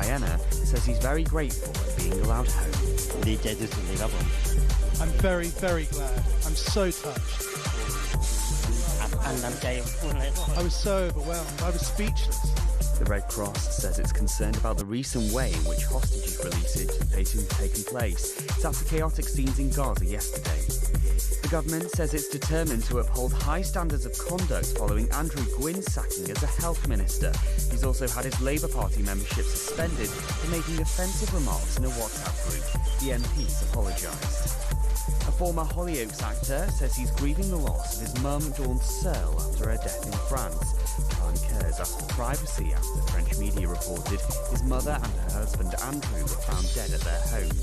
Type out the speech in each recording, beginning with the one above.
Diana says he's very grateful at being allowed home. I'm very, very glad. I'm so touched. I was so overwhelmed. I was speechless. The Red Cross says it's concerned about the recent way in which hostage releases have taken place. It's after chaotic scenes in Gaza yesterday. The government says it's determined to uphold high standards of conduct following Andrew Gwynn's sacking as a health minister. He's also had his Labour Party membership suspended for making offensive remarks in a WhatsApp group. The MPs apologised. A former Hollyoaks actor says he's grieving the loss of his mum, Dawn Searle, after her death in France. Karen Kerrs asked for privacy after French media reported his mother and her husband Andrew were found dead at their home.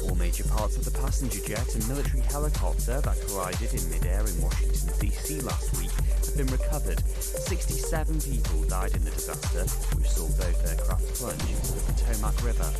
All major parts of the passenger jet and military helicopter that collided in midair in Washington DC last week have been recovered. 67 people died in the disaster, which saw both aircraft plunge into the Potomac River.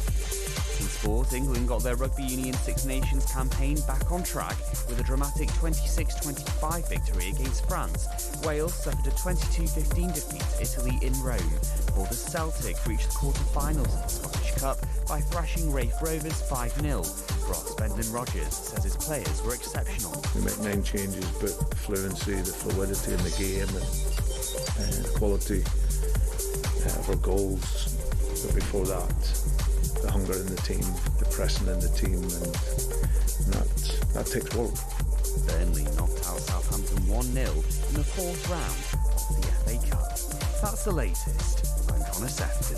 In sport, England got their Rugby Union Six Nations campaign back on track with a dramatic 26-25 victory against France. Wales suffered a 22-15 defeat to Italy in Rome. Borders Celtic reached the quarter-finals of the Scottish Cup by thrashing Raith Rovers 5-0. Ross Bendon-Rodgers says his players were exceptional. We make 9 changes, but fluency, the fluidity in the game and quality of our goals. But before that, the hunger in the team, the pressing in the team, and that takes work. Burnley knocked out Southampton 1-0 in the 4th round of the FA Cup. That's the latest. I'm Connor Sefton.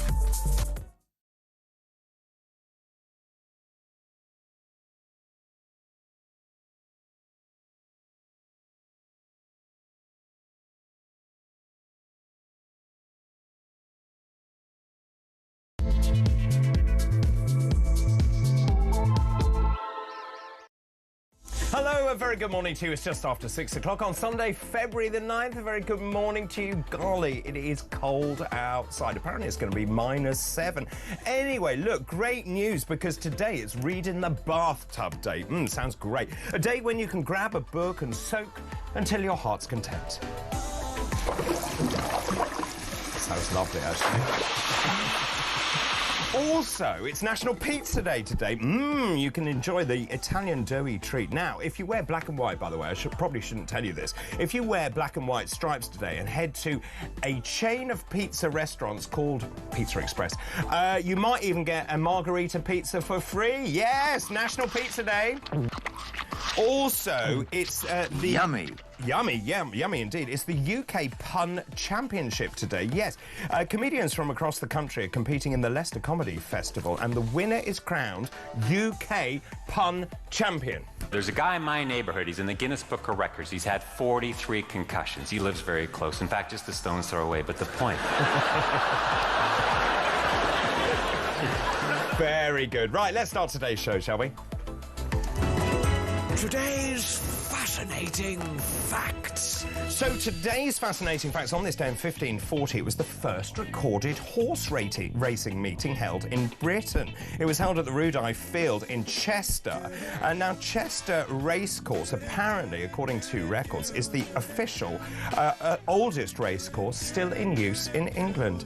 Hello, a very good morning to you. It's just after 6 o'clock on Sunday, February the 9th. A very good morning to you. Golly, it is cold outside. Apparently it's going to be -7. Anyway, look, great news because today it's Read in the Bathtub Day. Sounds great. A day when you can grab a book and soak until your heart's content. Sounds lovely, actually. Also, it's National Pizza Day today. You can enjoy the Italian doughy treat. Now, if you wear black and white, by the way, I probably shouldn't tell you this. If you wear black and white stripes today and head to a chain of pizza restaurants called Pizza Express, you might even get a margarita pizza for free. Yes, National Pizza Day. Also, it's the... Yummy indeed. It's the UK Pun Championship today, yes. Comedians from across the country are competing in the Leicester Comedy Festival, and the winner is crowned UK Pun Champion. There's a guy in my neighborhood, he's in the Guinness Book of Records. He's had 43 concussions. He lives very close. In fact, just a stone's throw away, but the point... Very good. Right, let's start today's show, shall we? Today's fascinating facts. So today's fascinating facts, on this day in 1540, it was the first recorded horse racing meeting held in Britain. It was held at the Rudolph Field in Chester. And now Chester Racecourse, apparently, according to records, is the official oldest racecourse still in use in England.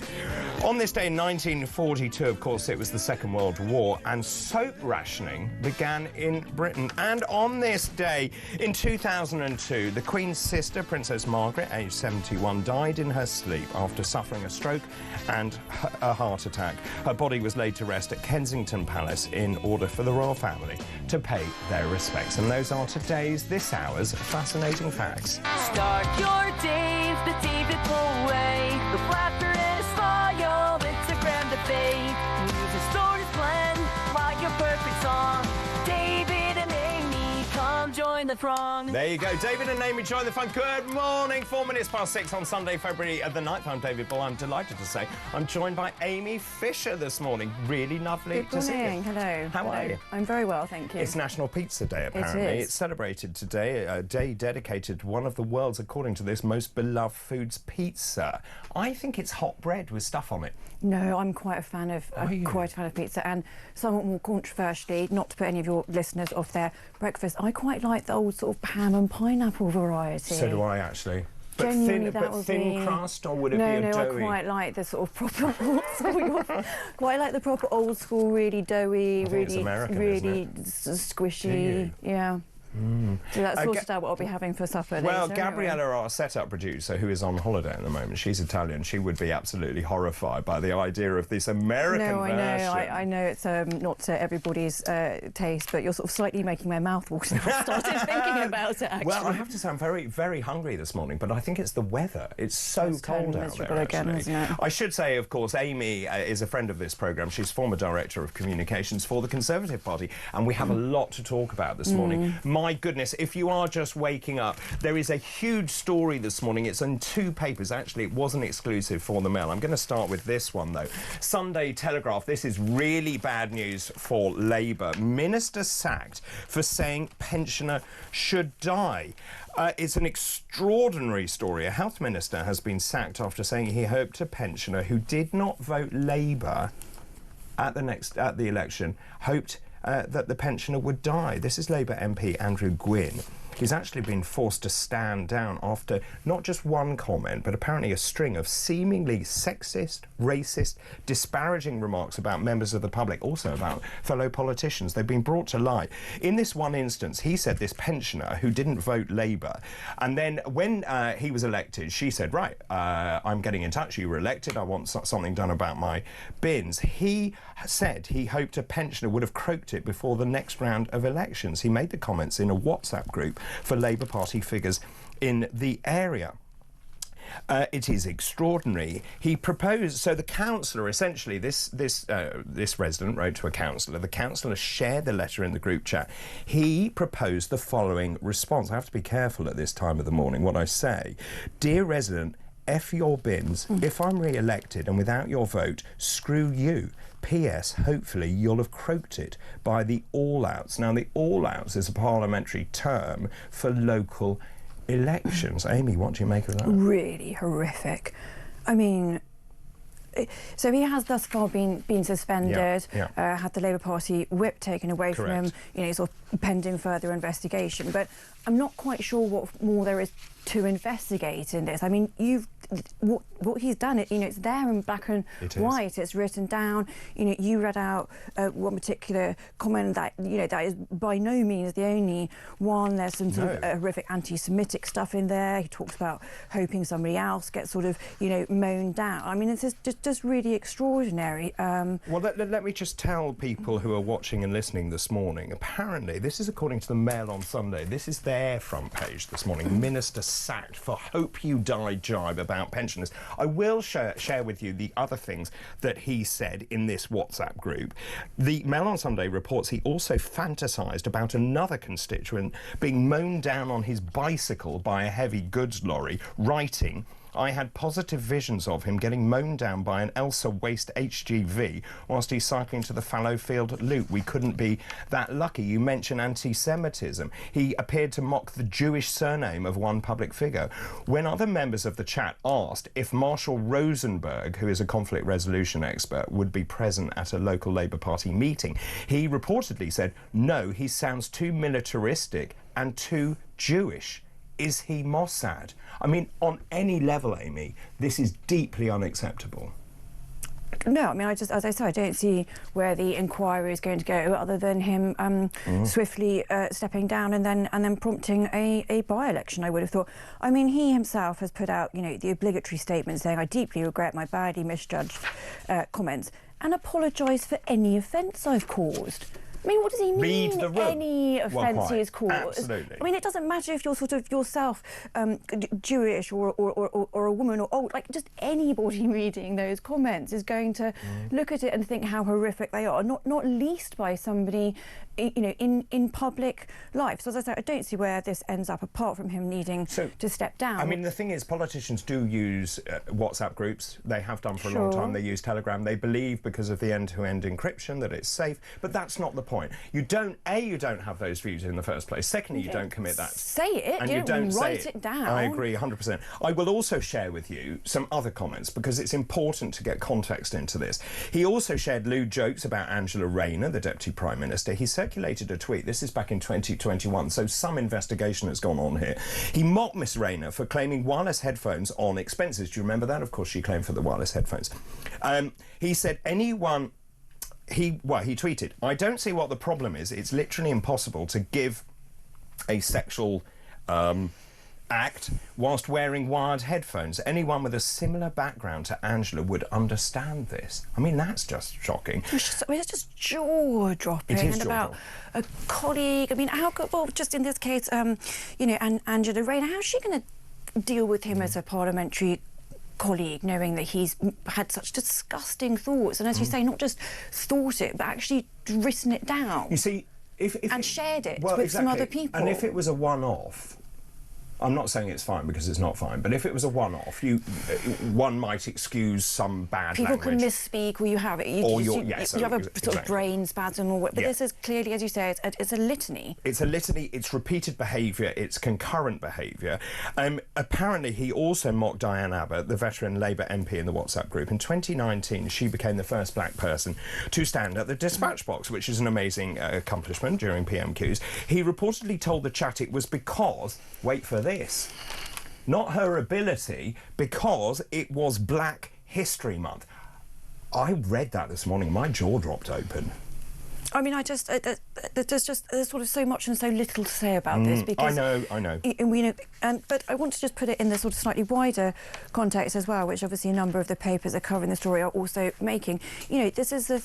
On this day in 1942, of course, it was the Second World War, and soap rationing began in Britain. And on this day in 2002, the Queen's sister, Princess Margaret, aged 71, died in her sleep after suffering a stroke and a heart attack. Her body was laid to rest at Kensington Palace in order for the royal family to pay their respects. And those are this hour's fascinating facts. Start your day with David Bowie. The laughter is royal, it's a grand debate. News and stories blend like your perfect song. David and Amy, come join the throng. There you go, David and Amy join the fun. Good morning, 4 minutes past 6 on Sunday, February the 9th. I'm David Bull. I'm delighted to say I'm joined by Amy Fisher this morning. Really lovely to see you. Good morning, hello. How are you? I'm very well, thank you. It's National Pizza Day, apparently. It is. It's celebrated today, a day dedicated to one of the world's, according to this, most beloved foods, pizza. I think it's hot bread with stuff on it. No, I'm quite a fan of pizza, and somewhat more controversially, not to put any of your listeners off their breakfast, I quite like the old sort of ham and pineapple variety. So do I, actually. genuinely that would thin be... crust, or would it no, be a no, doughy? I quite like the sort of proper old school. Quite like the proper old school, really doughy, I think it's American, really isn't it? squishy. Yeah. So that's sorted out what I'll be having for supper. Well, later, Gabriella, anyway. our setup producer, who is on holiday at the moment, she's Italian. She would be absolutely horrified by the idea of this American version. I know it's not to everybody's taste, but you're sort of slightly making my mouth water. I started thinking about it, actually. Well, I have to say I'm very, very hungry this morning, but I think it's the weather. It's so cold out there, again, actually. isn't it? I should say, of course, Amy is a friend of this programme. She's former Director of Communications for the Conservative Party, and we have a lot to talk about this morning. My goodness, if you are just waking up, there is a huge story this morning. It's in 2 papers. Actually, it wasn't exclusive for the Mail. I'm going to start with this one, though. Sunday Telegraph. This is really bad news for Labour. Minister sacked for saying pensioner should die. It's an extraordinary story. A health minister has been sacked after saying he hoped a pensioner who did not vote Labour at the election hoped that the pensioner would die. This is Labour MP Andrew Gwynn. He's actually been forced to stand down after not just one comment, but apparently a string of seemingly sexist, racist, disparaging remarks about members of the public, also about fellow politicians. They've been brought to light. In this one instance, he said this pensioner who didn't vote Labour, and then when he was elected, she said, right, I'm getting in touch, you were elected, I want something done about my bins. He said he hoped a pensioner would have croaked it before the next round of elections. He made the comments in a WhatsApp group for Labour Party figures in the area. It is extraordinary. He proposed, so the councillor, essentially, this resident wrote to a councillor. The councillor shared the letter in the group chat. He proposed the following response. I have to be careful at this time of the morning what I say. Dear resident, F your bins. If I'm re-elected and without your vote, screw you. P.S. Hopefully you'll have croaked it by the all-outs. Now, the all-outs is a parliamentary term for local elections. Amy, what do you make of that? Really horrific. I mean, so he has thus far been suspended, had the Labour Party whip taken away from him, sort of pending further investigation. But I'm not quite sure what more there is to investigate in this. I mean, what he's done, it's there in black and white. It's written down. You read out one particular comment that that is by no means the only one. There's some sort of horrific anti-Semitic stuff in there. He talks about hoping somebody else gets sort of mown down. I mean, it's just really extraordinary. Well, let me just tell people who are watching and listening this morning. Apparently, this is according to the Mail on Sunday. This is their front page this morning. Minister sacked for hope you die jibe about pensioners. I will share with you the other things that he said in this WhatsApp group. The Mail on Sunday reports he also fantasised about another constituent being mown down on his bicycle by a heavy goods lorry, writing, I had positive visions of him getting mown down by an Elsa Waste HGV whilst he's cycling to the Fallowfield Loop. We couldn't be that lucky. You mention anti-Semitism. He appeared to mock the Jewish surname of one public figure. When other members of the chat asked if Marshall Rosenberg, who is a conflict resolution expert, would be present at a local Labour Party meeting, he reportedly said, no, he sounds too militaristic and too Jewish. Is he Mossad? I mean, on any level, Amy, this is deeply unacceptable. No, I mean, as I said, I don't see where the inquiry is going to go, other than him swiftly stepping down and then prompting a by-election. I would have thought. I mean, he himself has put out, the obligatory statement saying, "I deeply regret my badly misjudged comments," and apologised for any offence I've caused. I mean, what does he mean? Read the room. Any offence he has caused? Absolutely. I mean, it doesn't matter if you're sort of yourself Jewish or a woman or old. Like, just anybody reading those comments is going to look at it and think how horrific they are. Not least by somebody, in public life. So as I said, I don't see where this ends up, apart from him needing to step down. I mean, the thing is, politicians do use WhatsApp groups. They have done for a long time. They use Telegram. They believe, because of the end-to-end encryption, that it's safe. But that's not the point. point. You don't have those views in the first place. Secondly, you don't commit that. Say it. And you don't write it down. I agree 100%. I will also share with you some other comments because it's important to get context into this. He also shared lewd jokes about Angela Rayner, the Deputy Prime Minister. He circulated a tweet. This is back in 2021, so some investigation has gone on here. He mocked Miss Rayner for claiming wireless headphones on expenses. Do you remember that? Of course, she claimed for the wireless headphones. He said he tweeted, "I don't see what the problem is. It's literally impossible to give a sexual act whilst wearing wired headphones. Anyone with a similar background to Angela would understand this." I mean, that's just shocking. It's just jaw-dropping. It is and jaw-dropping. About a colleague. I mean, how could, well, just in this case, you know, and Angela Rayner, how's she going to deal with him as a parliamentary colleague, knowing that he's had such disgusting thoughts, and as you say, not just thought it, but actually written it down. You see, if shared it with some other people. And if it was a one-off, I'm not saying it's fine because it's not fine, but if it was a one-off, one might excuse some bad people language. can misspeak, or you have it. You have a sort of brain spasm, or what. But this is clearly, as you say, it's a litany. It's a litany. It's repeated behaviour. It's concurrent behaviour. Apparently, he also mocked Diane Abbott, the veteran Labour MP in the WhatsApp group. In 2019, she became the first black person to stand at the dispatch box, which is an amazing accomplishment during PMQs. He reportedly told the chat it was because, wait for this, not her ability, because it was Black History Month. I read that this morning. My jaw dropped open. I mean, there's sort of so much and so little to say about this, because I know. We know, but I want to just put it in the sort of slightly wider context as well, which obviously a number of the papers that are covering the story are also making. You know, this is the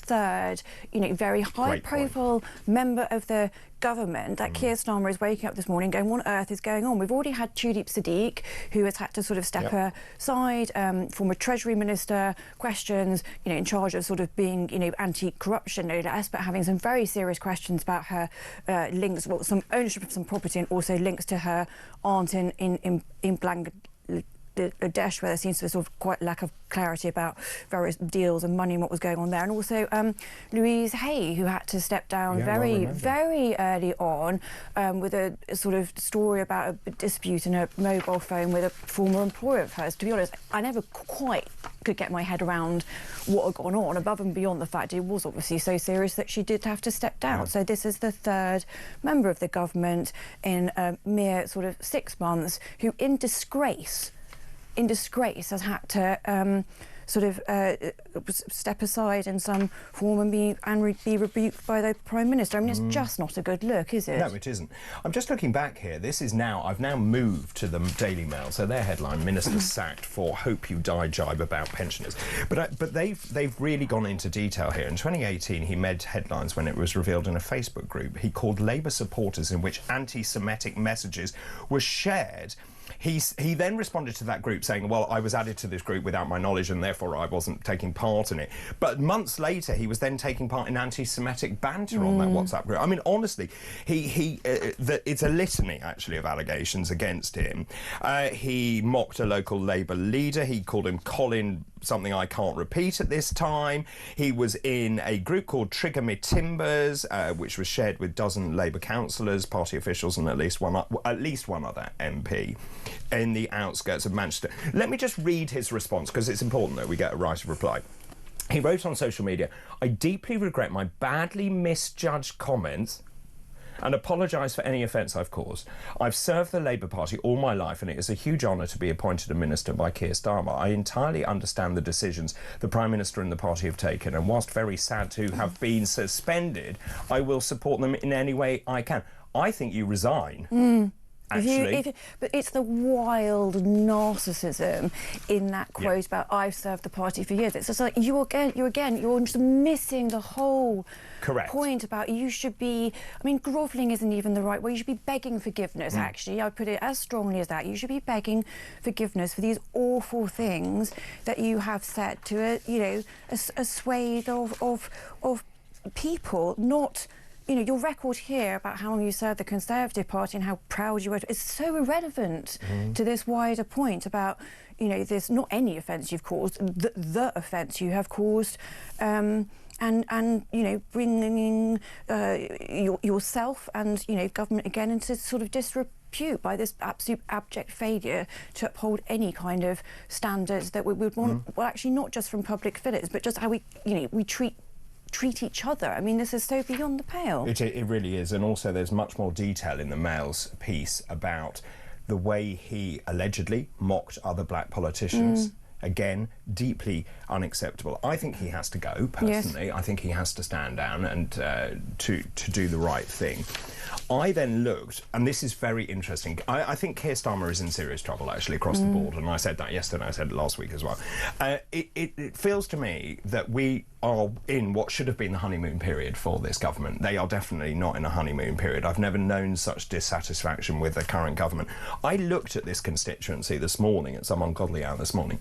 third, you know, very high-profile member of the government that Keir Starmer is waking up this morning going, what on earth is going on? We've already had Tulip Siddiq, who has had to sort of step aside, former Treasury Minister, questions, you know, in charge of sort of being, you know, anti-corruption, no less, but having some very serious questions about her links, well, some ownership of some property, and also links to her aunt in Bangladesh, where there seems to be sort of quite lack of clarity about various deals and money and what was going on there. And also Louise Hay, who had to step down very early on with a sort of story about a dispute in a mobile phone with a former employer of hers. To be honest, I never quite could get my head around what had gone on, above and beyond the fact it was obviously so serious that she did have to step down. So this is the third member of the government in a mere sort of 6 months who, in disgrace, has had to step aside in some form and be rebuked by the Prime Minister. I mean, it's just not a good look, is it? No, it isn't. I'm just looking back here. I've now moved to the Daily Mail. So their headline, Minister sacked for hope you die jibe about pensioners. But they've really gone into detail here. In 2018, he made headlines when it was revealed in a Facebook group. He called Labour supporters in which anti-Semitic messages were shared. He then responded to that group saying, well, I was added to this group without my knowledge and therefore I wasn't taking part in it. But months later, he was then taking part in anti-Semitic banter on that WhatsApp group. I mean, honestly, it's a litany, actually, of allegations against him. He mocked a local Labour leader. He called him Colin, something I can't repeat at this time. He was in a group called Trigger Me Timbers, which was shared with dozen Labour councillors, party officials and at least one other MP in the outskirts of Manchester. Let me just read his response, because it's important that we get a right of reply. He wrote on social media, "I deeply regret my badly misjudged comments and apologise for any offence I've caused. I've served the Labour Party all my life and it is a huge honour to be appointed a minister by Keir Starmer. I entirely understand the decisions the Prime Minister and the party have taken, and whilst very sad to have been suspended, I will support them in any way I can." I think you resign. Actually. But it's the wild narcissism in that quote about "I've served the party for years." It's just like you're just missing the whole point about you should be. I mean, grovelling isn't even the right way. You should be begging forgiveness. Actually, I put it as strongly as that. You should be begging forgiveness for these awful things that you have said to a swathe of people, not you know, your record here about how long you served the Conservative Party and how proud you were is so irrelevant to this wider point about, you know, this not any offence you've caused, the offence you have caused. And you know, bringing yourself and, you know, government again into sort of disrepute by this absolute abject failure to uphold any kind of standards that we would want. Well, actually, not just from public figures, but just how we, you know, we treat each other. I mean, this is so beyond the pale. It really is, and also there's much more detail in the Mail's piece about the way he allegedly mocked other black politicians. Again, deeply unacceptable. I think he has to go, personally. Yes. I think he has to stand down and to do the right thing. I then looked, and this is very interesting. I think Keir Starmer is in serious trouble, actually, across the board, and I said that yesterday, I said it last week as well. It feels to me that we are in what should have been the honeymoon period for this government. They are definitely not in a honeymoon period. I've never known such dissatisfaction with the current government. I looked at this constituency this morning, at some ungodly hour this morning.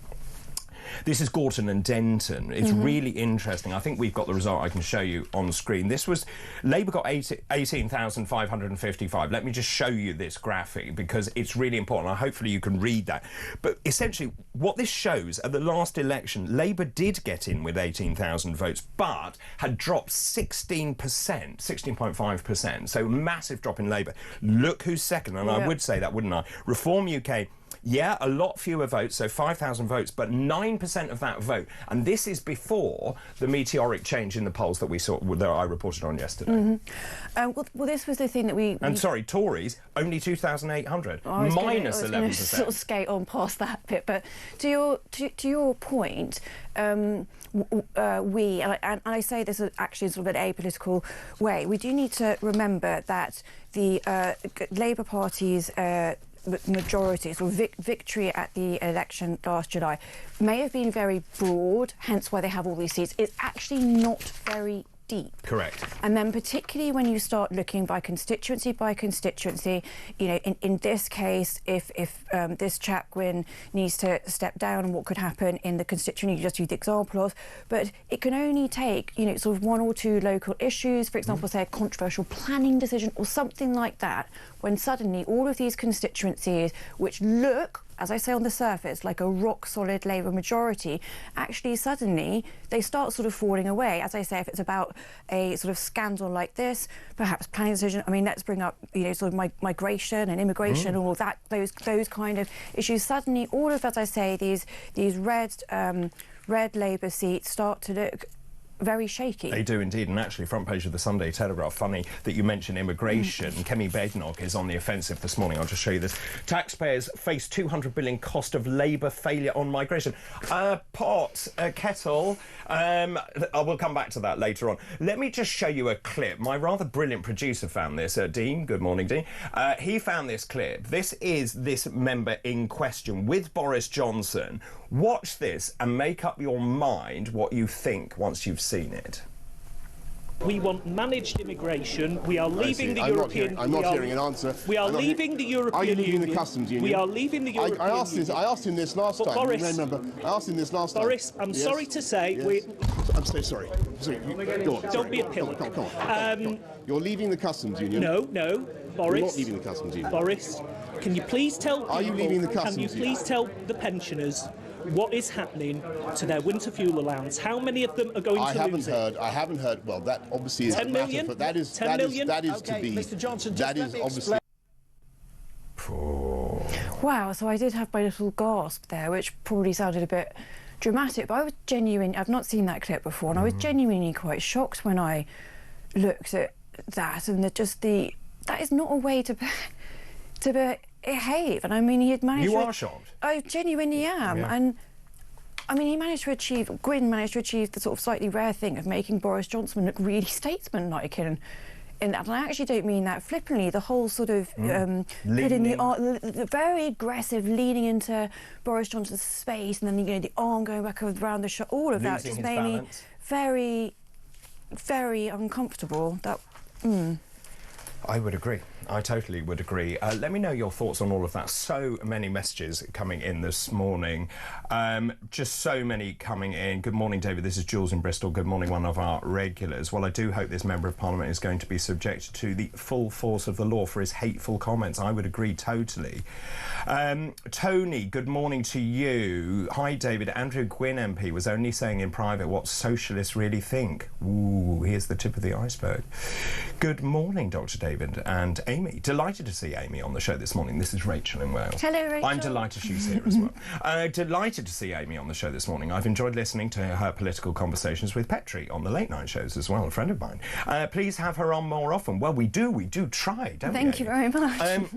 This is Gorton and Denton. It's really interesting. I think we've got the result I can show you on screen. This was... Labour got 18,555. Let me just show you this graphic because it's really important. Hopefully you can read that. But essentially, what this shows, at the last election, Labour did get in with 18,000 votes, but had dropped 16%, 16.5%. So massive drop in Labour. Look who's second, and I would say that, wouldn't I? Reform UK... Yeah, a lot fewer votes, so 5,000 votes, but 9% of that vote. And this is before the meteoric change in the polls that we saw, that I reported on yesterday. Well, this was the thing that we... And sorry, Tories, only 2,800, minus 11%. I was sort of skate on past that bit, but to your point, and I say this actually sort of an apolitical way, we do need to remember that the Labour Party's majority, sort of victory at the election last July, may have been very broad, hence why they have all these seats. It's actually not very deep. Correct. And then particularly when you start looking by constituency, you know, in this case, if this chap Gwyn needs to step down and what could happen in the constituency, you just use the example of, but it can only take, you know, sort of one or two local issues, for example, say a controversial planning decision or something like that, when suddenly all of these constituencies, which look, as I say on the surface, like a rock-solid Labour majority, actually suddenly they start sort of falling away. As I say, if it's about a sort of scandal like this, perhaps planning decision, I mean, let's bring up, you know, sort of migration and immigration and all that, those kind of issues. Suddenly, all of, as I say, these red Labour seats start to look very shaky. They do indeed, and actually front page of the Sunday Telegraph, funny that you mentioned immigration. Kemi Badenoch is on the offensive this morning. I'll just show you this. Taxpayers face 200 billion cost of Labour failure on migration. Kettle, I will come back to that later on. Let me just show you a clip. My rather brilliant producer found this. Dean, good morning, Dean. He found this clip. This is this member in question with Boris Johnson. Watch this and make up your mind what you think once you've seen it. We want managed immigration. We are leaving the European Union. I'm not hearing an answer. We are leaving the European Union. Are you leaving the customs union? We are leaving the European Union. I asked him this last time. Boris, remember, I asked him this last time. Boris, I'm sorry to say I'm so sorry. Go on. Don't be a pillock. Come on. You're leaving the customs union. No, Boris. You're not leaving the customs union. Boris, can you please tell people... Are you leaving the customs union? Can you please tell the pensioners what is happening to their winter fuel allowance? How many of them are going to lose it? I haven't heard. Well, that obviously is 10 million. But that is 10 million. That is okay, to be. Mr. Johnson, that is obviously. Wow. So I did have my little gasp there, which probably sounded a bit dramatic, but I was genuine. I've not seen that clip before, and I was genuinely quite shocked when I looked at that, and that is not a way to behave. And I mean, he had managed. You are shocked. I genuinely am, and I mean, Gwyn managed to achieve the sort of slightly rare thing of making Boris Johnson look really statesman-like in that. And I actually don't mean that flippantly. The whole sort of the very aggressive leaning into Boris Johnson's space, and then the arm going back around the shot. All of that just made me very, very uncomfortable. I would agree. I totally would agree. Let me know your thoughts on all of that. So many messages coming in this morning. Just so many coming in. Good morning, David. This is Jules in Bristol. Good morning, one of our regulars. Well, I do hope this Member of Parliament is going to be subjected to the full force of the law for his hateful comments. I would agree totally. Tony, good morning to you. Hi, David. Andrew Gwynn MP was only saying in private what socialists really think. Ooh, here's the tip of the iceberg. Good morning, Dr. David and Amy. Delighted to see Amy on the show this morning. This is Rachel in Wales. Hello, Rachel. I'm delighted she's here as well. Delighted to see Amy on the show this morning. I've enjoyed listening to her political conversations with Petrie on the late night shows as well, a friend of mine. Please have her on more often. Well, we do try, don't we? Thank you very much.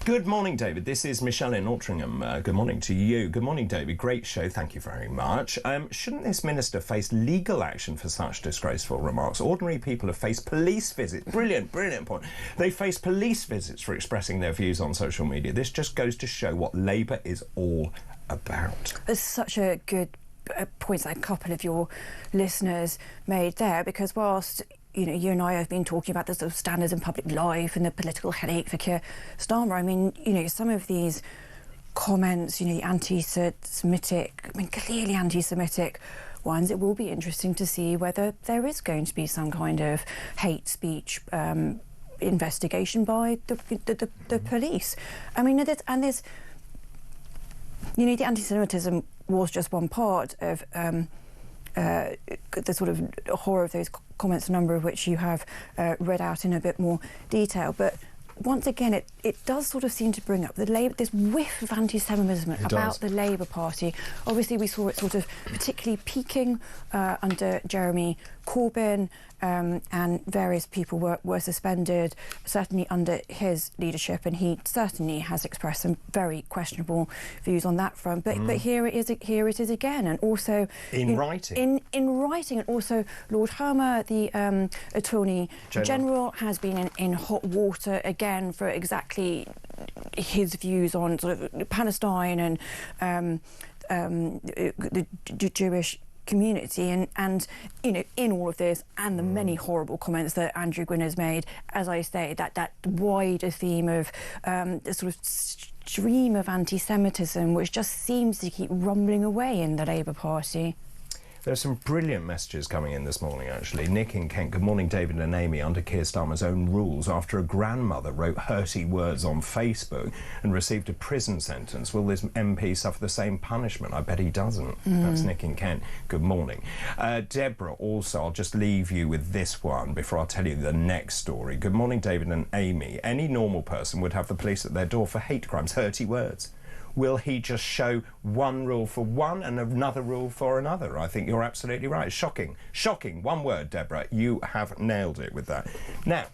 Good morning, David. This is Michelle in Altrincham. Good morning to you. Good morning, David. Great show. Thank you very much. Shouldn't this minister face legal action for such disgraceful remarks? Ordinary people have faced police visits. Brilliant point. They face police visits for expressing their views on social media. This just goes to show what Labour is all about. It's such a good point that a couple of your listeners made there, because whilst you and I have been talking about the sort of standards in public life and the political headache for Keir Starmer, I mean, some of these comments, the anti-Semitic, clearly anti-Semitic ones, it will be interesting to see whether there is going to be some kind of hate speech investigation by the police. I mean, the anti-Semitism was just one part of the sort of horror of those comments, a number of which you have read out in a bit more detail. But once again, it does sort of seem to bring up this whiff of anti-Semitism about the Labour Party. Obviously, we saw it sort of particularly peaking under Jeremy Corbyn, and various people were suspended, certainly under his leadership, and he certainly has expressed some very questionable views on that front. But here it is again, and also in writing, and also Lord Hermer, the Attorney General, has been in hot water again for exactly his views on sort of Palestine and the Jewish community, and in all of this and the many horrible comments that Andrew Gwynn has made, as I say, that wider theme of the sort of stream of anti-Semitism which just seems to keep rumbling away in the Labour Party. There's some brilliant messages coming in this morning, actually. Nick in Kent, good morning, David and Amy. Under Keir Starmer's own rules, after a grandmother wrote hurty words on Facebook and received a prison sentence, will this MP suffer the same punishment? I bet he doesn't. That's Nick in Kent. Good morning. Deborah, also, I'll just leave you with this one before I tell you the next story. Good morning, David and Amy. Any normal person would have the police at their door for hate crimes, hurty words. Will he just show one rule for one and another rule for another? I think you're absolutely right. Shocking. One word, Deborah. You have nailed it with that. Now,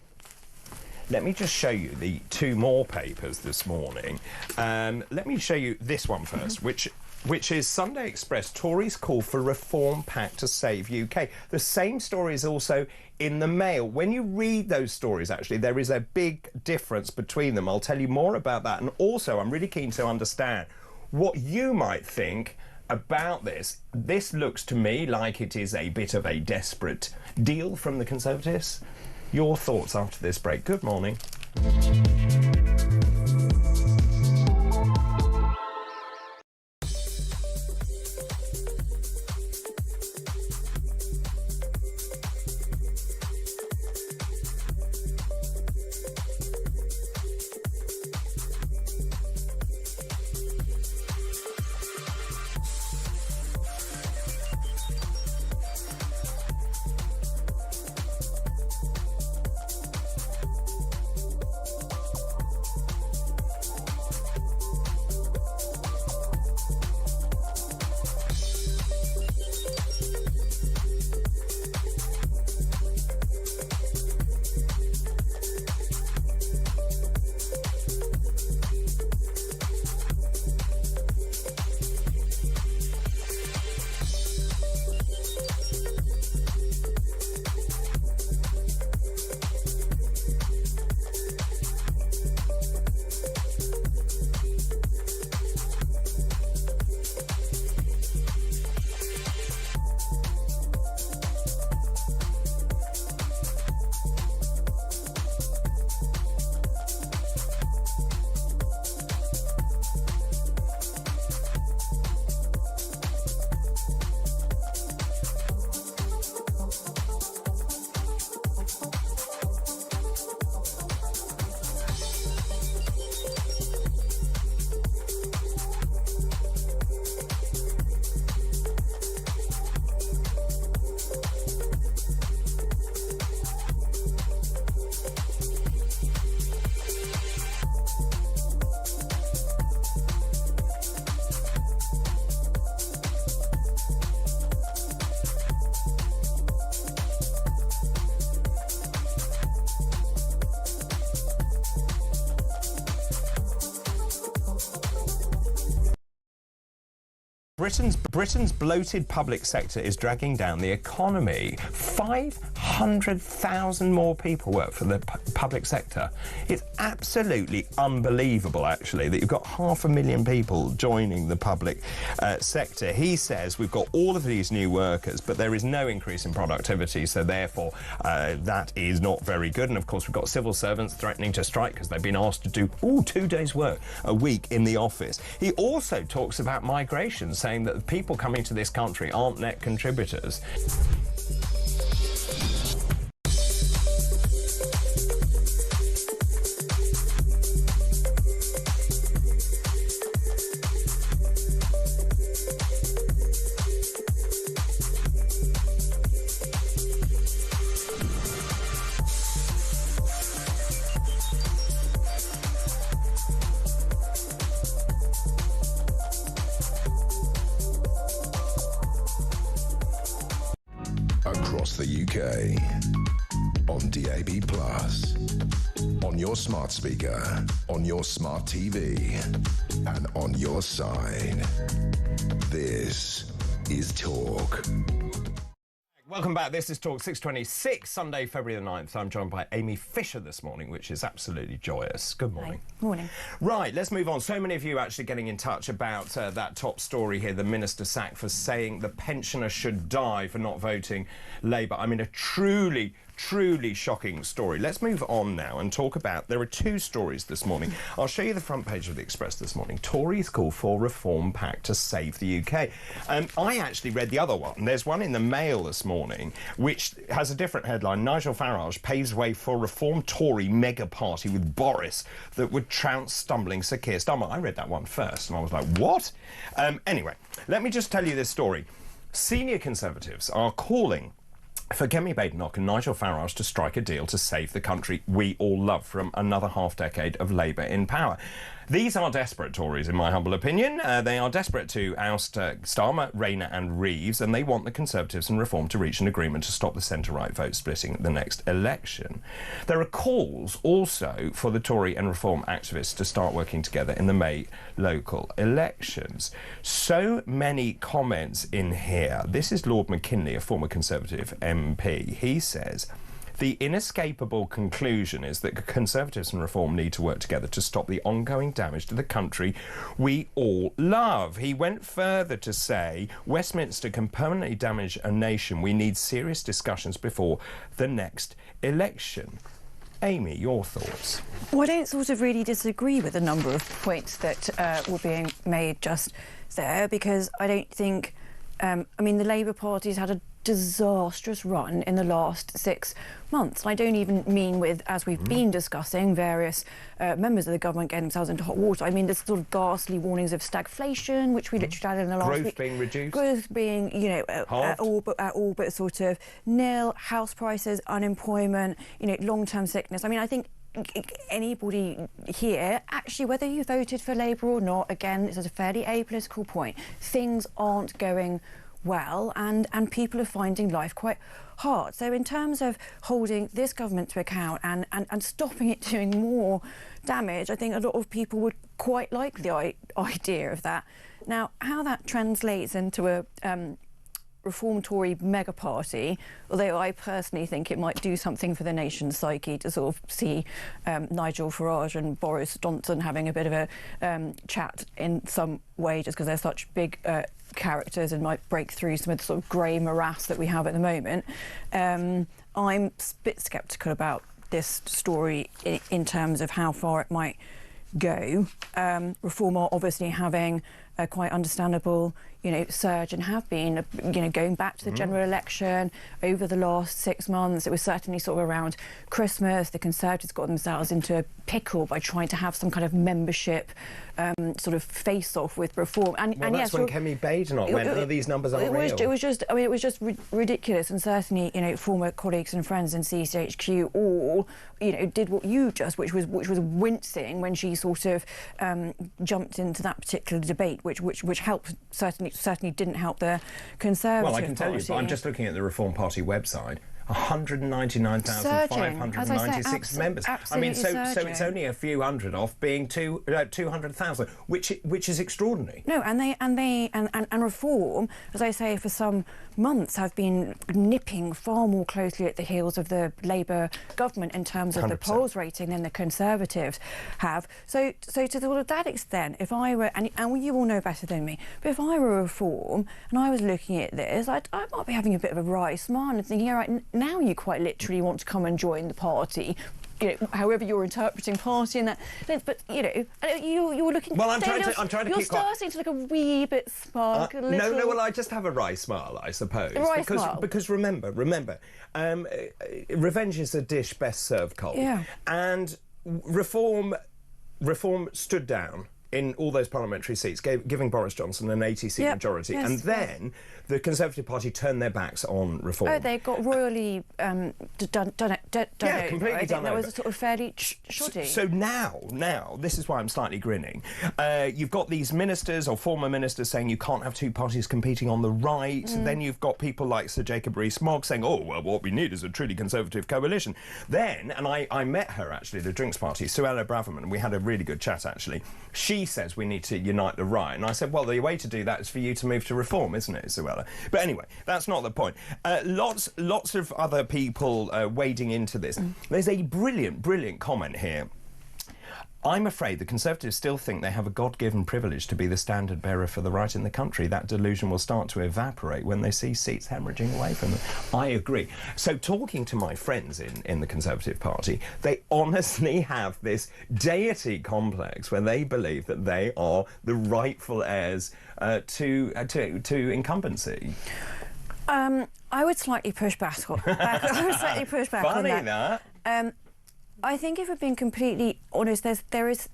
let me just show you the two more papers this morning. Let me show you this one first, which is Sunday Express. Tories call for reform pact to save UK. The same story is also in the Mail. When you read those stories, actually, there is a big difference between them. I'll tell you more about that. And also, I'm really keen to understand what you might think about this. This looks to me like it is a bit of a desperate deal from the Conservatives. Your thoughts after this break. Good morning. Britain's bloated public sector is dragging down the economy. 500,000 more people work for the public sector. It's absolutely unbelievable, actually, that you've got 500,000 people joining the public sector. He says we've got all of these new workers, but there is no increase in productivity, so therefore that is not very good. And of course, we've got civil servants threatening to strike because they've been asked to do 2 days' work a week in the office. He also talks about migration, saying that the people coming to this country aren't net contributors. Across the UK, on DAB+, on your smart speaker, on your smart TV, and on your side. This is Talk. Welcome back. This is Talk 626, Sunday, February the 9th. I'm joined by Amy Fisher this morning, which is absolutely joyous. Good morning. Hi. Morning. Right, let's move on. So many of you actually getting in touch about that top story here, the minister sacked for saying the pensioner should die for not voting Labour. I mean, a truly shocking story. Let's move on now and talk about... There are 2 stories this morning. I'll show you the front page of the Express this morning. Tories call for reform pact to save the UK. I actually read the other one. There's one in the Mail this morning which has a different headline. Nigel Farage paves way for reform Tory mega party with Boris that would trounce stumbling Sir Keir Starmer. I read that one first and I was like, what? Anyway, let me just tell you this story. Senior Conservatives are calling for Kemi Badenoch and Nigel Farage to strike a deal to save the country we all love from another half-decade of Labour in power. These are desperate Tories, in my humble opinion. They are desperate to oust Starmer, Rayner and Reeves, and they want the Conservatives and Reform to reach an agreement to stop the centre-right vote splitting at the next election. There are calls also for the Tory and Reform activists to start working together in the May local elections. So many comments in here. This is Lord McKinley, a former Conservative MP. He says, the inescapable conclusion is that Conservatives and Reform need to work together to stop the ongoing damage to the country we all love. He went further to say, Westminster can permanently damage a nation. We need serious discussions before the next election. Amy, your thoughts? Well, I don't sort of really disagree with a number of points that were being made just there, because I don't think... I mean, the Labour Party's had a disastrous run in the last 6 months. And I don't even mean with, as we've been discussing, various members of the government getting themselves into hot water. I mean, there's sort of ghastly warnings of stagflation, which we literally had in the last week. Growth being reduced. Growth being, you know, all but sort of nil. House prices, unemployment, you know, long-term sickness. I mean, I think anybody here, actually, whether you voted for Labour or not, again, this is a fairly apolitical point, things aren't going well, and people are finding life quite hard. So in terms of holding this government to account and stopping it doing more damage, I think a lot of people would quite like the idea of that. Now, how that translates into a Reform Tory mega party, although I personally think it might do something for the nation's psyche to sort of see Nigel Farage and Boris Johnson having a bit of a chat in some way, just because they're such big characters and might break through some of the sort of grey morass that we have at the moment. I'm a bit sceptical about this story in terms of how far it might go. Reform are obviously having a quite understandable, you know, surge, and have been, you know, going back to the general election over the last 6 months. It was certainly sort of around Christmas. The Conservatives got themselves into a pickle by trying to have some kind of membership sort of face-off with Reform. And that's when Kemi Badenoch went, these numbers aren't real. It was just, I mean, it was just ridiculous. And certainly, you know, former colleagues and friends in CCHQ all, you know, did what you just, which was wincing when she sort of jumped into that particular debate, which helped, certainly didn't help the Conservative Party. Well, I can tell you, I'm just looking at the Reform Party website. 199,596 members. I mean, so it's only a few hundred off being 200,000, which is extraordinary. No, and Reform, as I say, for some months have been nipping far more closely at the heels of the Labour government in terms of 100%. The polls rating than the Conservatives have. So to sort of that extent, if I were, and you all know better than me, but if I were Reform and I was looking at this, I might be having a bit of a wry smile and thinking, all right, now you quite literally want to come and join the party. You know, however you're interpreting party and that, but you know, you're looking. Well, I'm trying to you're keep starting to look a wee bit smug. No. Well, I just have a wry smile, I suppose. Because remember, revenge is a dish best served cold. Yeah. And Reform stood down in all those parliamentary seats, giving Boris Johnson an 80-seat majority, and then the Conservative Party turned their backs on Reform. Oh, they got royally done completely done that over. was sort of fairly shoddy. So now, this is why I'm slightly grinning. You've got these ministers or former ministers saying you can't have two parties competing on the right. Then you've got people like Sir Jacob Rees-Mogg saying, oh, well, what we need is a truly Conservative coalition. Then, and I met her, actually, at a drinks party, Suella Braverman, and we had a really good chat, actually. She says we need to unite the right. And I said, well, the way to do that is for you to move to Reform, isn't it, Suella? But anyway, that's not the point. Lots of other people wading into this. There's a brilliant comment here. I'm afraid the Conservatives still think they have a God-given privilege to be the standard bearer for the right in the country. That delusion will start to evaporate when they see seats hemorrhaging away from them. I agree. So talking to my friends in the Conservative Party, they honestly have this deity complex where they believe that they are the rightful heirs to incumbency. I would slightly push back on Funny on that. I think if we're being completely honest, there is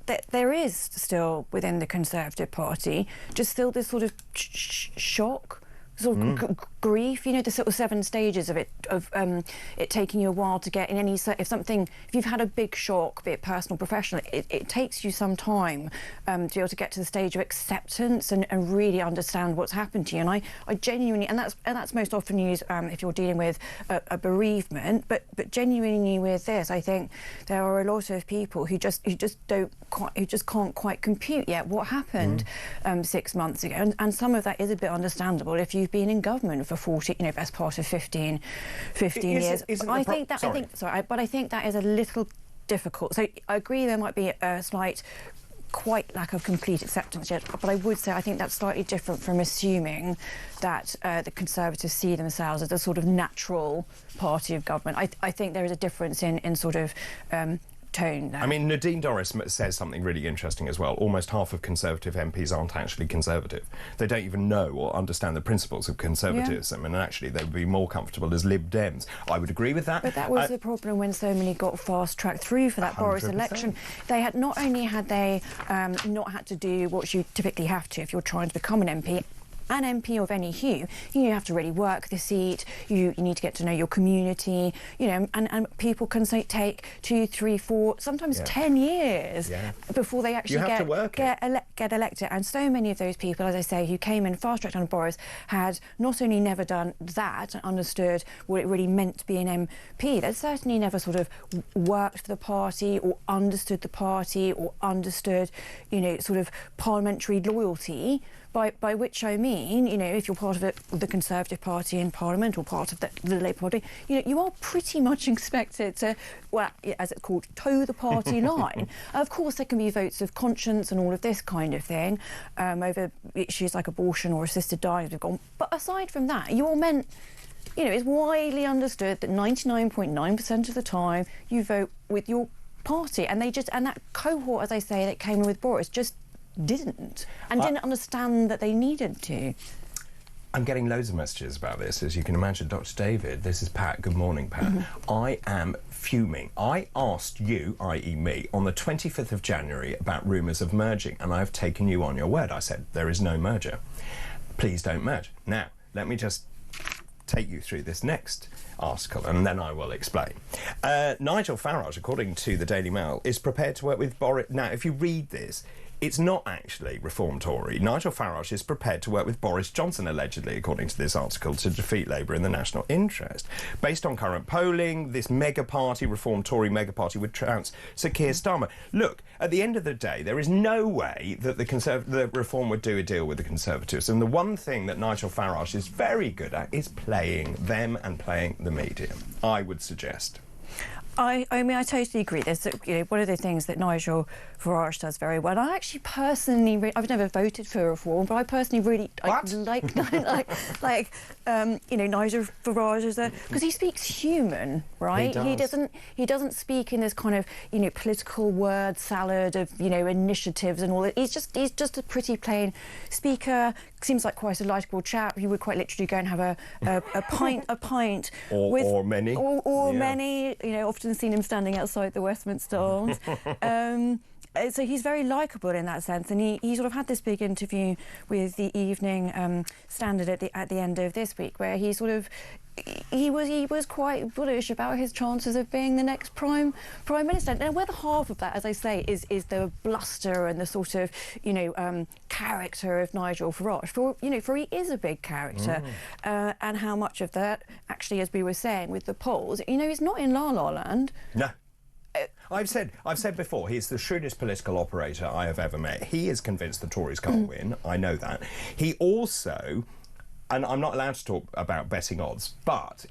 still within the Conservative Party just still this sort of shock, sort of grief. You know, the sort of 7 stages of it taking you a while to get in any. If you've had a big shock, be it personal, professional, it takes you some time to be able to get to the stage of acceptance and really understand what's happened to you. And I genuinely, and that's most often used if you're dealing with a bereavement, but genuinely with this, I think there are a lot of people who just can't quite compute yet what happened 6 months ago, and some of that is a bit understandable if you've been in government for 40, best part of 15 years. I think that is a little difficult. So I agree there might be a slight quite lack of complete acceptance yet, but I would say I think that's slightly different from assuming that the Conservatives see themselves as a sort of natural party of government. I think there is a difference in sort of tone there. I mean, Nadine Dorris says something really interesting as well. Almost half of Conservative MPs aren't actually Conservative. They don't even know or understand the principles of conservatism, and actually they would be more comfortable as Lib Dems. I would agree with that. But that was the problem when so many got fast-tracked through for that 100%. Boris election. They had not only had they not had to do what you typically have to if you're trying to become an MP, an MP of any hue, you have to really work the seat, you need to get to know your community, and people can take 2, 3, 4, sometimes 10 years before they actually get elected. And so many of those people, as I say, who came in fast-tracked on Boris had not only never done that and understood what it really meant to be an MP, they'd certainly never sort of worked for the party or understood the party or understood, sort of parliamentary loyalty. By which I mean, if you're part of the Conservative Party in Parliament or part of the Labour Party, you are pretty much expected to, well, as it's called, toe the party line. Of course, there can be votes of conscience and all of this kind of thing over issues like abortion or assisted dying. But aside from that, you're meant, it's widely understood that 99.9% of the time you vote with your party, and that cohort, as I say, that came in with Boris just didn't understand that they needed to. I'm getting loads of messages about this, as you can imagine. Dr. David, this is Pat. Good morning, Pat. I am fuming. I asked you, i.e. me, on the 25th of January about rumours of merging, and I've taken you on your word. I said, there is no merger. Please don't merge. Now, let me just take you through this next article, and then I will explain. Nigel Farage, according to the Daily Mail, is prepared to work with Boris. Now, if you read this, it's not actually Reform Tory. Nigel Farage is prepared to work with Boris Johnson, allegedly, according to this article, to defeat Labour in the national interest. Based on current polling, this mega party, Reform Tory mega party, would trounce Sir Keir Starmer. Look, at the end of the day, there is no way that the Reform would do a deal with the Conservatives. And the one thing that Nigel Farage is very good at is playing them and playing the media, I would suggest. I mean, I totally agree. There's, one of the things that Nigel Farage does very well. I actually personally, I've never voted for Reform, but I personally really like Nigel Farage because he speaks human, right? He doesn't speak in this kind of political word salad of initiatives and all that. He's just a pretty plain speaker. Seems like quite a likeable chap. He would quite literally go and have a pint or many. Often seen him standing outside the Westminster Arms. So he's very likeable in that sense, and he sort of had this big interview with the Evening Standard at the end of this week, where he was quite bullish about his chances of being the next prime minister. Now, whether half of that, as I say, is the bluster and the sort of character of Nigel Farage, for he is a big character, and how much of that actually, as we were saying with the polls, he's not in La La Land. No. I've said before, he's the shrewdest political operator I have ever met. He is convinced the Tories can't win. I know that. He also, and I'm not allowed to talk about betting odds, but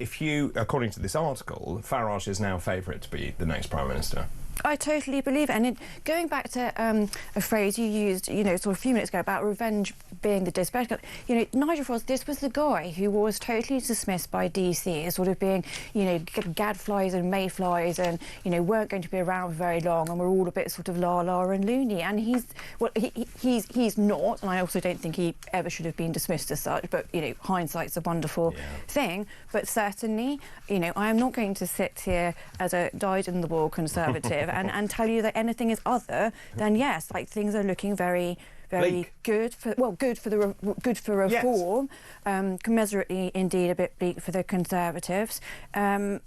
according to this article, Farage is now favourite to be the next Prime Minister. I totally believe it. And going back to a phrase you used, sort of a few minutes ago about revenge being the disbest. Nigel Farage, this was the guy who was totally dismissed by DC as sort of being, gadflies and mayflies and, weren't going to be around for very long and were all a bit sort of la-la and loony. And he's not, and I also don't think he ever should have been dismissed as such, but, hindsight's a wonderful thing. But certainly, I am not going to sit here as a dyed-in-the-wool Conservative and tell you that anything is other than yes, things are looking very good for Reform. Yes. Commensurately, indeed, a bit bleak for the Conservatives. I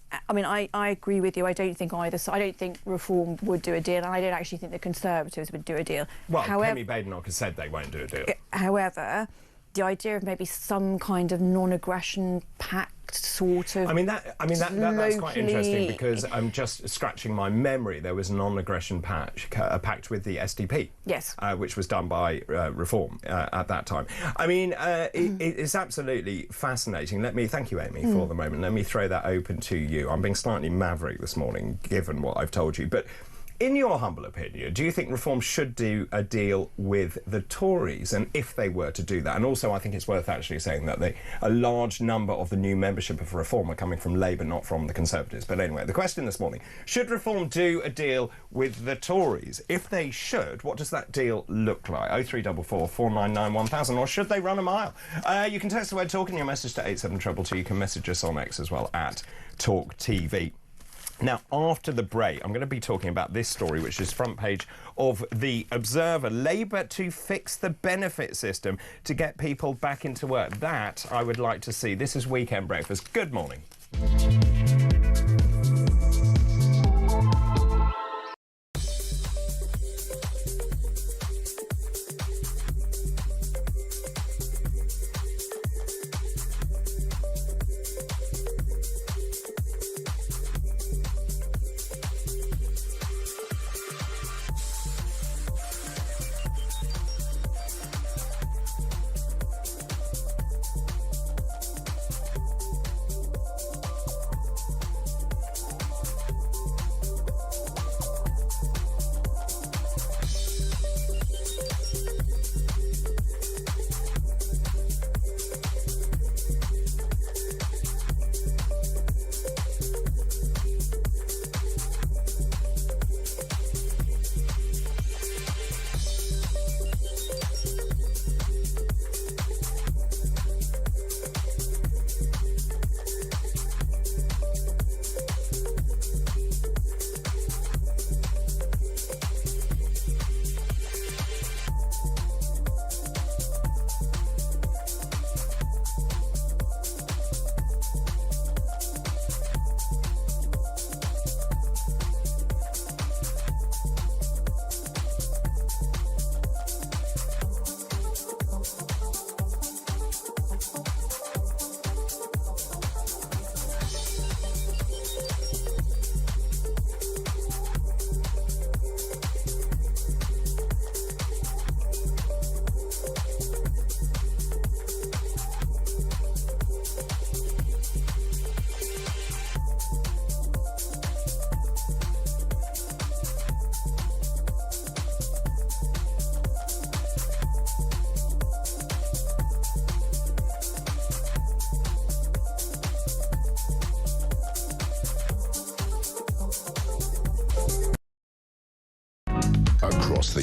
agree with you. I don't think Reform would do a deal, and I don't actually think the Conservatives would do a deal. Well, Kemi Badenoch has said they won't do a deal. However, the idea of maybe some kind of non-aggression pact sort of... That's quite interesting, because I'm just scratching my memory. There was a non-aggression pact with the SDP. Yes. Which was done by Reform at that time. It's absolutely fascinating. Thank you, Amy, for the moment. Let me throw that open to you. I'm being slightly maverick this morning, given what I've told you, but in your humble opinion, do you think Reform should do a deal with the Tories? And if they were to do that, and also I think it's worth actually saying that a large number of the new membership of Reform are coming from Labour, not from the Conservatives. But anyway, the question this morning, should Reform do a deal with the Tories? If they should, what does that deal look like? 0344 499 1000, or should they run a mile? You can text the word talk in your message to 87222. You can message us on X as well, at talkTV. Now, after the break, I'm going to be talking about this story, which is front page of The Observer. Labour to fix the benefit system to get people back into work. That I would like to see. This is Weekend Breakfast. Good morning.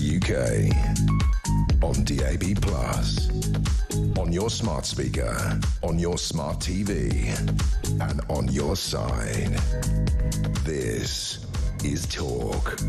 UK. On DAB+, on your smart speaker, on your smart TV, and on your side. This is Talk.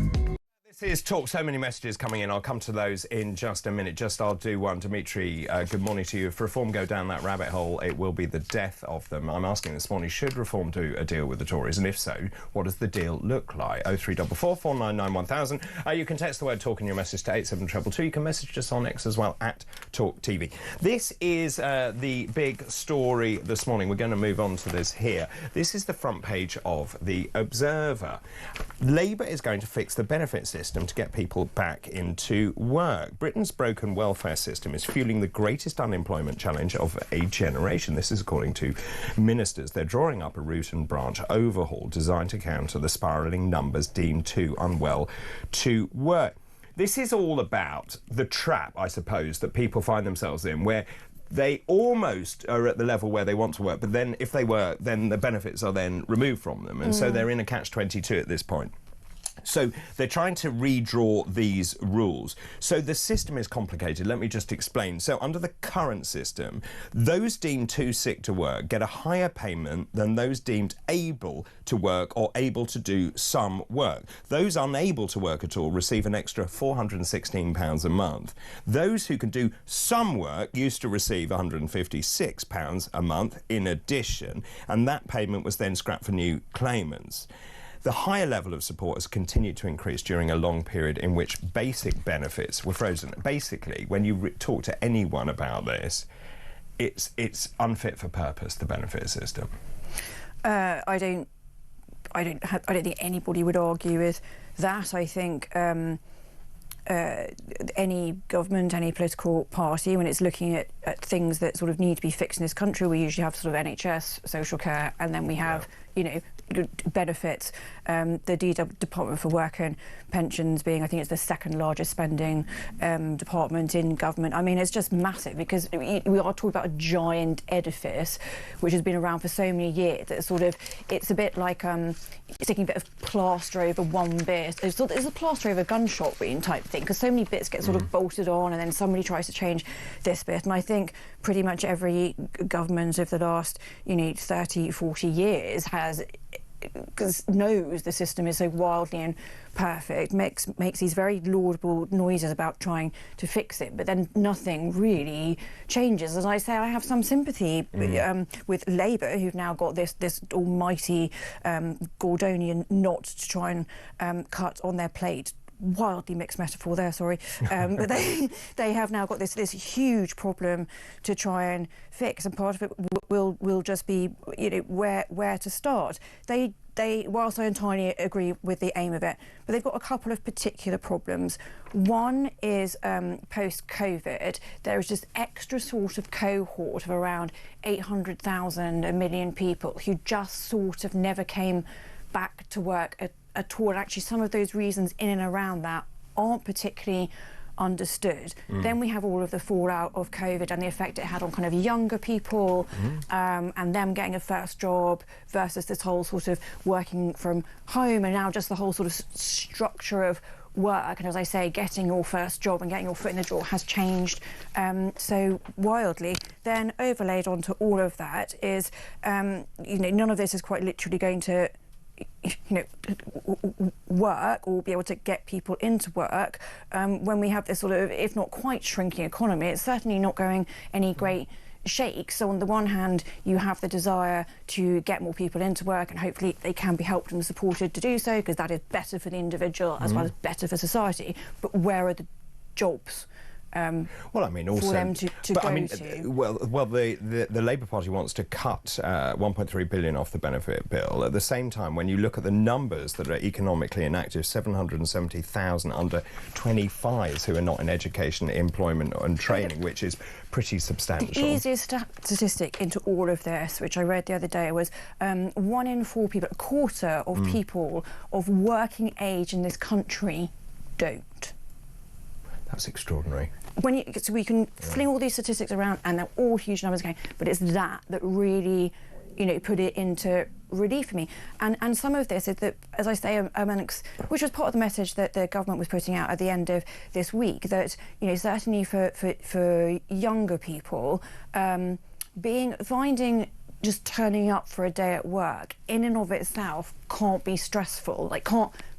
This is Talk. So many messages coming in. I'll come to those in just a minute. I'll do one. Dimitri, good morning to you. If Reform go down that rabbit hole, it will be the death of them. I'm asking this morning, should Reform do a deal with the Tories? And if so, what does the deal look like? 03444 499 1000. You can text the word Talk in your message to 87222. You can message us on X as well, at talkTV. This is the big story this morning. We're going to move on to this here. This is the front page of The Observer. Labour is going to fix the benefit system to get people back into work. Britain's broken welfare system is fueling the greatest unemployment challenge of a generation. This is according to ministers. They're drawing up a root and branch overhaul designed to counter the spiralling numbers deemed too unwell to work. This is all about the trap, I suppose, that people find themselves in, where they almost are at the level where they want to work, but then if they work, then the benefits are then removed from them, and so they're in a catch-22 at this point. So they're trying to redraw these rules. So the system is complicated. Let me just explain. So under the current system, those deemed too sick to work get a higher payment than those deemed able to work or able to do some work. Those unable to work at all receive an extra £416 a month. Those who can do some work used to receive £156 a month in addition, and that payment was then scrapped for new claimants. The higher level of support has continued to increase during a long period in which basic benefits were frozen. Basically, when you talk to anyone about this, it's unfit for purpose, the benefit system. I don't think anybody would argue with that. I think any government, any political party, when it's looking at things that sort of need to be fixed in this country, we usually have sort of NHS, social care, and then we have, you know, benefits. The Department for Work and Pensions being, I think it's the second largest spending department in government. I mean, it's just massive because we are talking about a giant edifice which has been around for so many years. It's sort of, it's a bit like sticking a bit of plaster over one bit. It's a plaster over gunshot wound type thing, because so many bits get sort of bolted on and then somebody tries to change this bit. And I think pretty much every government of the last, 30, 40 years knows the system is so wildly imperfect, makes these very laudable noises about trying to fix it, but then nothing really changes. As I say, I have some sympathy with Labour, who've now got this almighty Gordonian knot to try and cut on their plate. Wildly mixed metaphor there, sorry. But they have now got this huge problem to try and fix, and part of it will just be, where to start. They, whilst I entirely agree with the aim of it, but they've got a couple of particular problems. One is post-COVID, there is this extra sort of cohort of around 800,000, 1 million people who just sort of never came back to work at all. Actually, some of those reasons in and around that aren't particularly understood. Then we have all of the fallout of COVID and the effect it had on kind of younger people and them getting a first job versus this whole sort of working from home, and now just the whole sort of structure of work. And as I say, getting your first job and getting your foot in the door has changed so wildly. Then overlaid onto all of that is, none of this is quite literally going to work or be able to get people into work when we have this sort of, if not quite shrinking economy, it's certainly not going any great shake. So on the one hand, you have the desire to get more people into work, and hopefully they can be helped and supported to do so, because that is better for the individual as well as better for society. But where are the jobs? Well, I mean, also, for them to go to. Well, the Labour Party wants to cut 1.3 billion off the benefit bill. At the same time, when you look at the numbers that are economically inactive, 770,000 under 25s who are not in education, employment and training, which is pretty substantial. The easiest statistic into all of this, which I read the other day, was 1 in 4 people, a quarter of people of working age in this country don't. That's extraordinary. So we can fling all these statistics around, and they're all huge numbers going, but it's that really put it into relief for me. And some of this is that, as I say, which was part of the message that the government was putting out at the end of this week, that, certainly for younger people, finding just turning up for a day at work in and of itself can't be stressful,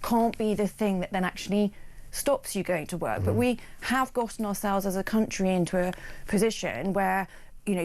can't be the thing that then actually stops you going to work. But we have gotten ourselves as a country into a position where,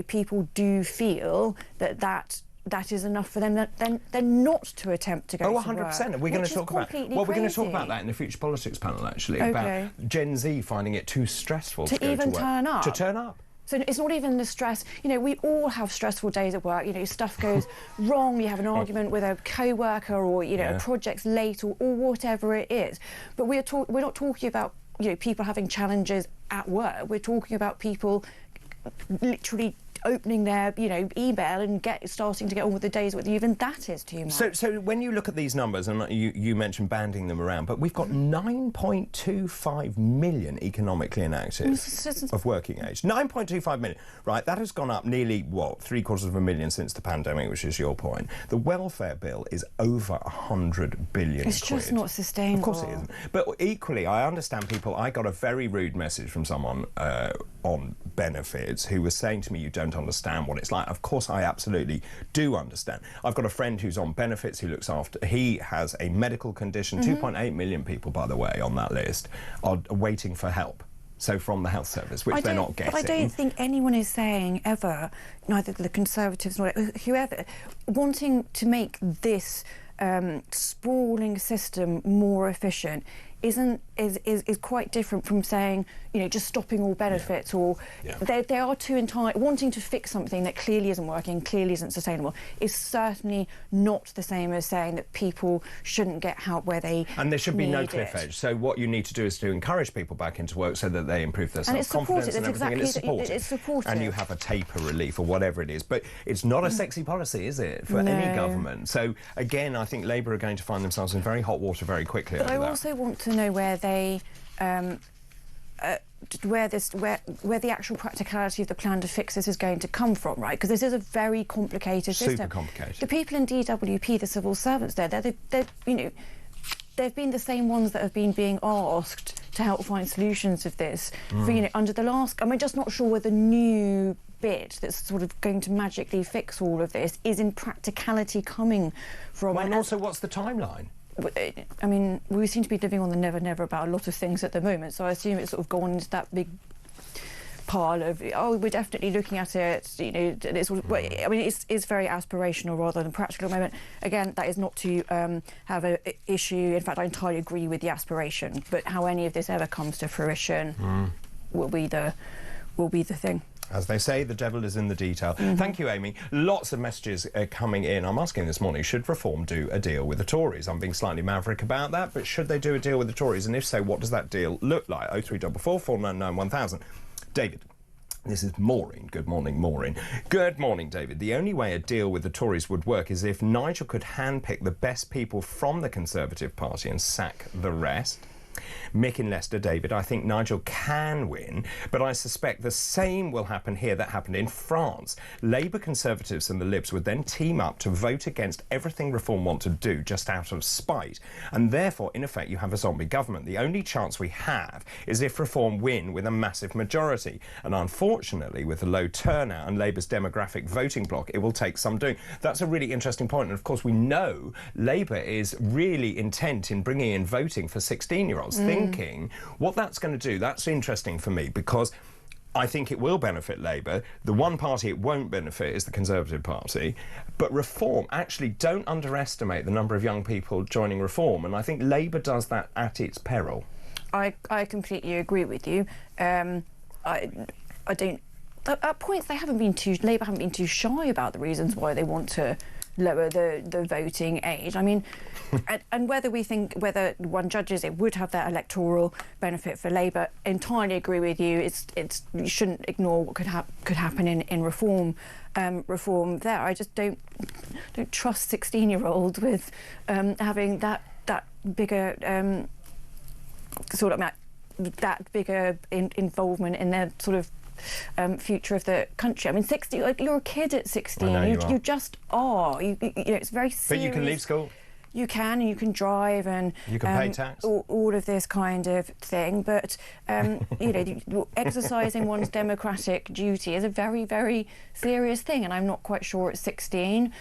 people do feel that is enough for them, then not to attempt to go to work. 100%. We're going to talk about we're going to talk about that in the Future Politics panel, actually, about Gen Z finding it too stressful to go to work. To turn up. So it's not even the stress. We all have stressful days at work. Stuff goes wrong. You have an argument with a co-worker, or a project's late, or whatever it is. But we're not talking about people having challenges at work. We're talking about people literally opening their email and starting to get on with the days with you, even that is too much. So when you look at these numbers, and you mentioned banding them around, but we've got 9.25 million economically inactive of working age. 9.25 million, right? That has gone up nearly, $750,000 since the pandemic, which is your point. The welfare bill is over 100 billion It's quid. Just not sustainable. Of course it isn't. But equally, I understand people. I got a very rude message from someone on benefits who was saying to me, you don't understand what it's like. Of course I absolutely do understand. I've got a friend who's on benefits, he has a medical condition. 2.8 million people, by the way, on that list are waiting for help. So from the health service, which they're not getting. But I don't think anyone is saying ever, neither the Conservatives nor whoever, wanting to make this sprawling system more efficient is quite different from saying, just stopping all benefits, or they are two entire. Wanting to fix something that clearly isn't working, clearly isn't sustainable, is certainly not the same as saying that people shouldn't get help where they and there should be no need cliff it. edge. So what you need to do is to encourage people back into work so that they improve their self-confidence and everything. And it's supported. And you have a taper relief or whatever it is. But it's not a sexy policy, is it, for any government? So again, I think Labour are going to find themselves in very hot water very quickly. But I also want to know where they. Where the actual practicality of the plan to fix this is going to come from, right? Because this is a very complicated system. Super complicated. The people in DWP, the civil servants there, they've been the same ones that have been being asked to help find solutions of this for, under the last. I'm just not sure where the new bit that's sort of going to magically fix all of this is in practicality coming from. Well, and also, what's the timeline? I mean, we seem to be living on the never about a lot of things at the moment, so I assume it's sort of gone into that big pile of, we're definitely looking at it, it's sort of, I mean, it's very aspirational rather than practical at the moment. Again, that is not to have an issue. In fact, I entirely agree with the aspiration, but how any of this ever comes to fruition will be the thing. As they say, the devil is in the detail. Thank you, Amy. Lots of messages coming in. I'm asking this morning, should Reform do a deal with the Tories? I'm being slightly maverick about that, but should they do a deal with the Tories? And if so, what does that deal look like? 0344 499 1000. David. This is Maureen. Good morning, Maureen. Good morning, David. The only way a deal with the Tories would work is if Nigel could handpick the best people from the Conservative Party and sack the rest. Mick in Leicester, David, I think Nigel can win, but I suspect the same will happen here that happened in France. Labour, Conservatives and the Libs would then team up to vote against everything Reform want to do just out of spite. And therefore, in effect, you have a zombie government. The only chance we have is if Reform win with a massive majority. And unfortunately, with the low turnout and Labour's demographic voting bloc, it will take some doing. That's a really interesting point. And of course, we know Labour is really intent in bringing in voting for 16-year-olds. Thinking what that's going to do, that's interesting for me, because I think it will benefit Labour. The one party it won't benefit is the Conservative Party. But Reform, actually, don't underestimate the number of young people joining Reform, and I think Labour does that at its peril. I completely agree with you. I don't. At points, Labour haven't been too shy about the reasons why they want to lower the voting age. I mean, and whether one judges it would have that electoral benefit for Labour, entirely agree with you. You shouldn't ignore what could happen in reform there. I just don't trust 16-year-olds with having that bigger involvement in their sort of future of the country. I mean, 16, like, you're a kid at 16. I know you just are. You know, it's very serious. But you can leave school. You can, and you can drive, and you can pay tax. All of this kind of thing. But you know, exercising one's democratic duty is a very, very serious thing. And I'm not quite sure at 16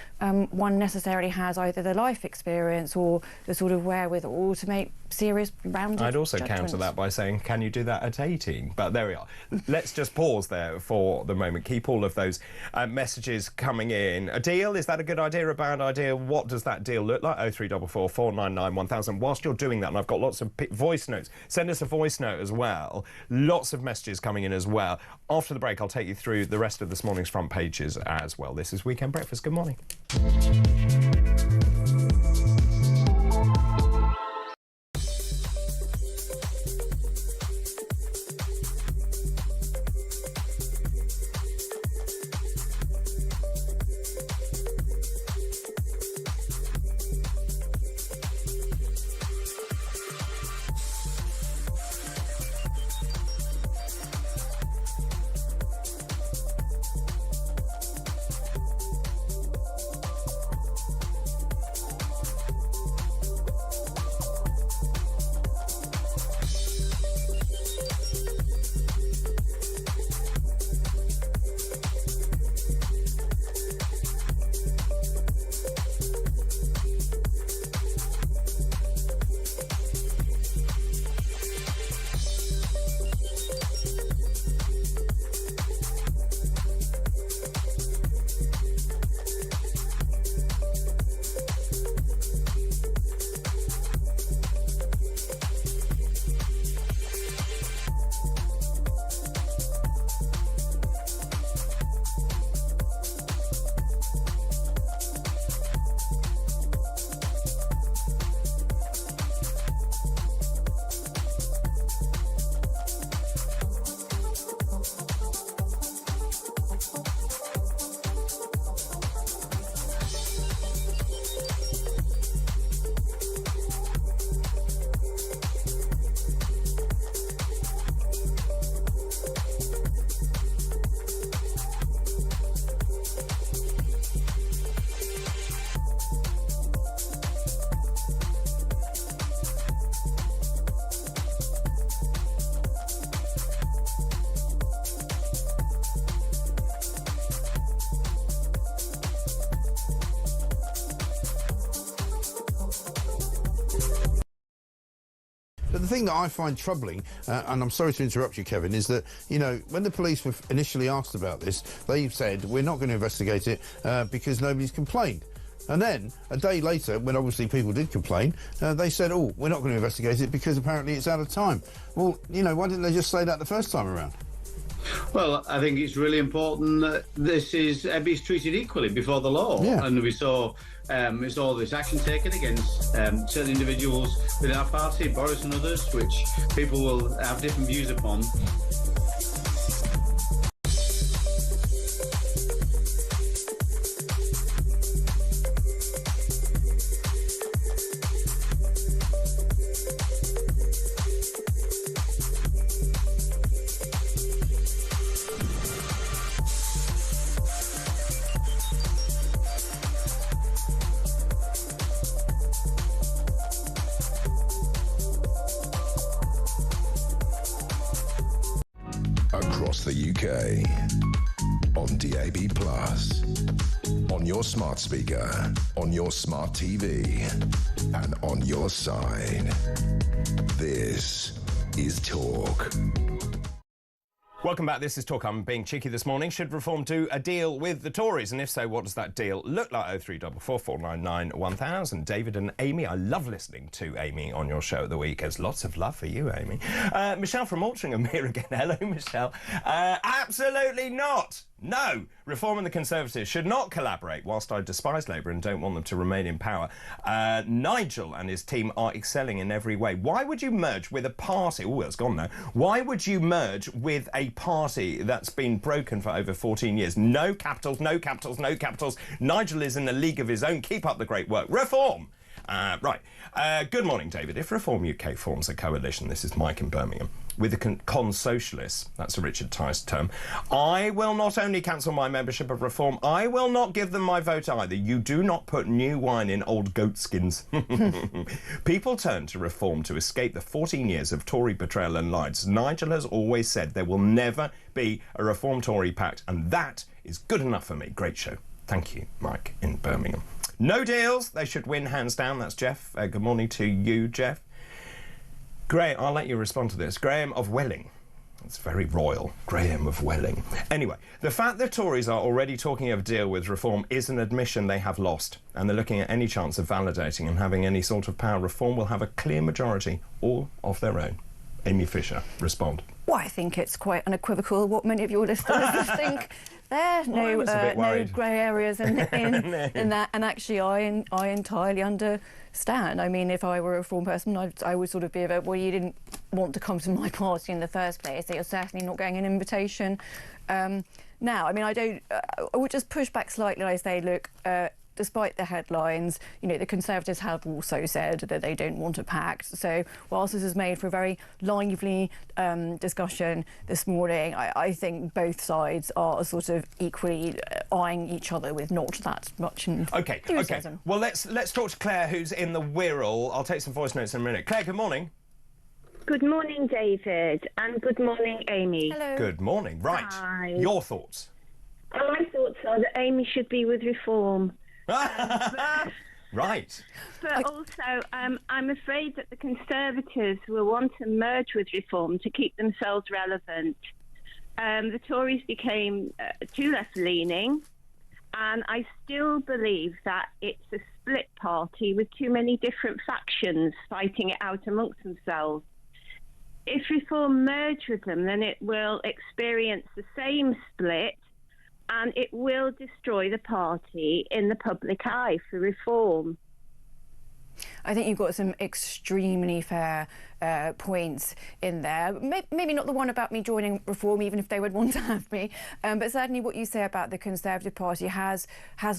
one necessarily has either the life experience or the sort of wherewithal to make serious rounded I'd also judgments. counter that by saying, can you do that at 18? But there we are. Let's just pause there for the moment. Keep all of those messages coming in. A deal, is that a good idea, a bad idea? What does that deal look like? 0344 499 1000. Whilst you're doing that, and I've got lots of voice notes, send us a voice note as well. Lots of messages coming in as well. After the break, I'll take you through the rest of this morning's front pages as well. This is Weekend Breakfast. Good morning. But the thing that I find troubling, and I'm sorry to interrupt you, Kevin, is that, you know, when the police were initially asked about this, they said, we're not going to investigate it because nobody's complained. And then, a day later, when obviously people did complain, they said, oh, we're not going to investigate it because apparently it's out of time. Well, you know, why didn't they just say that the first time around? Well, I think it's really important that everybody's treated equally before the law. Yeah. And we saw this action taken against certain individuals within our party, Boris and others, which people will have different views upon. Across the UK, on DAB+, on your smart speaker, on your smart TV, and on your side. This is Talk. Welcome back. This is Talk. I'm being cheeky this morning. Should Reform do a deal with the Tories? And if so, what does that deal look like? 0344 499 1000. David and Amy. I love listening to Amy on your show at the week. There's lots of love for you, Amy. Michelle from Altrincham here again. Hello, Michelle. Absolutely not. No, Reform and the Conservatives should not collaborate. Whilst I despise Labour and don't want them to remain in power, Nigel and his team are excelling in every way. Why would you merge with a party? Oh, it's gone now. Why would you merge with a party that's been broken for over 14 years? No capitals, no capitals, no capitals. Nigel is in a league of his own. Keep up the great work. Reform! Right. Good morning, David. If Reform UK forms a coalition, this is Mike in Birmingham, with the con-socialists, that's a Richard Tice term, I will not only cancel my membership of Reform, I will not give them my vote either. You do not put new wine in old goat skins. People turn to Reform to escape the 14 years of Tory betrayal and lies. Nigel has always said there will never be a Reform-Tory pact, and that is good enough for me. Great show. Thank you, Mike in Birmingham. No deals. They should win hands down. That's Jeff. Good morning to you, Jeff. Graham, I'll let you respond to this. Graham of Welling. It's very royal. Graham of Welling. Anyway, the fact that Tories are already talking of a deal with Reform is an admission they have lost, and they're looking at any chance of validating and having any sort of power. Reform will have a clear majority, all of their own. Amy Fisher, respond. Well, I think it's quite unequivocal what many of your listeners think. There are no grey areas in that, and actually I entirely understand. I mean, if I were a Reform person, I would sort of be about, well, you didn't want to come to my party in the first place, so you're certainly not getting an invitation. Now, I mean, I would just push back slightly. I say, look, despite the headlines, you know, the Conservatives have also said that they don't want a pact. So whilst this has made for a very lively discussion this morning, I think both sides are sort of equally eyeing each other with not that much enthusiasm. Okay. Well, let's talk to Claire, who's in the Wirral. I'll take some voice notes in a minute. Claire, good morning. Good morning, David, and good morning, Amy. Hello. Good morning. Right. Hi. Your thoughts? My thoughts are that Amy should be with Reform. Right. But also, I'm afraid that the Conservatives will want to merge with Reform to keep themselves relevant. The Tories became too left-leaning, and I still believe that it's a split party with too many different factions fighting it out amongst themselves. If Reform merge with them, then it will experience the same split, and it will destroy the party in the public eye for Reform. I think you've got some extremely fair points in there. Maybe not the one about me joining Reform, even if they would want to have me, but certainly what you say about the Conservative Party has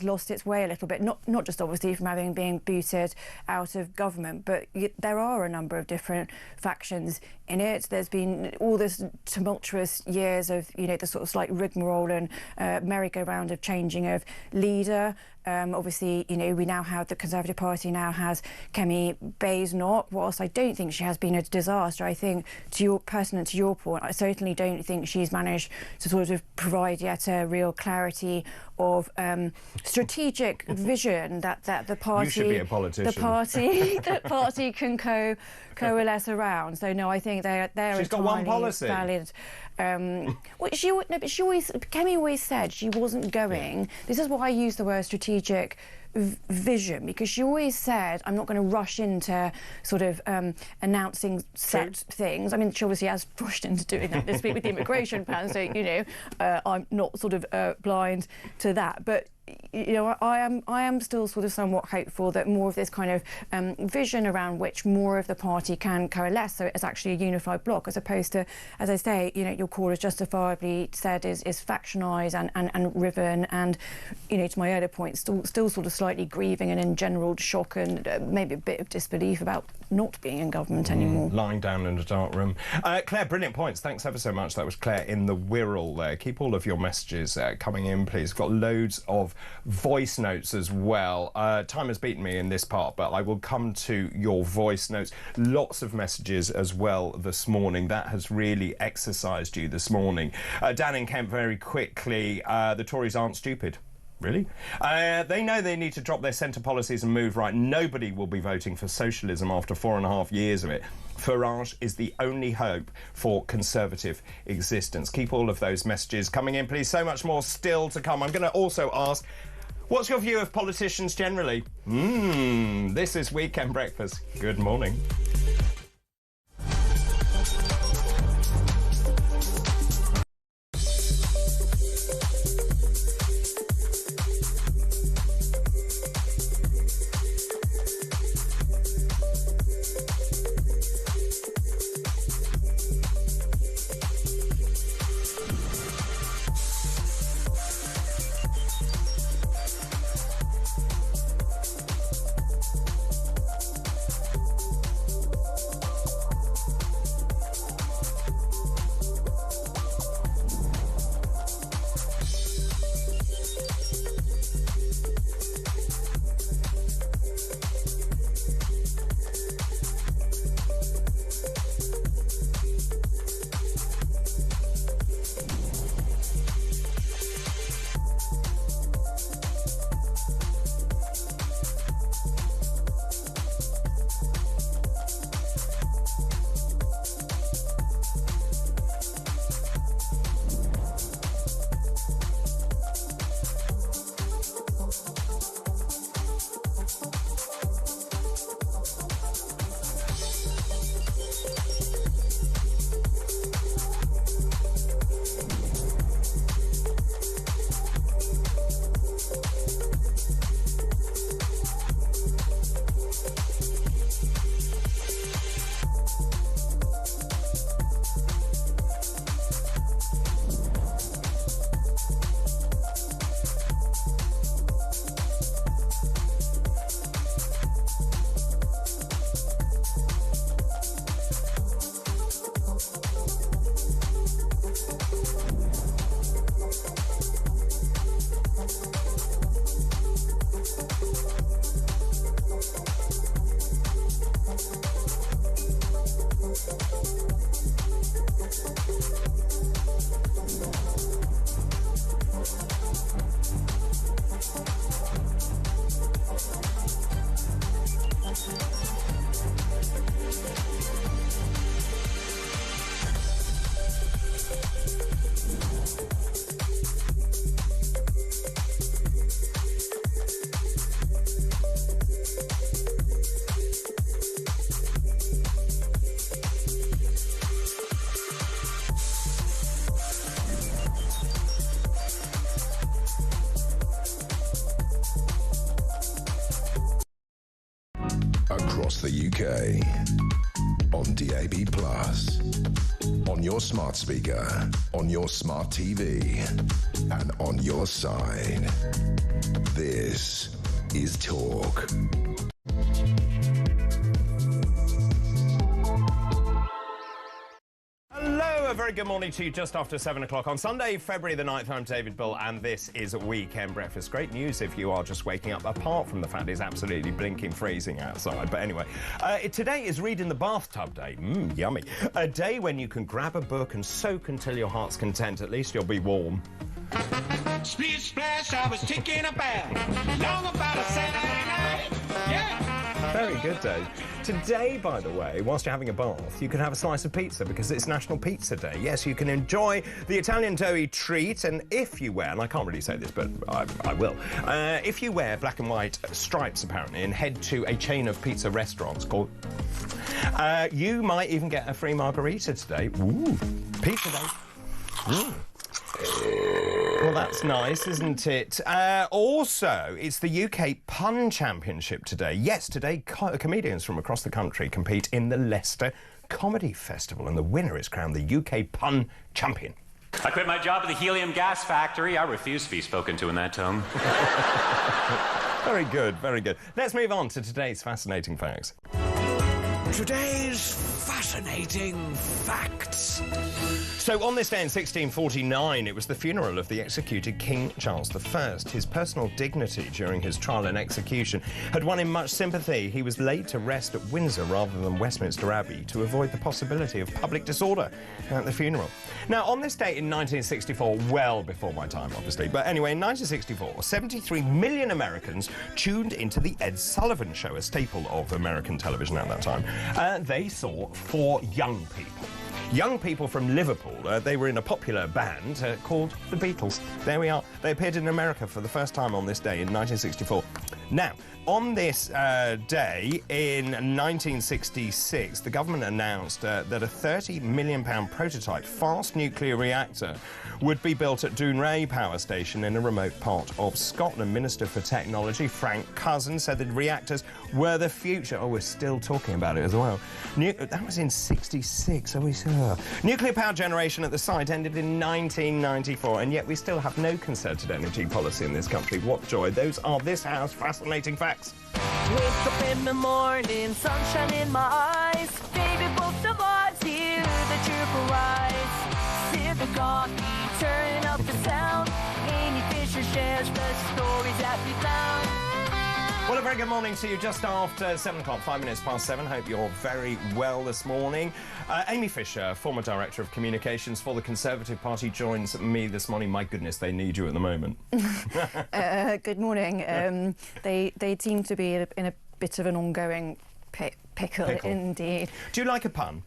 lost its way a little bit, not just obviously from having been booted out of government, but there are a number of different factions in it. There's been all this tumultuous years of, you know, the sort of slight rigmarole and merry-go-round of changing of leader. Obviously, you know, we now have the Conservative Party now has Kemi Basnok. Whilst I don't think she has been a disaster, I think, pertinent to your point, I certainly don't think she's managed to sort of provide yet a real clarity of strategic vision that the party, you should be a politician. the party can coalesce around. So no, I think they're she's got one policy. Valid. Kemi always said she wasn't going. This is why I use the word strategic vision, because she always said, I'm not going to rush into sort of announcing set things. I mean, she obviously has rushed into doing that this week with the immigration plan, so, you know, I'm not sort of blind to that. But you know, I am still sort of somewhat hopeful that more of this kind of vision around which more of the party can coalesce, so it's actually a unified bloc, as opposed to, as I say, you know, your caller has justifiably said is factionalised and riven, and, you know, to my earlier point, still sort of slightly grieving and in general shock and maybe a bit of disbelief about not being in government anymore. Lying down in a dark room. Claire, brilliant points. Thanks ever so much. That was Claire in the Wirral there. Keep all of your messages coming in, please. Got loads of voice notes as well. Time has beaten me in this part, but I will come to your voice notes. Lots of messages as well this morning. That has really exercised you this morning. Dan in Kent, very quickly, the Tories aren't stupid. Really? They know they need to drop their centre policies and move right. Nobody will be voting for socialism after 4.5 years of it. Farage is the only hope for Conservative existence. Keep all of those messages coming in, please. So much more still to come. I'm going to also ask, what's your view of politicians generally? This is Weekend Breakfast. Good morning. across the UK. On DAB+, on your smart speaker, on your smart TV, and on your side. This is Talk. Hello, a very good morning to you just after 7 o'clock on Sunday, February the 9th. I'm David Bull, and this is Weekend Breakfast. Great news if you are just waking up, apart from the fact it's absolutely blinking freezing outside. But anyway, today is Read in the Bathtub Day. Yummy. A day when you can grab a book and soak until your heart's content. At least you'll be warm. Split splash, I was taking a bath. Long about a Saturday night. Yeah. Very good, Dave. Today, by the way, whilst you're having a bath, you can have a slice of pizza because it's National Pizza Day. Yes, you can enjoy the Italian doughy treat, and if you wear, and I can't really say this, but I will, if you wear black and white stripes, apparently, and head to a chain of pizza restaurants called... you might even get a free margarita today. Ooh, Pizza Day. Well, that's nice, isn't it? Also, it's the UK Pun Championship today. Yes, today comedians from across the country compete in the Leicester Comedy Festival, and the winner is crowned the UK Pun Champion. I quit my job at the helium gas factory. I refuse to be spoken to in that tone. Very good, very good. Let's move on to today's fascinating facts. Today's fascinating facts. So on this day in 1649, it was the funeral of the executed King Charles I. His personal dignity during his trial and execution had won him much sympathy. He was laid to rest at Windsor rather than Westminster Abbey to avoid the possibility of public disorder at the funeral. Now, on this date in 1964, well before my time, obviously, but anyway, in 1964, 73 million Americans tuned into the Ed Sullivan Show, a staple of American television at that time. They saw 4 young people. Young people from Liverpool. They were in a popular band called the Beatles. There we are. They appeared in America for the first time on this day in 1964. Now, on this day in 1966, the government announced that a £30 million prototype fast nuclear reactor would be built at Dounreay Power Station in a remote part of Scotland. Minister for Technology, Frank Cousins, said that reactors were the future. Oh, we're still talking about it as well. That was in 66, are we sure? Nuclear power generation at the site ended in 1994, and yet we still have no concerted energy policy in this country. What joy. Those are this house fascinating facts. Wake up in the morning, sunshine in my eyes. David Bull survives here, the cheerful rise. Sip the coffee, turn up the sound. Amy Fisher shares the stories that we found. Well, a very good morning to you just after 7 o'clock, 5 minutes past 7. Hope you're very well this morning. Amy Fisher, former Director of Communications for the Conservative Party, joins me this morning. My goodness, they need you at the moment. Good morning. They seem to be in a bit of an ongoing pickle, indeed. Do you like a pun?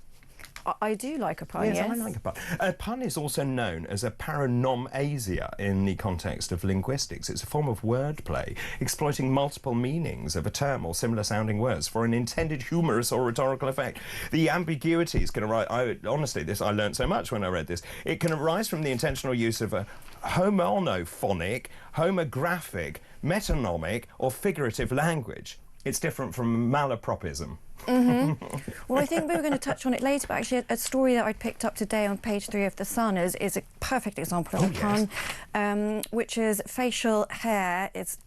I do like a pun, yes. yes. I like a pun. A pun is also known as a paronomasia in the context of linguistics. It's a form of wordplay, exploiting multiple meanings of a term or similar-sounding words for an intended humorous or rhetorical effect. The ambiguities can arise... honestly, I learned so much when I read this. It can arise from the intentional use of a homophonic, homographic, metonymic or figurative language. It's different from malapropism. Well, I think we were going to touch on it later, but actually a story that I picked up today on page 3 of The Sun is a perfect example of a pun, which is facial hair is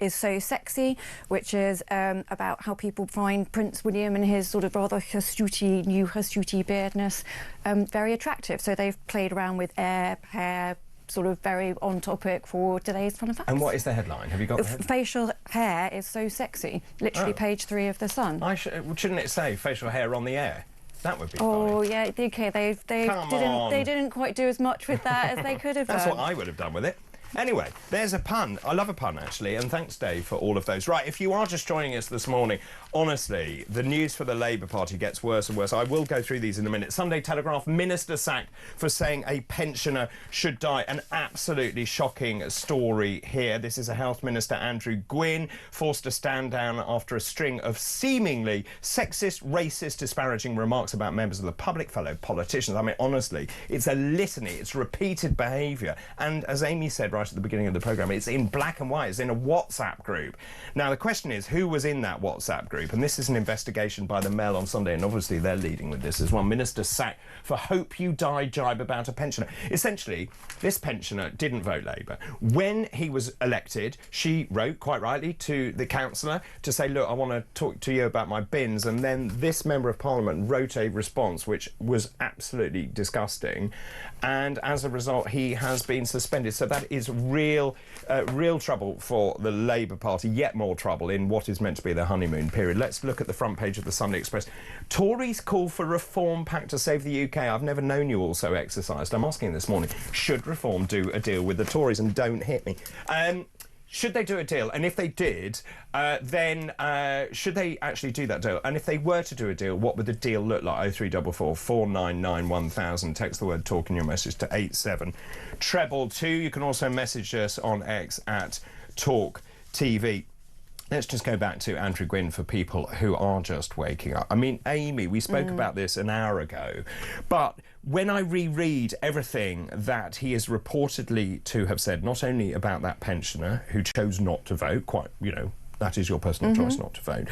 so sexy, which is about how people find Prince William and his sort of rather new hirsutey beardness very attractive. So they've played around with hair, sort of very on topic for today's Fun Facts. And what is the headline? Have you got the headline? Facial hair is so sexy. Literally page 3 of The Sun. Shouldn't it say facial hair on the air? That would be fine. Oh, yeah, OK, they didn't quite do as much with that as they could have done. That's what I would have done with it. Anyway, there's a pun. I love a pun, actually, and thanks, Dave, for all of those. Right, if you are just joining us this morning, honestly, the news for the Labour Party gets worse and worse. I will go through these in a minute. Sunday Telegraph, minister sacked for saying a pensioner should die. An absolutely shocking story here. This is a Health Minister, Andrew Gwynn, forced to stand down after a string of seemingly sexist, racist, disparaging remarks about members of the public, fellow politicians. I mean, honestly, it's a litany. It's repeated behaviour. And as Amy said right right at the beginning of the programme. It's in black and white. It's in a WhatsApp group. Now, the question is, who was in that WhatsApp group? And this is an investigation by the Mail on Sunday, and obviously they're leading with this as well. Minister sacked for Hope You Die jibe about a pensioner. Essentially, this pensioner didn't vote Labour. When he was elected, she wrote, quite rightly, to the councillor to say, look, I want to talk to you about my bins. And then this Member of Parliament wrote a response which was absolutely disgusting. And as a result, he has been suspended. So that is real trouble for the Labour Party, yet more trouble in what is meant to be their honeymoon period. Let's look at the front page of the Sunday Express. Tories call for Reform Pact to save the UK. I've never known you all so exercised. I'm asking this morning, should Reform do a deal with the Tories? And don't hit me. Should they do a deal? And if they did, then should they actually do that deal? And if they were to do a deal, what would the deal look like? 0344 499 1000. Text the word talk in your message to 87222. You can also message us on X at talkTV. Let's just go back to Andrew Gwynn for people who are just waking up. I mean, Amy, we spoke about this an hour ago, but when I reread everything that he is reportedly to have said, not only about that pensioner who chose not to vote, quite, you know, that is your personal choice not to vote.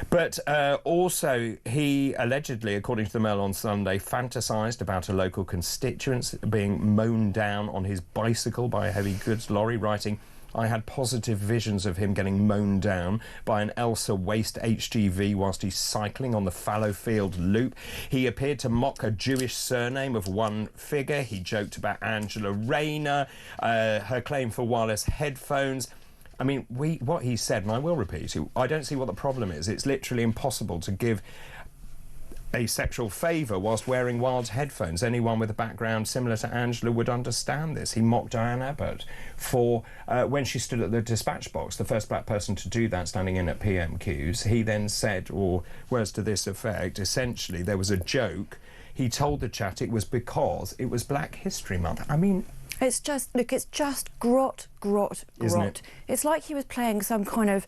But also, he allegedly, according to the Mail on Sunday, fantasised about a local constituent being mown down on his bicycle by a heavy goods lorry, writing, I had positive visions of him getting mown down by an Elsa Waste HGV whilst he's cycling on the Fallowfield Loop. He appeared to mock a Jewish surname of one figure. He joked about Angela Rayner, her claim for wireless headphones. I mean, what he said, and I will repeat it, I don't see what the problem is. It's literally impossible to give a sexual favour whilst wearing wild headphones. Anyone with a background similar to Angela would understand this. He mocked Diane Abbott for when she stood at the dispatch box, the first black person to do that, standing in at PMQs. He then said, or words to this effect, essentially there was a joke. He told the chat it was because it was Black History Month. I mean, it's just, look, it's just grot. Isn't it? It's like he was playing some kind of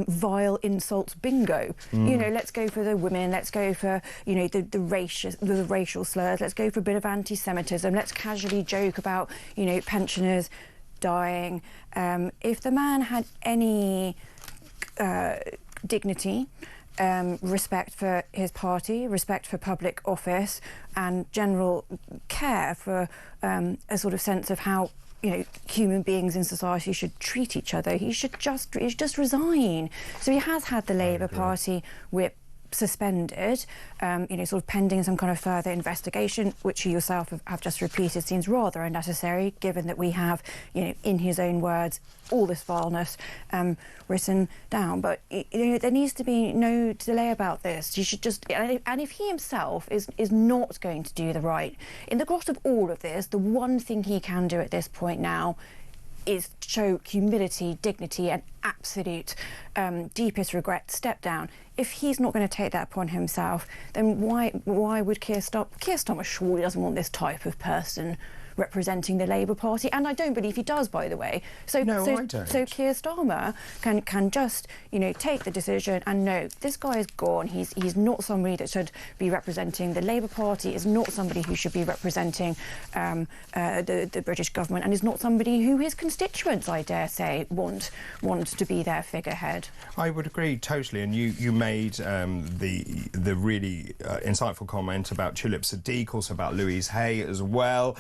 vile insults bingo. You know, let's go for the women, let's go for, you know, the racial slurs, let's go for a bit of anti-Semitism, let's casually joke about, you know, pensioners dying. If the man had any dignity, respect for his party, respect for public office, and general care for a sort of sense of how, you know, human beings in society should treat each other, he should just resign. So he has had the Labour Party whip suspended, you know, sort of pending some kind of further investigation, which you yourself have just repeated seems rather unnecessary, given that we have, you know, in his own words, all this vileness written down. But, you know, there needs to be no delay about this. You should just, and if he himself is not going to do the right, in the grot of all of this, the one thing he can do at this point now is show humility, dignity, and absolute deepest regret, step down. If he's not going to take that upon himself, then why would Keir Starmer surely doesn't want this type of person representing the Labour Party, and I don't believe he does, by the way. So Keir Starmer can just, you know, take the decision and no, this guy is gone. He's not somebody that should be representing the Labour Party, is not somebody who should be representing the British government, and is not somebody who his constituents, I dare say, want to be their figurehead. I would agree totally, and you made the really insightful comment about Tulip Sadiq, also about Louise Hay as well.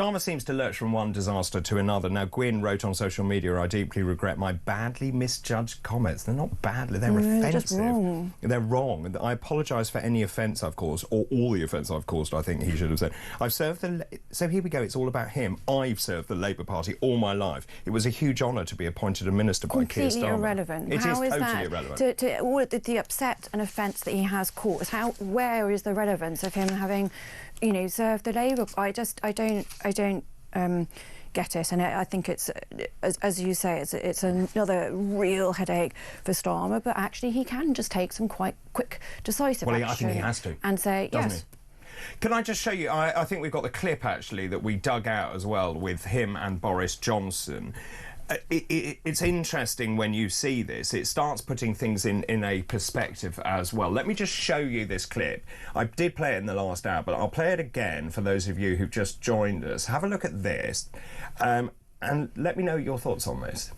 Starmer seems to lurch from one disaster to another. Now, Gwynn wrote on social media, I deeply regret my badly misjudged comments. They're not badly, they're offensive. Just wrong. They're wrong. I apologise for any offence I've caused, or all the offence I've caused, I think he should have said. I've served so here we go, it's all about him. I've served the Labour Party all my life. It was a huge honour to be appointed a minister by Keir Starmer. Completely irrelevant. How is totally that irrelevant. To all the upset and offence that he has caused? Where is the relevance of him having, you know, served the Labour? I don't get it, and I think it's, as you say, it's another real headache for Starmer. But actually, he can just take some quite quick, decisive action. I think he has to, and say doesn't yes. He? Can I just show you? I think we've got the clip actually that we dug out as well with him and Boris Johnson. It's interesting when you see this. It starts putting things in a perspective as well. Let me just show you this clip. I did play it in the last hour, but I'll play it again for those of you who've just joined us. Have a look at this. And let me know your thoughts on this.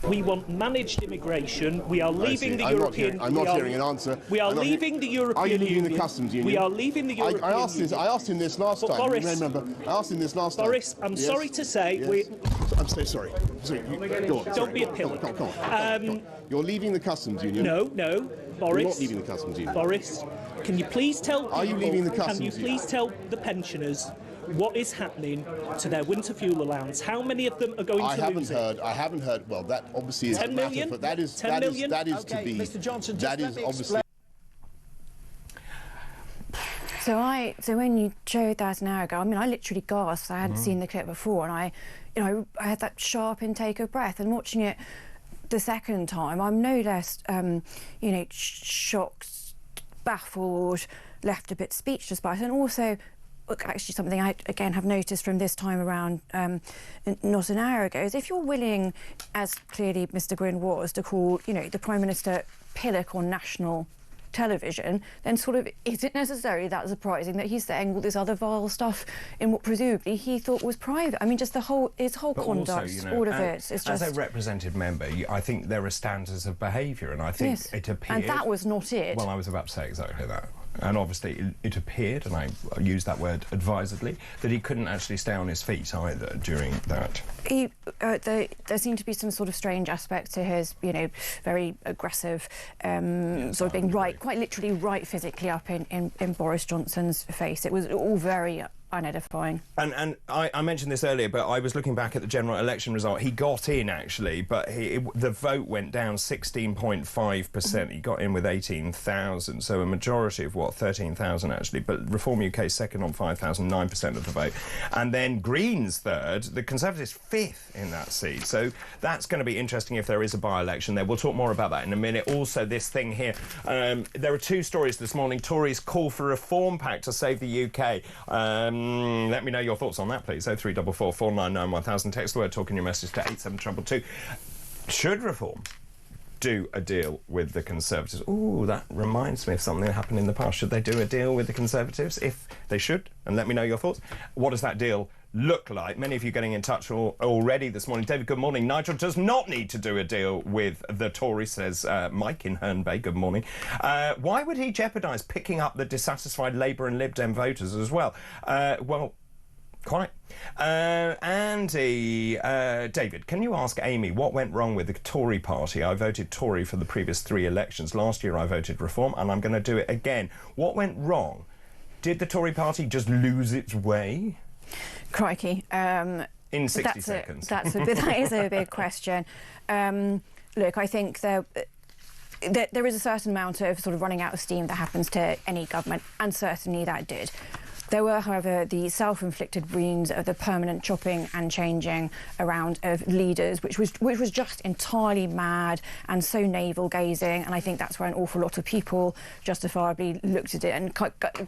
We want managed immigration. We are leaving the European. I'm not hearing an answer. We are leaving the European Union. Are you leaving the customs union? We are leaving the European Union. I asked him this last time. Boris, you remember? I asked him this last time. Boris, I'm sorry to say I'm so sorry. Go on. Don't be a pillock. Come on. You're leaving the customs union. No, Boris. You're not leaving the customs union. Boris, can you please tell people? Are you leaving the customs union? Can you please tell the pensioners what is happening to their winter fuel allowance? How many of them are going to lose it? I haven't heard. Well, that obviously is 10 million? but that is 10 million? That is okay, to be. Mr. Johnson, that is obviously. So when you showed that an hour ago, I mean, I literally gasped. I hadn't seen the clip before, and I had that sharp intake of breath. And watching it the second time, I'm no less, shocked, baffled, left a bit speechless by it, and also. Look, actually, something I, again, have noticed from this time around, not an hour ago, is if you're willing, as clearly Mr Gwynne was, to call, the Prime Minister pillock on national television, then sort of is it necessarily that surprising that he's saying all this other vile stuff in what presumably he thought was private? I mean, just his whole but conduct, also, all of it. It's just... As a represented member, I think there are standards of behaviour, and I think it appeared... And that was not it. Well, I was about to say exactly that. And obviously it appeared, and I use that word advisedly, that he couldn't actually stay on his feet either during that. There seemed to be some sort of strange aspect to his, very aggressive, sort of being quite literally right physically up in Boris Johnson's face. It was all very unedifying. And I mentioned this earlier, but I was looking back at the general election result. He got in, actually, but the vote went down 16.5%. He got in with 18,000, so a majority of, 13,000, actually. But Reform UK second on 5,000, 9% of the vote. And then Greens third, the Conservatives fifth in that seat. So that's going to be interesting if there is a by-election there. We'll talk more about that in a minute. Also, this thing here. There are two stories this morning. Tories call for a reform pact to save the UK. Let me know your thoughts on that, please. 0344 499 1000. Text the word talking your message to 87222. Should Reform do a deal with the Conservatives? Ooh, that reminds me of something that happened in the past. Should they do a deal with the Conservatives? If they should, and let me know your thoughts. What does that deal look like? Many of you getting in touch already this morning. David, good morning. Nigel does not need to do a deal with the Tories, says Mike in Herne Bay. Good morning. Why would he jeopardise picking up the dissatisfied Labour and Lib Dem voters as well? Well, quite. Andy, David, can you ask Amy what went wrong with the Tory party? I voted Tory for the previous 3 elections. Last year I voted Reform, and I'm going to do it again. What went wrong? Did the Tory party just lose its way? Crikey. In 60 seconds. That is a big question. Look, I think there is a certain amount of sort of running out of steam that happens to any government, and certainly that did. There were, however, the self-inflicted wounds of the permanent chopping and changing around of leaders, which was just entirely mad and so navel-gazing, and I think that's where an awful lot of people justifiably looked at it and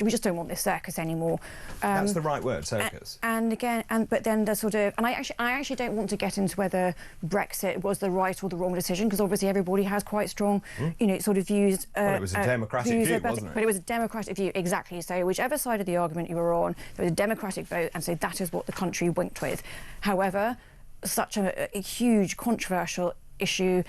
we just don't want this circus anymore. That's the right word, circus. But then the sort of, and I actually don't want to get into whether Brexit was the right or the wrong decision, because obviously everybody has quite strong, sort of views. Well, it was a democratic view, wasn't it? But it was a democratic view, exactly. So whichever side of the argument you were on, there was a democratic vote, and so that is what the country went with. However, such a huge controversial issue,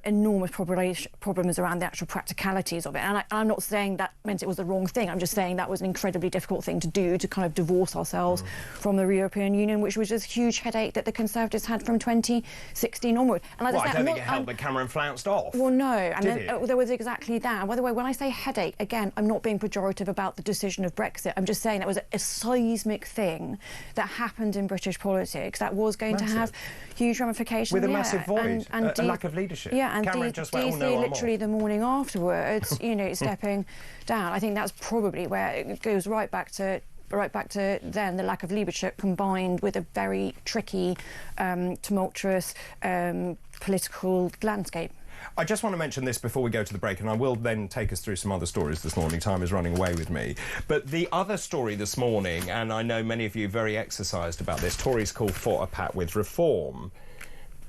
enormous problems around the actual practicalities of it. And I'm not saying that meant it was the wrong thing. I'm just saying that was an incredibly difficult thing to do, to kind of divorce ourselves from the European Union, which was this huge headache that the Conservatives had from 2016 onward. And I don't think it helped that Cameron flounced off. Well, no. And then there was exactly that. And by the way, when I say headache, again, I'm not being pejorative about the decision of Brexit. I'm just saying that was a seismic thing that happened in British politics that was going to have huge ramifications. With a massive void, and a lack of leadership. Yeah, and Cameron just went, literally the morning afterwards, stepping down. I think that's probably where it goes right back to then, the lack of leadership combined with a very tricky, tumultuous political landscape. I just want to mention this before we go to the break, and I will then take us through some other stories this morning. Time is running away with me. But the other story this morning, and I know many of you are very exercised about this, Tories call for a pact with Reform.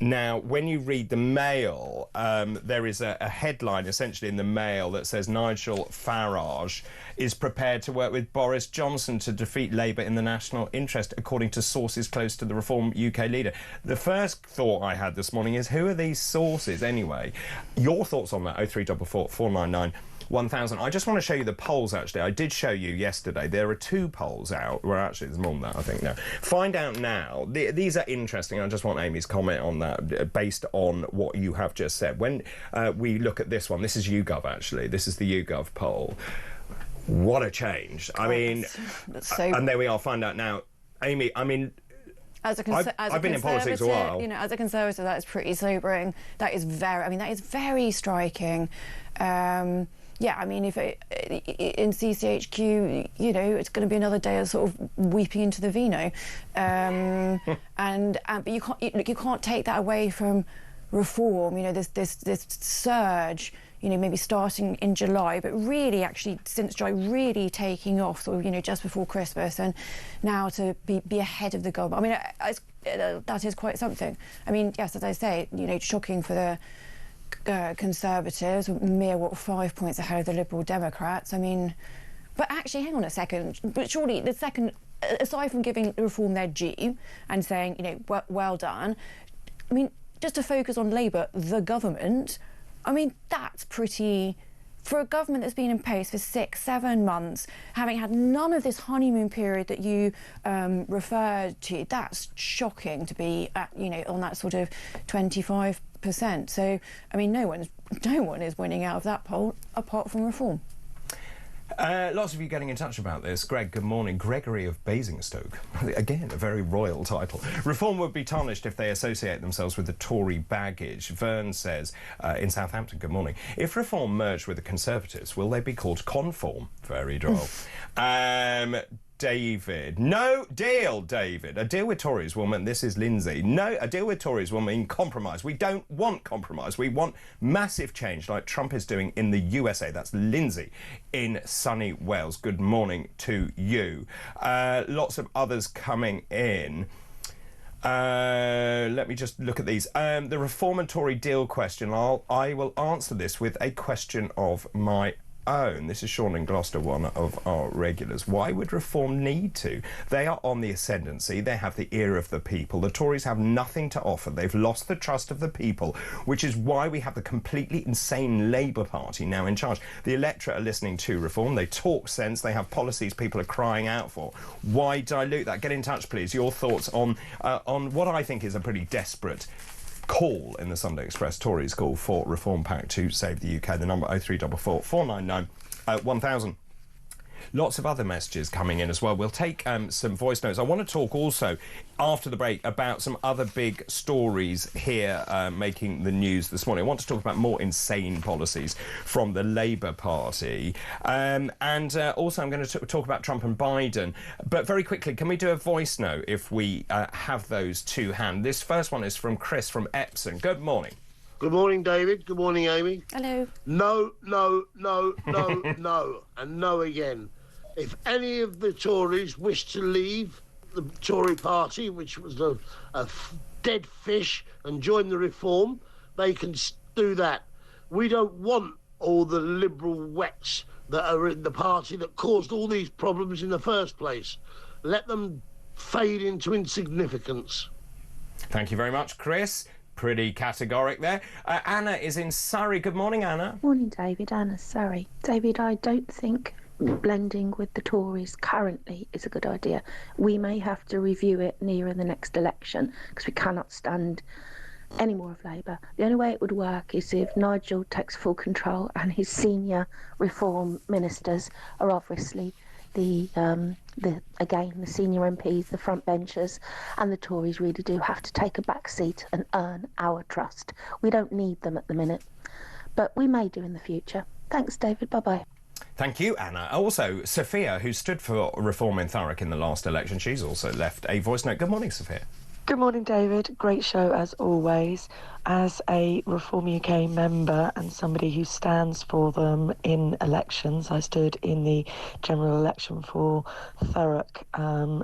Now, when you read the Mail, there is a headline essentially in the Mail that says Nigel Farage is prepared to work with Boris Johnson to defeat Labour in the national interest, according to sources close to the Reform UK leader. The first thought I had this morning is, who are these sources anyway? Your thoughts on that? 0344 499 1000. I just want to show you the polls, actually. I did show you yesterday. There are 2 polls out. Well, actually, there's more than that, I think, now. Find out now. These are interesting. I just want Amy's comment on that, based on what you have just said. When we look at this one, this is YouGov, actually. This is the YouGov poll. What a change. I mean, that's so... and there we are. Find out now. Amy, I mean... I've been in politics a while. You know, as a Conservative, that is pretty sobering. That is very striking. Yeah, I mean, if in CCHQ, you know, it's going to be another day of sort of weeping into the vino, but you can't take that away from Reform. You know, this surge, you know, maybe starting in July, but really actually since July, really taking off, sort of, you know, just before Christmas, and now to be ahead of the government. I mean, that is quite something. I mean, yes, as I say, you know, shocking for the Conservatives, mere 5 points ahead of the Liberal Democrats. I mean, but actually, hang on a second. But surely the second, aside from giving Reform their due and saying, you know, well done, I mean, just to focus on Labour, the government, I mean, that's pretty... For a government that's been in place for 6-7 months, having had none of this honeymoon period that you referred to, that's shocking to be at, you know, on that sort of 25%. So, I mean, no one is winning out of that poll apart from Reform. Lots of you getting in touch about this. Greg, good morning. Gregory of Basingstoke. Again, a very royal title. Reform would be tarnished if they associate themselves with the Tory baggage. Vern says, in Southampton, good morning. If Reform merged with the Conservatives, will they be called Conform? Very droll. David. No deal, David. A deal with Tories will mean... This is Lindsay. No, a deal with Tories will mean compromise. We don't want compromise. We want massive change like Trump is doing in the USA. That's Lindsay in sunny Wales. Good morning to you. Lots of others coming in. Let me just look at these. The Reform and Tory deal question. I will answer this with a question of my own. This is Sean in Gloucester, one of our regulars. Why would Reform need to? They are on the ascendancy. They have the ear of the people. The Tories have nothing to offer. They've lost the trust of the people, which is why we have the completely insane Labour Party now in charge. The electorate are listening to Reform. They talk sense. They have policies people are crying out for. Why dilute that? Get in touch, please. Your thoughts on what I think is a pretty desperate call in the Sunday Express. Tories call for Reform Pact to save the UK. The number 0344 499 1000. Lots of other messages coming in as well. We'll take some voice notes. I want to talk also after the break about some other big stories here making the news this morning. I want to talk about more insane policies from the Labour Party. And also I'm going to talk about Trump and Biden. But very quickly, can we do a voice note if we have those to hand? This first one is from Chris from Epsom. Good morning. Good morning, David. Good morning, Amy. Hello. No, no, no, no, no, and no again. If any of the Tories wish to leave the Tory party, which was a dead fish, and join the Reform, they can do that. We don't want all the liberal wets that are in the party that caused all these problems in the first place. Let them fade into insignificance. Thank you very much, Chris. Pretty categoric there. Anna is in Surrey. Good morning, Anna. Morning, David. Anna, Surrey. David, I don't think blending with the Tories currently is a good idea. We may have to review it nearer the next election because we cannot stand any more of Labour. The only way it would work is if Nigel takes full control and his senior Reform ministers are obviously the senior MPs, the front benchers, and the Tories really do have to take a back seat and earn our trust. We don't need them at the minute, but we may do in the future. Thanks, David. Bye-bye. Thank you, Anna. Also, Sophia, who stood for Reform in Thurrock in the last election, she's also left a voice note. Good morning, Sophia. Good morning, David. Great show as always. As a Reform UK member and somebody who stands for them in elections, I stood in the general election for Thurrock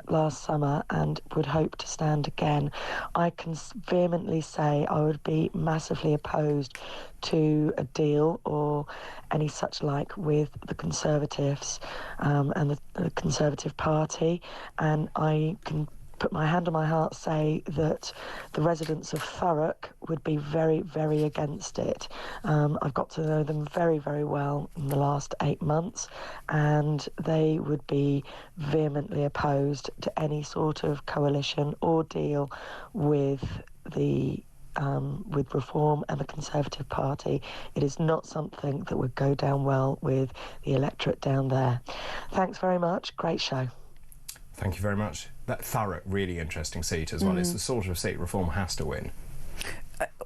last summer and would hope to stand again. I can vehemently say I would be massively opposed to a deal or any such like with the Conservatives and the Conservative Party, and I can put my hand on my heart, say that the residents of Thurrock would be very, very against it. I've got to know them very, very well in the last 8 months, and they would be vehemently opposed to any sort of coalition or deal with the with Reform and the Conservative Party. It is not something that would go down well with the electorate down there. Thanks very much. Great show. Thank you very much. That Thurrock, really interesting seat as well. It's the sort of seat Reform has to win.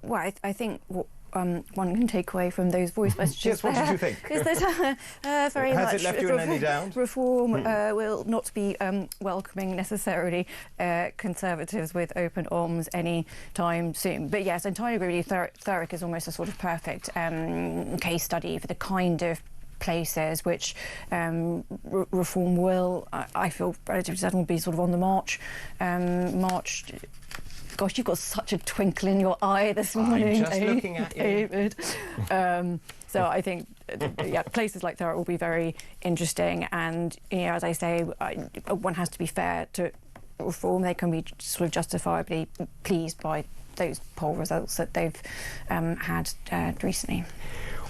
Well, I think what one can take away from those voice messages Yes, what did you think? is that very much... Has it left you in any doubt? Reform will not be welcoming necessarily Conservatives with open arms any time soon. But yes, I entirely agree with you. Thurrock is almost a sort of perfect case study for the kind of places which Reform will, I feel, relatively certain will be sort of on the march. Gosh, you've got such a twinkle in your eye this morning. I'm just looking at you. David. So I think, yeah, places like Thurrock will be very interesting. And, you know, as I say, one has to be fair to Reform. They can be sort of justifiably pleased by those poll results that they've had recently.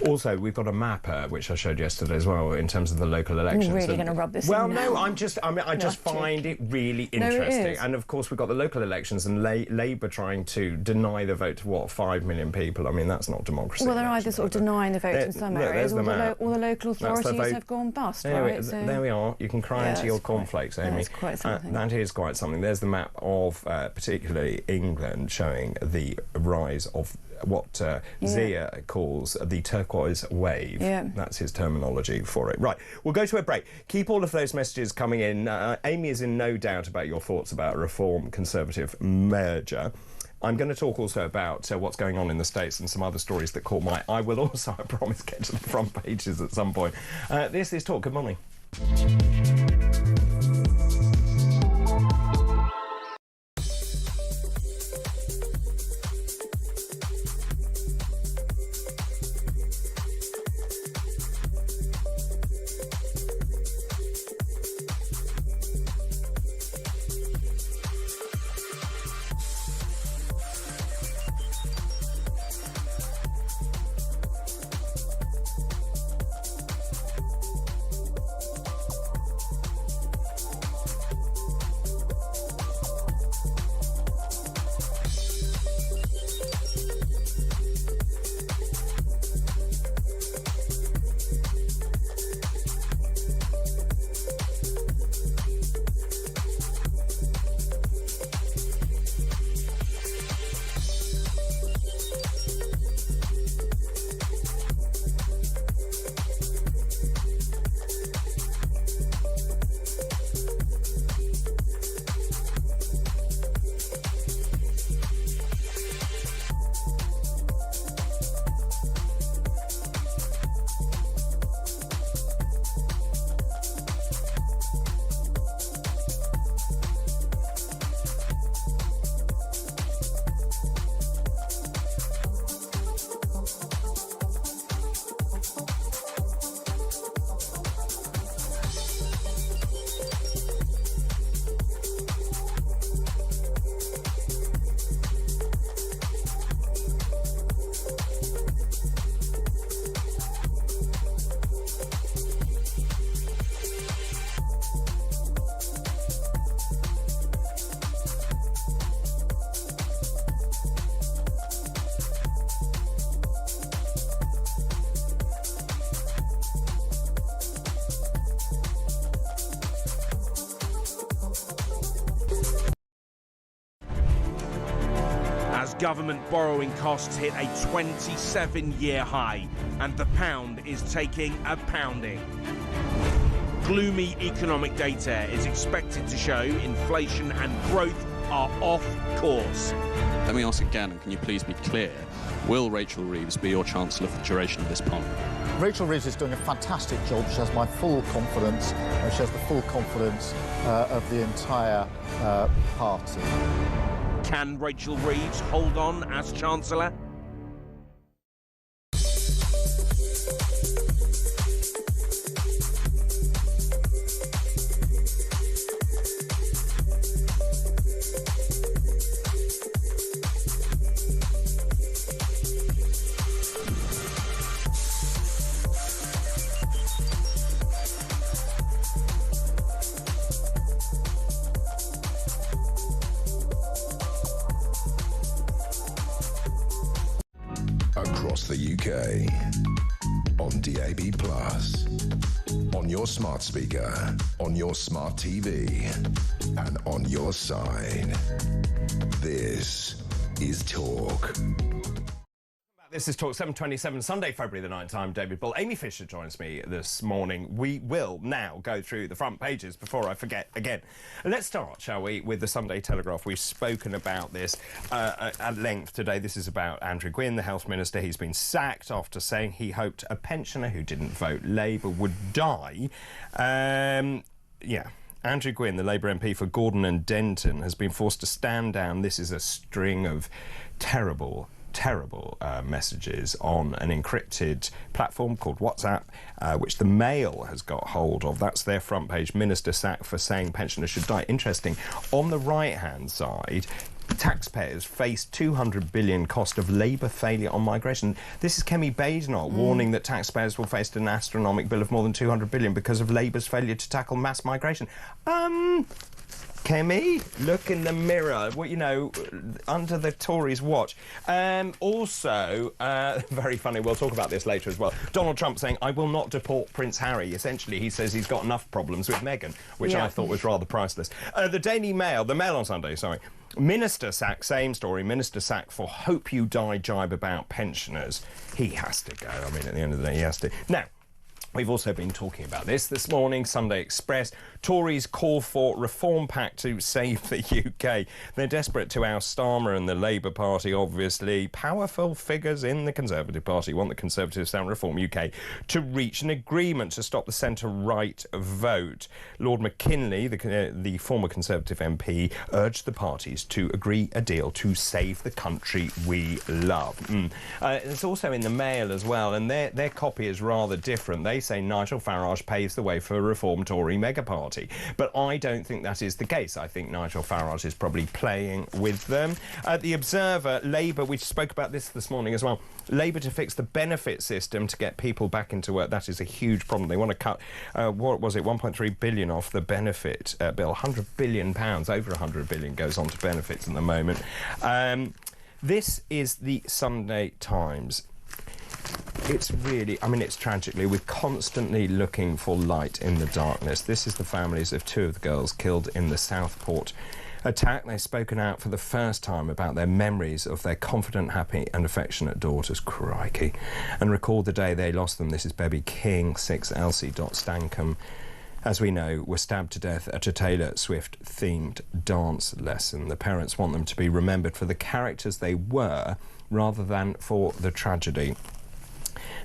Also, we've got a map which I showed yesterday as well in terms of the local elections. You're really going to rub this well, in now. No, I just find it really interesting. It is. And of course, we've got the local elections and Labour trying to deny the vote to, what, 5 million people? I mean, that's not democracy. Well, they're either sort of denying the vote in some areas, or the local authorities the have gone bust, there right? There we are. You can cry into your cornflakes, Amy. That's quite something. That is quite something. There's the map of particularly England showing the rise of what Zia calls the turquoise wave. Yeah. That's his terminology for it. Right, we'll go to a break. Keep all of those messages coming in. Amy is in no doubt about your thoughts about Reform Conservative merger. I'm going to talk also about what's going on in the States and some other stories that caught my eye. I will also, I promise, get to the front pages at some point. This is Talk. Good morning. Government borrowing costs hit a 27-year high, and the pound is taking a pounding. Gloomy economic data is expected to show inflation and growth are off course. Let me ask again, and can you please be clear? Will Rachel Reeves be your Chancellor for the duration of this parliament? Rachel Reeves is doing a fantastic job. She has my full confidence. She has the full confidence of the entire party. Can Rachel Reeves hold on as Chancellor? Across the UK, on DAB+, on your smart speaker, on your smart TV, and on your side. This is Talk. This is Talk 7:27, Sunday, February the 9th. I'm David Bull. Amy Fisher joins me this morning. We will now go through the front pages before I forget again. Let's start, shall we, with the Sunday Telegraph. We've spoken about this at length today. This is about Andrew Gwynn, the Health Minister. He's been sacked after saying he hoped a pensioner who didn't vote Labour would die. Andrew Gwynn, the Labour MP for Gordon and Denton, has been forced to stand down. This is a string of terrible messages on an encrypted platform called WhatsApp, which the Mail has got hold of. That's their front page. Minister sacked for saying pensioners should die. Interesting. On the right-hand side, taxpayers face $200 billion cost of Labour failure on migration. This is Kemi Badenoch warning that taxpayers will face an astronomical bill of more than $200 billion because of Labour's failure to tackle mass migration. Kemi, look in the mirror. Well, you know, under the Tories' watch. Also, very funny, we'll talk about this later as well. Donald Trump saying, I will not deport Prince Harry. Essentially, he says he's got enough problems with Meghan, which I thought was rather priceless. The Daily Mail, the Mail on Sunday, sorry. Minister sack, same story. Minister sack for hope you die jibe about pensioners. He has to go. I mean, at the end of the day, he has to. Now, we've also been talking about this morning. Sunday Express. Tories call for reform pact to save the UK. They're desperate to oust Starmer and the Labour Party, obviously. Powerful figures in the Conservative Party want the Conservatives and Reform UK to reach an agreement to stop the centre-right vote. Lord McKinley, the former Conservative MP, urged the parties to agree a deal to save the country we love. It's also in the Mail as well, and their copy is rather different. They say Nigel Farage paves the way for a Reform Tory mega party. But I don't think that is the case. I think Nigel Farage is probably playing with them. The Observer, Labour, we spoke about this morning as well. Labour to fix the benefit system to get people back into work. That is a huge problem. They want to cut, what was it, 1.3 billion off the benefit bill. £100 billion, over £100 billion goes on to benefits at the moment. This is the Sunday Times. It's really, I mean, it's tragically, we're constantly looking for light in the darkness. This is the families of two of the girls killed in the Southport attack. They've spoken out for the first time about their memories of their confident, happy and affectionate daughters, crikey, and recalled the day they lost them. This is Bebby King, 6 Elsie Stankham, as we know, were stabbed to death at a Taylor Swift-themed dance lesson. The parents want them to be remembered for the characters they were rather than for the tragedy.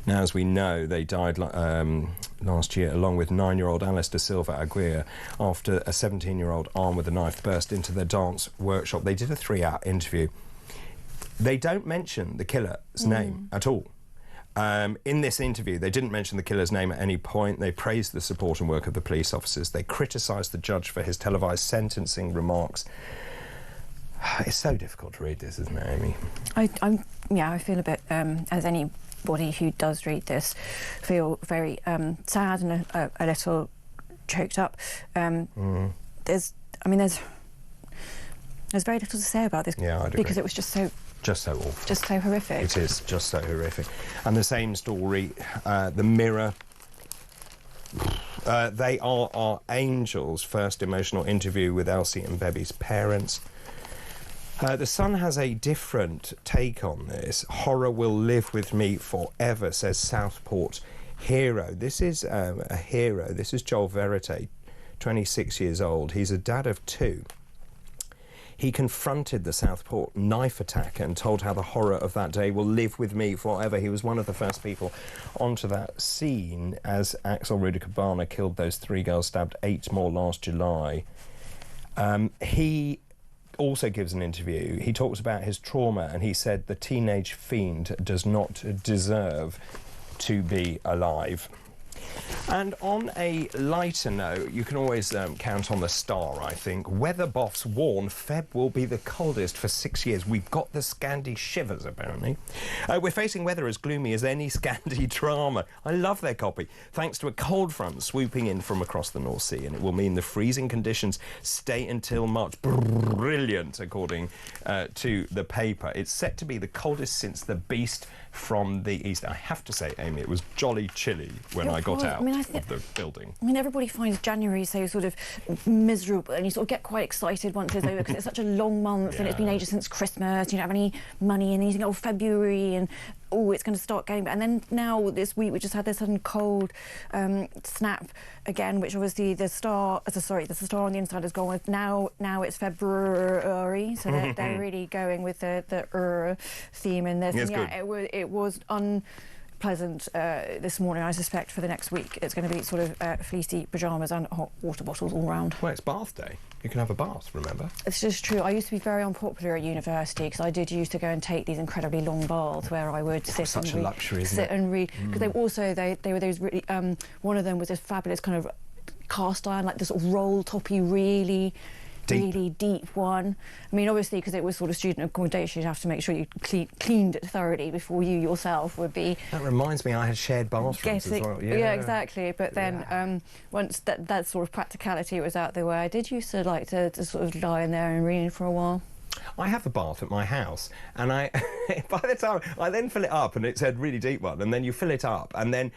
Now, as we know, they died last year, along with 9-year-old Alistair Silva Aguirre, after a 17-year-old armed with a knife burst into their dance workshop. They did a 3-hour interview. They don't mention the killer's name at all. In this interview, they didn't mention the killer's name at any point. They praised the support and work of the police officers. They criticised the judge for his televised sentencing remarks. It's so difficult to read this, isn't it, Amy? I feel a bit, as anybody who does read this, feel very sad and a little choked up. There's very little to say about this, I'd agree. because it was just so awful. Just so horrific. It is just so horrific. And the same story, The Mirror. They are our angels. First emotional interview with Elsie and Bebby's parents. The Sun has a different take on this. Horror will live with me forever, says Southport hero. This is a hero. This is Joel Verite, 26 years old. He's a dad of 2. he confronted the Southport knife attacker and told how the horror of that day will live with me forever. He was one of the first people onto that scene as Axel Rudiker-Barner killed those 3 girls, stabbed 8 more last July. He also gives an interview. He talks about his trauma, and he said the teenage fiend does not deserve to be alive. And on a lighter note, you can always count on the Star, I think. Weather buffs warn Feb will be the coldest for 6 years. We've got the Scandi shivers, apparently. We're facing weather as gloomy as any Scandi drama. I love their copy. Thanks to a cold front swooping in from across the North Sea, and it will mean the freezing conditions stay until March. Brilliant, according to the paper. It's set to be the coldest since the beast from the east. I have to say, Amy, it was jolly chilly when I got out of the building. I mean, everybody finds January so sort of miserable, and you sort of get quite excited once it's over because it's such a long month and it's been ages since Christmas. You don't have any money, and you think, oh, February, and oh, it's going to start getting better. And then now this week we just had this sudden cold snap again, which obviously the star on the inside has gone with. Now it's February, so they're really going with the theme in this. Yes, and it was unpleasant this morning. I suspect for the next week it's going to be sort of fleecy pyjamas and hot water bottles all round. Well, it's bath day. You can have a bath, remember? It's just true. I used to be very unpopular at university because I did used to go and take these incredibly long baths where I would sit such and a luxury, isn't sit it? and read. Because they were those really. One of them was this fabulous kind of cast iron, like this sort of roll toppy, really deep one. I mean, obviously, because it was sort of student accommodation, you'd have to make sure you cleaned it thoroughly before you yourself would be. That reminds me, I had shared bathrooms as well. Yeah, exactly. But then once that sort of practicality was out the way, I did used to like to sort of lie in there and read for a while. I have a bath at my house, and by the time I then fill it up, and it's a really deep one, and then you fill it up, and then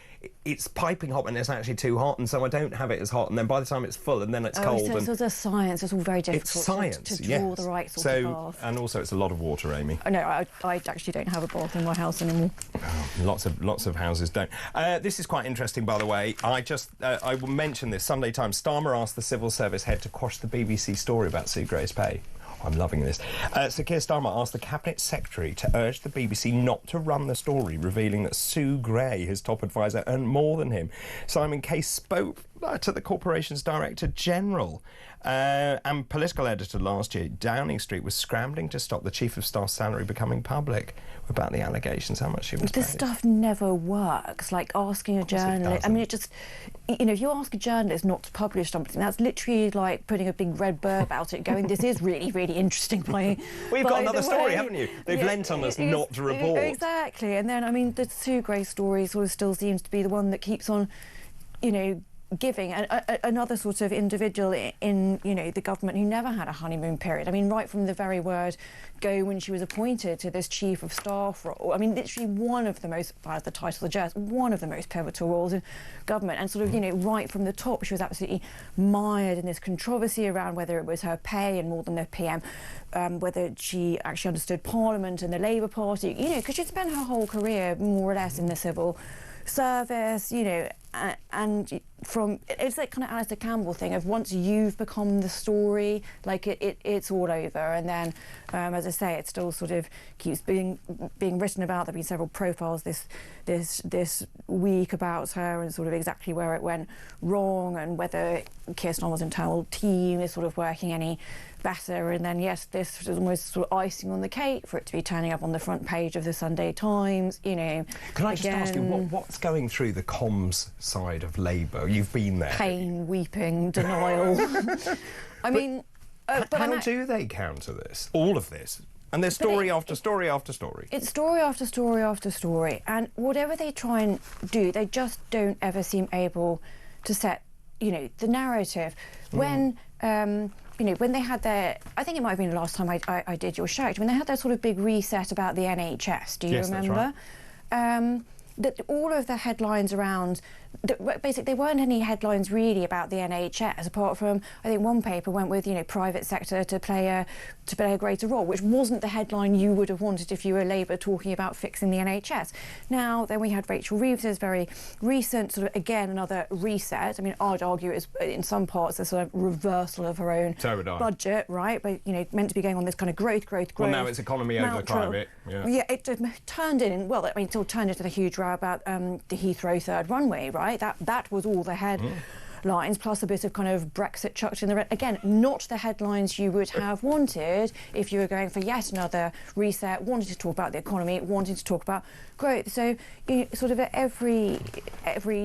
it's piping hot, and it's actually too hot, and so I don't have it as hot, and then by the time it's full, and then it's cold. So there's science. It's all very difficult. It's science, to draw the right sort of bath. And also, it's a lot of water, Amy. No, I actually don't have a bath in my house anymore. Oh, lots of houses don't. This is quite interesting, by the way. I will mention this. Sunday Times. Starmer asked the civil service head to quash the BBC story about Sue Gray's pay. I'm loving this. Sir Keir Starmer asked the Cabinet Secretary to urge the BBC not to run the story, revealing that Sue Gray, his top advisor, earned more than him. Simon Case spoke to the corporation's Director General and political editor last year. Downing Street was scrambling to stop the Chief of Staff's salary becoming public about the allegations, how much she was paid. This stuff never works, like asking a journalist. I mean, it just, you know, if you ask a journalist not to publish something, that's literally like putting a big red burb out it going, this is really, really interesting. Well, you've got another story, haven't you? They've lent on us not to report. Exactly. And then, I mean, the Sue Gray story sort of still seems to be the one that keeps on, you know, giving another sort of individual in, you know, the government who never had a honeymoon period. I mean, right from the very word go when she was appointed to this chief of staff role. I mean, literally one of the most, as the title suggests, one of the most pivotal roles in government. And sort of, you know, right from the top, she was absolutely mired in this controversy around whether it was her pay and more than the PM, whether she actually understood Parliament and the Labour Party, you know, because she'd spent her whole career more or less in the civil service, you know, and from it's like kind of Alistair Campbell thing of once you've become the story, like it's all over. And then, as I say, it still sort of keeps being written about. There've been several profiles this week about her and sort of exactly where it went wrong and whether Keir Starmer's internal team is sort of working any better. And then, yes, this is almost sort of icing on the cake for it to be turning up on the front page of the Sunday Times, you know. Can I just ask you, what's going through the comms side of Labour? You've been there. Pain, weeping, denial. I mean... but how do they counter this? All of this? And there's story after story after story. It's story after story after story. And whatever they try and do, they just don't ever seem able to set, you know, the narrative. When... you know, when they had their... I think it might have been the last time I did your show, when they had their sort of big reset about the NHS, do you remember? That's right. that all of the headlines around, basically there weren't any headlines really about the NHS, apart from, I think one paper went with, private sector to play a greater role, which wasn't the headline you would have wanted if you were Labour talking about fixing the NHS. Now, then we had Rachel Reeves's very recent, sort of, again, another reset. I mean, I'd argue it's, in some parts, a sort of reversal of her own budget, right? But, meant to be going on this kind of growth. Well, now it's economy over climate. Yeah, it turned in, well, I mean, it all turned into a huge row about the Heathrow third runway, right? That was all the headlines, plus a bit of kind of Brexit chucked in the again, not the headlines you would have wanted if you were going for yet another reset, wanting to talk about the economy, wanting to talk about growth. So sort of at every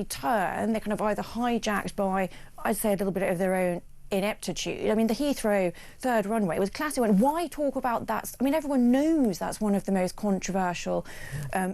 turn, they're kind of either hijacked by, I'd say, a little bit of their own ineptitude. I mean, the Heathrow third runway was a classic one. Why talk about that? I mean, everyone knows that's one of the most controversial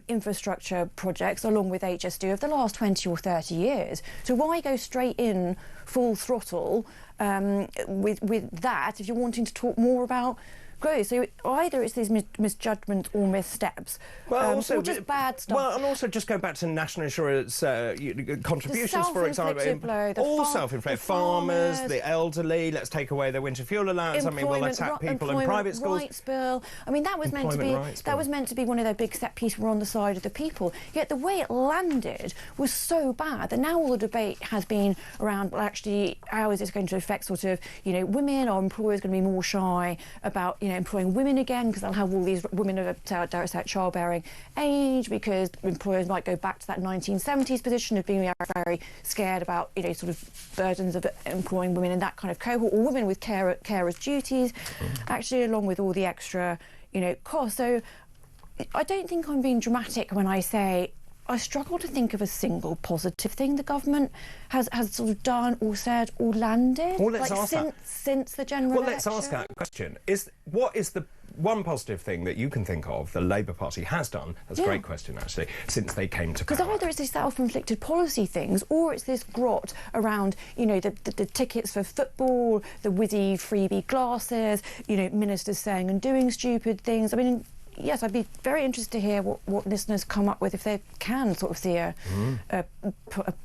infrastructure projects, along with HS2, of the last 20 or 30 years. So why go straight in full throttle with that if you're wanting to talk more about growth? So either it's these misjudgments or missteps, or just bad stuff. Well, and also just go back to national insurance contributions, for example. All self-inflicted. Farmers, the elderly, let's take away their winter fuel allowance. I mean, we'll attack people in private schools. Rights bill. I mean, that was meant to be one of their big set pieces. We're on the side of the people. Yet the way it landed was so bad that now all the debate has been around, well, actually, how is this going to affect sort of, women? Are employers going to be more shy about, employing women again, because they'll have all these women of childbearing age, because employers might go back to that 1970s position of being very scared about, sort of burdens of employing women in that kind of cohort, or women with carers duties, actually, along with all the extra, costs. So I don't think I'm being dramatic when I say I struggle to think of a single positive thing the government has sort of done or said or landed. Well, let's ask since the general election. Let's ask that question. What is the one positive thing that you can think of the Labour Party has done? That's a great question, actually, since they came to power. Because either it's these self-inflicted policy things, or it's this grot around, the tickets for football, the whizzy freebie glasses, ministers saying and doing stupid things. I mean, yes, I'd be very interested to hear what listeners come up with if they can sort of see a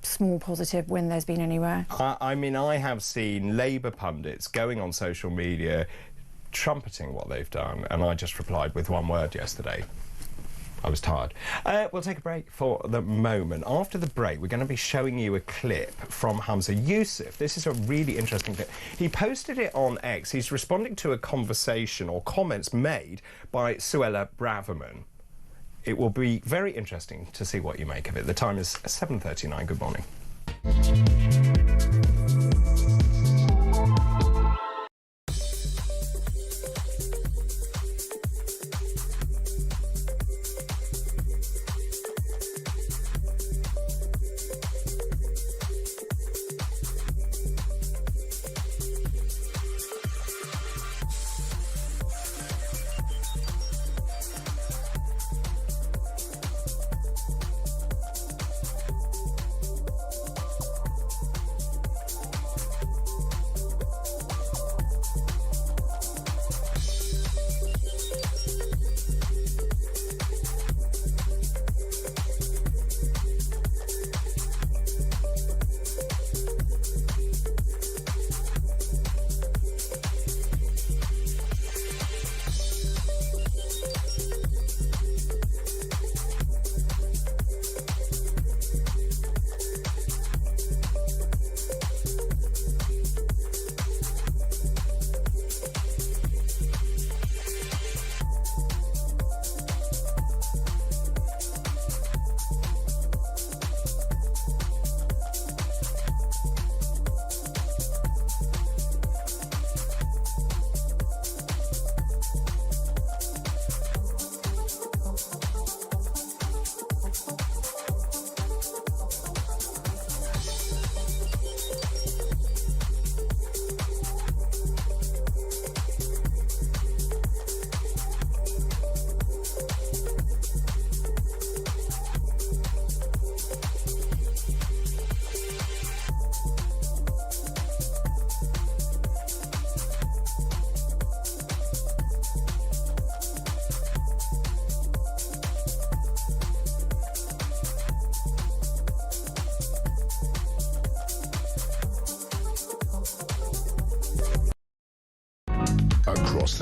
small positive when there's been anywhere. I mean, I have seen Labour pundits going on social media trumpeting what they've done, and I just replied with one word yesterday. I was tired. We'll take a break for the moment. After the break, we're going to be showing you a clip from Hamza Yusuf. This is a really interesting clip. He posted it on X. He's responding to a conversation or comments made by Suella Braverman. It will be very interesting to see what you make of it. The time is 7:39. Good morning.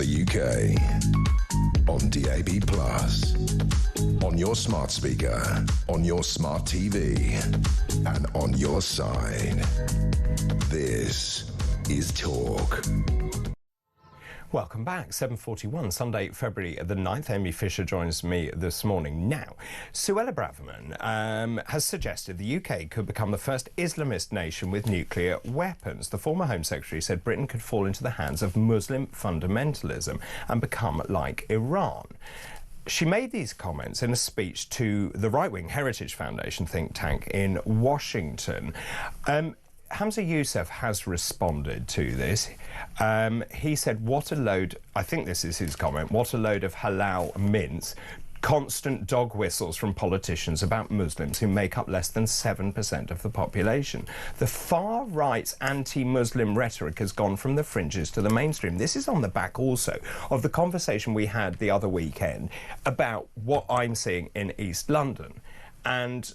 the UK. On DAB+, on your smart speaker, on your smart TV, and on your side. This is Talk. Welcome back. 7:41, Sunday, February the 9th. Amy Fisher joins me this morning. Now, Suella Braverman has suggested the UK could become the first Islamist nation with nuclear weapons. The former Home Secretary said Britain could fall into the hands of Muslim fundamentalism and become like Iran. She made these comments in a speech to the right-wing Heritage Foundation think tank in Washington. Hamza Youssef has responded to this. He said, what a load, I think this is his comment, what a load of halal mince, constant dog whistles from politicians about Muslims who make up less than 7% of the population. The far-right's anti-Muslim rhetoric has gone from the fringes to the mainstream. This is on the back also of the conversation we had the other weekend about what I'm seeing in East London. And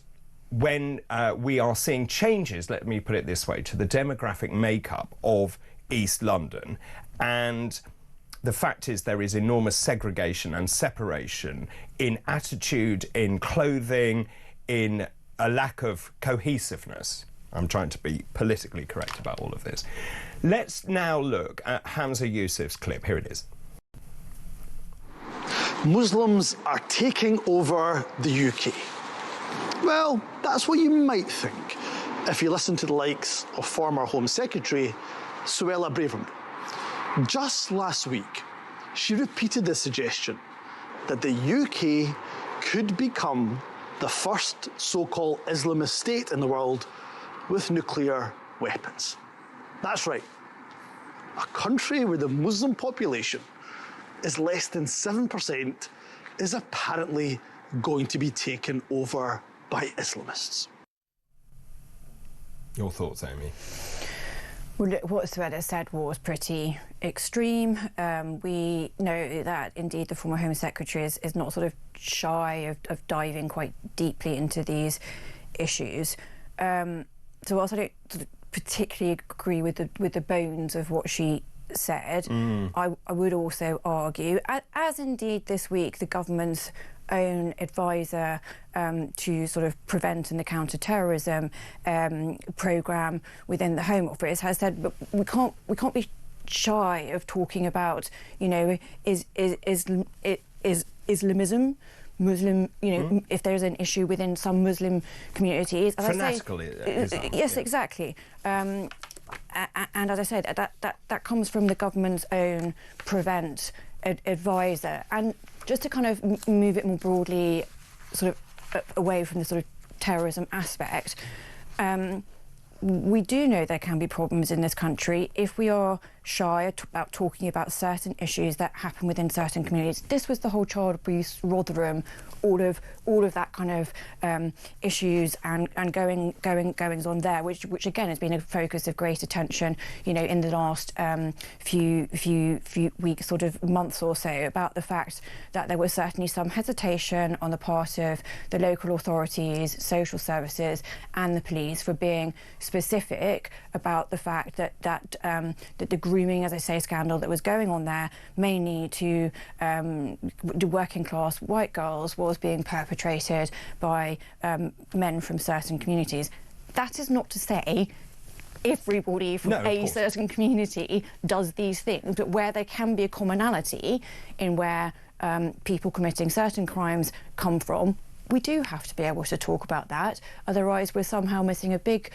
when we are seeing changes, let me put it this way, to the demographic makeup of East London, and the fact is there is enormous segregation and separation in attitude, in clothing, in a lack of cohesiveness. I'm trying to be politically correct about all of this. Let's now look at Hamza Youssef's clip. Here it is. Muslims are taking over the UK. Well, that's what you might think if you listen to the likes of former Home Secretary Suella Braverman. Just last week, she repeated the suggestion that the UK could become the first so-called Islamist state in the world with nuclear weapons. That's right. A country where the Muslim population is less than 7% is apparently going to be taken over by Islamists. Your thoughts, Amy? Well, look, what Suella said was pretty extreme. We know that indeed the former Home Secretary is not sort of shy of diving quite deeply into these issues. So whilst I don't sort of particularly agree with the bones of what she said, I would also argue, as indeed this week the government's own advisor to sort of prevent and the counter-terrorism programme within the Home Office has said, but we can't be shy of talking about, you know, is Islamism, Muslim, you know, if there's an issue within some Muslim communities. Fanatical Islam. Yes, exactly. And as I said, that comes from the government's own prevent advisor. And just to kind of move it more broadly, sort of away from the sort of terrorism aspect, we do know there can be problems in this country if we are shy about talking about certain issues that happen within certain communities. This was the whole child abuse, Rotherham, all of that kind of issues and goings on there, which again has been a focus of great attention, you know, in the last few weeks, sort of months or so, about the fact that there was certainly some hesitation on the part of the local authorities, social services, and the police for being specific about the fact that the grooming, as I say, scandal that was going on there, mainly to working class white girls, was being perpetrated by men from certain communities. That is not to say everybody from a certain community does these things, but where there can be a commonality in where people committing certain crimes come from, we do have to be able to talk about that. Otherwise, we're somehow missing a big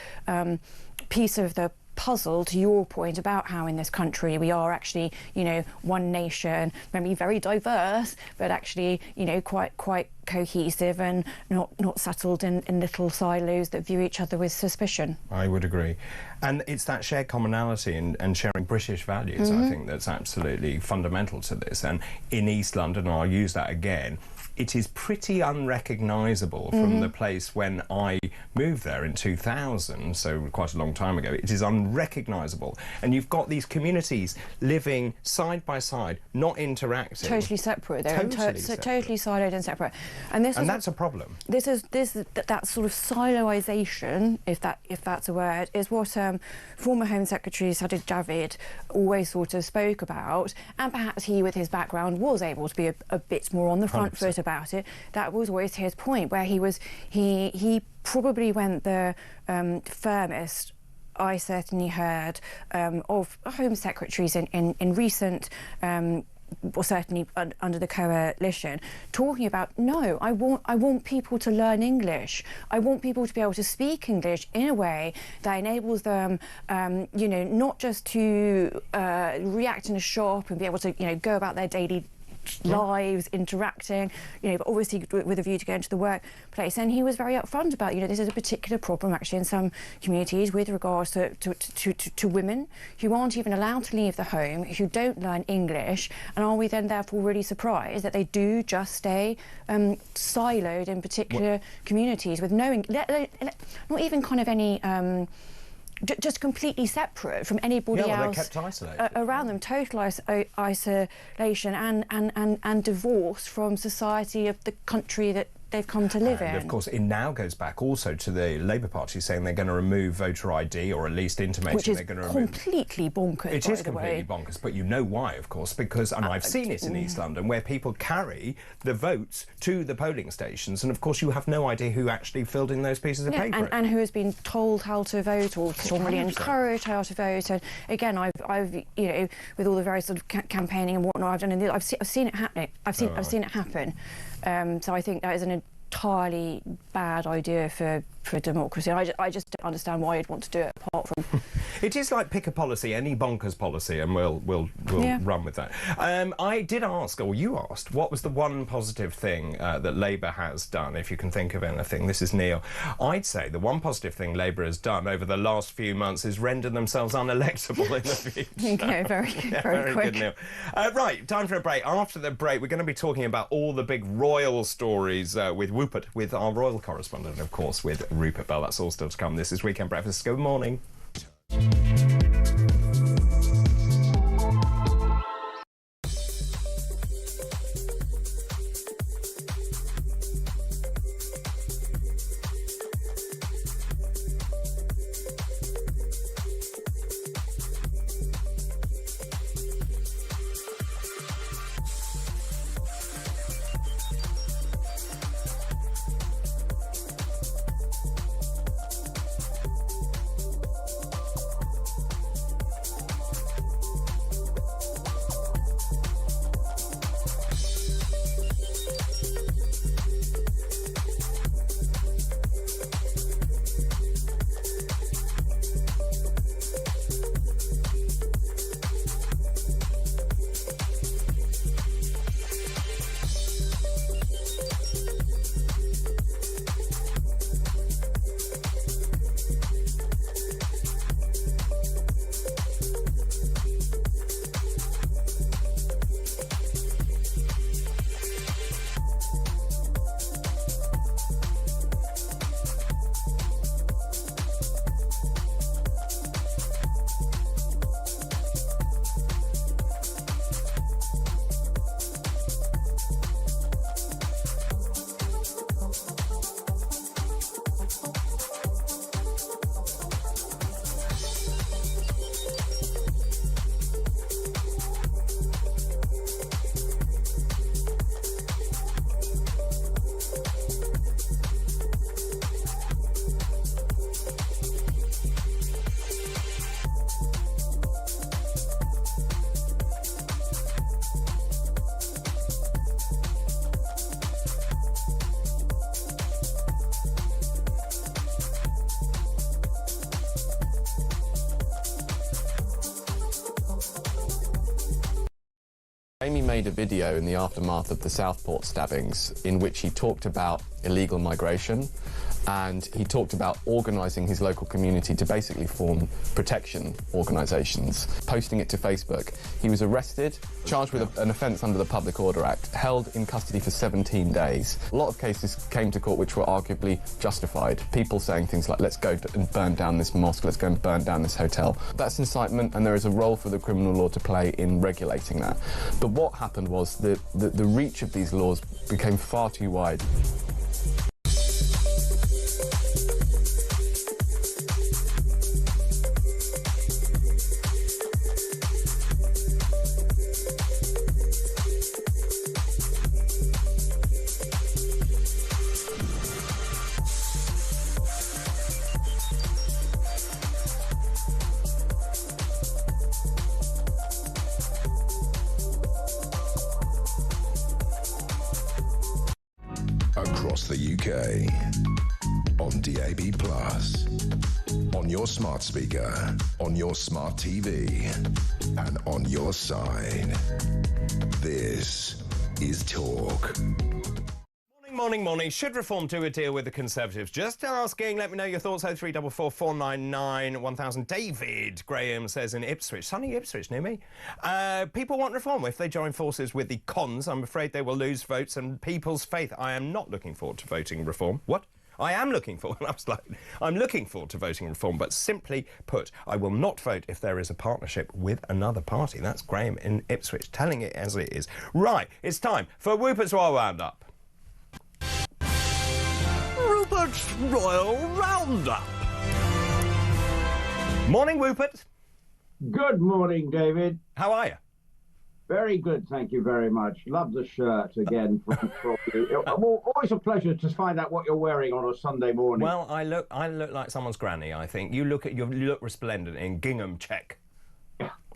piece of the puzzle, to your point about how in this country we are actually, you know, one nation, maybe very diverse, but actually, you know, quite cohesive and not settled in little silos that view each other with suspicion. I would agree. And it's that shared commonality and sharing British values, I think, that's absolutely fundamental to this. And in East London, and I'll use that again, it is pretty unrecognisable from the place when I moved there in 2000, so quite a long time ago. It is unrecognisable. And you've got these communities living side by side, not interacting. Totally separate. They're totally siloed and separate. And that's a problem. That sort of siloisation, if that's a word, is what former Home Secretary Sajid Javid always sort of spoke about, and perhaps he, with his background, was able to be a bit more on the front 100%. Foot about it. That was always his point, where he probably went the firmest I certainly heard of Home Secretaries in recent or certainly under the coalition, talking about, no, I want people to learn English. I want people to be able to speak English in a way that enables them, you know, not just to react in a shop and be able to, you know, go about their daily lives, interacting, you know, but obviously with a view to going to the workplace. And he was very upfront about, you know, this is a particular problem actually in some communities with regards to women who aren't even allowed to leave the home, who don't learn English, and are we then therefore really surprised that they do just stay siloed in particular communities with no, not even kind of any just completely separate from anybody else. They're kept isolated. Around them, total isolation and divorce from society of the country that they've come to live in. And of course, it now goes back also to the Labour Party saying they're going to remove voter ID, or at least intimating they're going to remove. Which is completely bonkers. It is completely bonkers, but you know why, of course, because, and I've seen it in East London, where people carry the votes to the polling stations, and of course you have no idea who actually filled in those pieces of paper. And who has been told how to vote or strongly encouraged how to vote. And again, I've you know, with all the various sort of campaigning and whatnot I've done, I've seen it happening. I've seen it happen. So I think that is an entirely bad idea for democracy. I just don't understand why you'd want to do it, apart from... It is like pick a policy, any bonkers policy, and we'll run with that. I did ask, or you asked, what was the one positive thing that Labour has done, if you can think of anything. This is Neil. I'd say the one positive thing Labour has done over the last few months is render themselves unelectable in the future. Okay, very quick. Good, Neil. Right, time for a break. After the break, we're going to be talking about all the big royal stories with Rupert, with our royal correspondent, of course, with Rupert Bell. That's all still to come. This is Weekend Breakfast. Good morning. Amy made a video in the aftermath of the Southport stabbings in which he talked about illegal migration and he talked about organising his local community to basically form protection organisations, posting it to Facebook. He was arrested, charged with an offence under the Public Order Act, held in custody for 17 days. A lot of cases came to court which were arguably justified. People saying things like, let's go and burn down this mosque, let's go and burn down this hotel. That's incitement, and there is a role for the criminal law to play in regulating that. But what happened was that the reach of these laws became far too wide. Across the UK, on DAB+, on your smart speaker, on your smart TV, and on your side. This is Talk. Morning, morning. Should Reform do a deal with the Conservatives? Just asking. Let me know your thoughts. 0344 499 1000. David Graham says in Ipswich, sunny Ipswich near me, people want reform. If they join forces with the cons, I'm afraid they will lose votes and people's faith. I am not looking forward to voting reform. What? I am looking forward. I'm looking forward to voting reform, but simply put, I will not vote if there is a partnership with another party. That's Graham in Ipswich, telling it as it is. Right, it's time for Rupert's Royal Roundup. Rupert's Royal Roundup. Morning, Rupert. Good morning, David. How are you? Very good, thank you very much. Love the shirt again from you. Always a pleasure to find out what you're wearing on a Sunday morning. Well, I look like someone's granny, I think. You look resplendent in gingham check.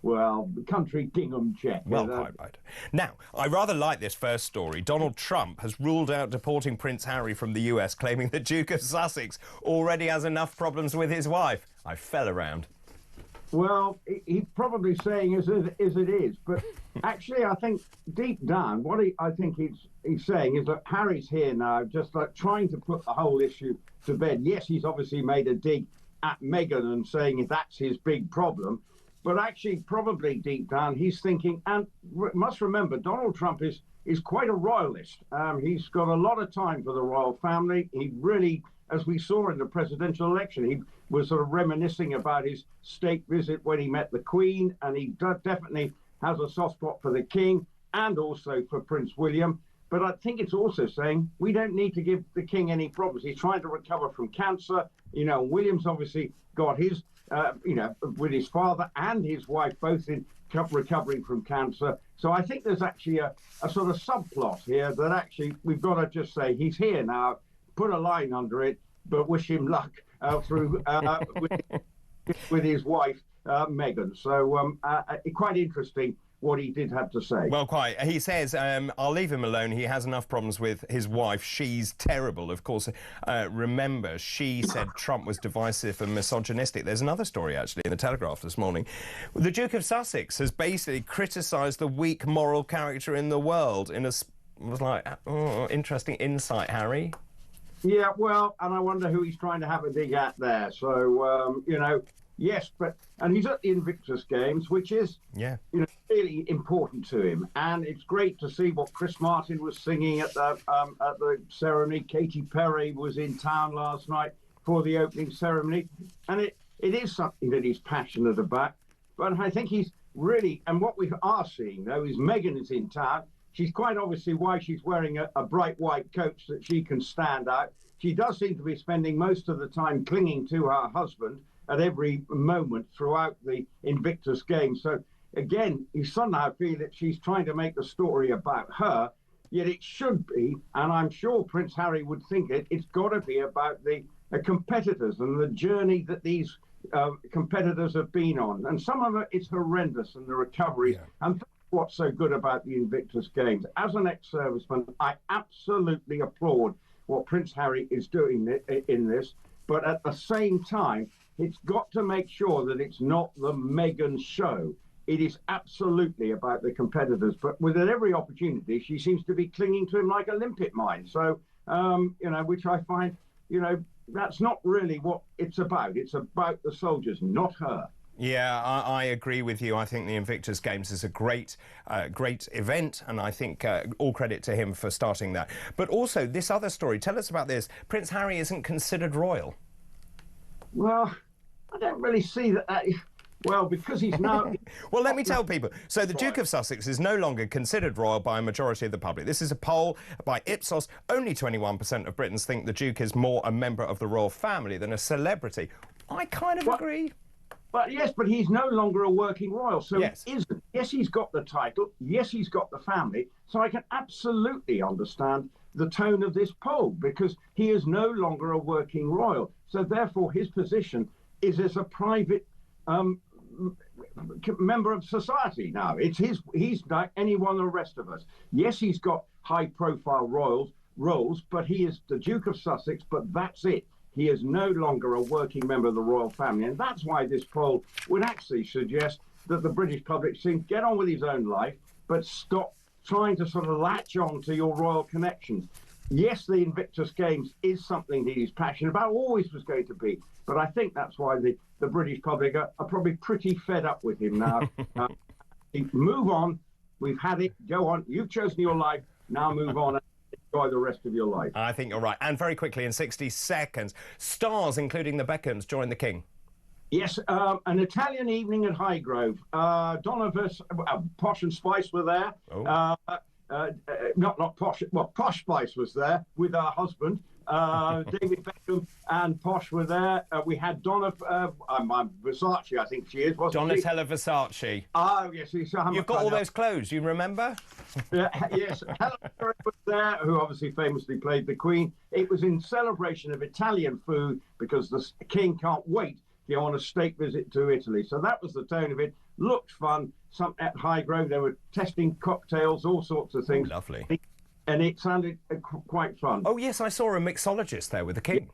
Well, country gingham check. Well, quite right. Now, I rather like this first story. Donald Trump has ruled out deporting Prince Harry from the US, claiming the Duke of Sussex already has enough problems with his wife. I fell around. Well, he's probably saying as it is, but actually I think deep down what I think he's saying is that Harry's here now, just like trying to put the whole issue to bed. Yes, he's obviously made a dig at Meghan and saying that's his big problem, but actually probably deep down he's thinking, and must remember, Donald Trump is quite a royalist. He's got a lot of time for the royal family. He really, as we saw in the presidential election, he was sort of reminiscing about his state visit when he met the Queen, and he definitely has a soft spot for the King and also for Prince William. But I think it's also saying we don't need to give the King any problems. He's trying to recover from cancer. You know, William's obviously got his, with his father and his wife both in recovering from cancer. So I think there's actually a sort of subplot here that actually we've got to just say he's here now, put a line under it, but wish him luck through with his wife, Meghan. So quite interesting what he did have to say. Well, quite. He says, I'll leave him alone. He has enough problems with his wife. She's terrible. Of course, remember, she said Trump was divisive and misogynistic. There's another story, actually, in the Telegraph this morning. The Duke of Sussex has basically criticised the weak moral character in the world in interesting insight, Harry. Yeah, well, and I wonder who he's trying to have a dig at there. So, yes, and he's at the Invictus Games, which is, really important to him. And it's great to see what Chris Martin was singing at the ceremony. Katy Perry was in town last night for the opening ceremony. And it is something that he's passionate about. But I think he's really, and what we are seeing, though, is Meghan is in town. She's quite obviously why she's wearing a bright white coat so that she can stand out. She does seem to be spending most of the time clinging to her husband at every moment throughout the Invictus Games. So, again, you somehow feel that she's trying to make the story about her, yet it should be, and I'm sure Prince Harry would think it's got to be about the competitors and the journey that these competitors have been on. And some of it is horrendous, and the recovery. Yeah. And what's so good about the Invictus Games. As an ex-serviceman, I absolutely applaud what Prince Harry is doing in this, but at the same time, it's got to make sure that it's not the Meghan show. It is absolutely about the competitors, but with every opportunity, she seems to be clinging to him like a limpet mine. So, which I find, that's not really what it's about. It's about the soldiers, not her. Yeah, I agree with you. I think the Invictus Games is a great event, and I think all credit to him for starting that. But also, this other story, tell us about this. Prince Harry isn't considered royal. Well, I don't really see that. Well, because he's now... Well, let me tell people. So the Duke of Sussex is no longer considered royal by a majority of the public. This is a poll by Ipsos. Only 21% of Britons think the Duke is more a member of the royal family than a celebrity. I kind of agree. But yes, but he's no longer a working royal, so yes. He isn't. Yes, he's got the title. Yes, he's got the family. So I can absolutely understand the tone of this poll, because he is no longer a working royal. So therefore, his position is as a private member of society now. He's like anyone of the rest of us. Yes, he's got high-profile roles, but he is the Duke of Sussex, but that's it. He is no longer a working member of the royal family, and that's why this poll would actually suggest that the British public seems to get on with his own life, but stop trying to sort of latch on to your royal connections. Yes, the Invictus Games is something that he's passionate about, always was going to be, but I think that's why the British public are probably pretty fed up with him now. Move on. We've had it. Go on. You've chosen your life. Now move on. Enjoy the rest of your life. I think you're right. And very quickly, in 60 seconds, stars, including the Beckhams, join the King. Yes, an Italian evening at Highgrove. Donna Posh and Spice were there. Oh. Not Posh. Well, Posh Spice was there with her husband. David Beckham and Posh were there. We had Donna Versace, I think she is, wasn't she? Donatella Versace. Oh, yes. You've got all those clothes, you remember? Yes. Helen Mirren was there, who obviously famously played the Queen. It was in celebration of Italian food, because the King can't wait to go on a state visit to Italy. So that was the tone of it. Looked fun. At Highgrove, they were testing cocktails, all sorts of things. Oh, lovely. And it sounded quite fun. Oh, yes, I saw a mixologist there with the King.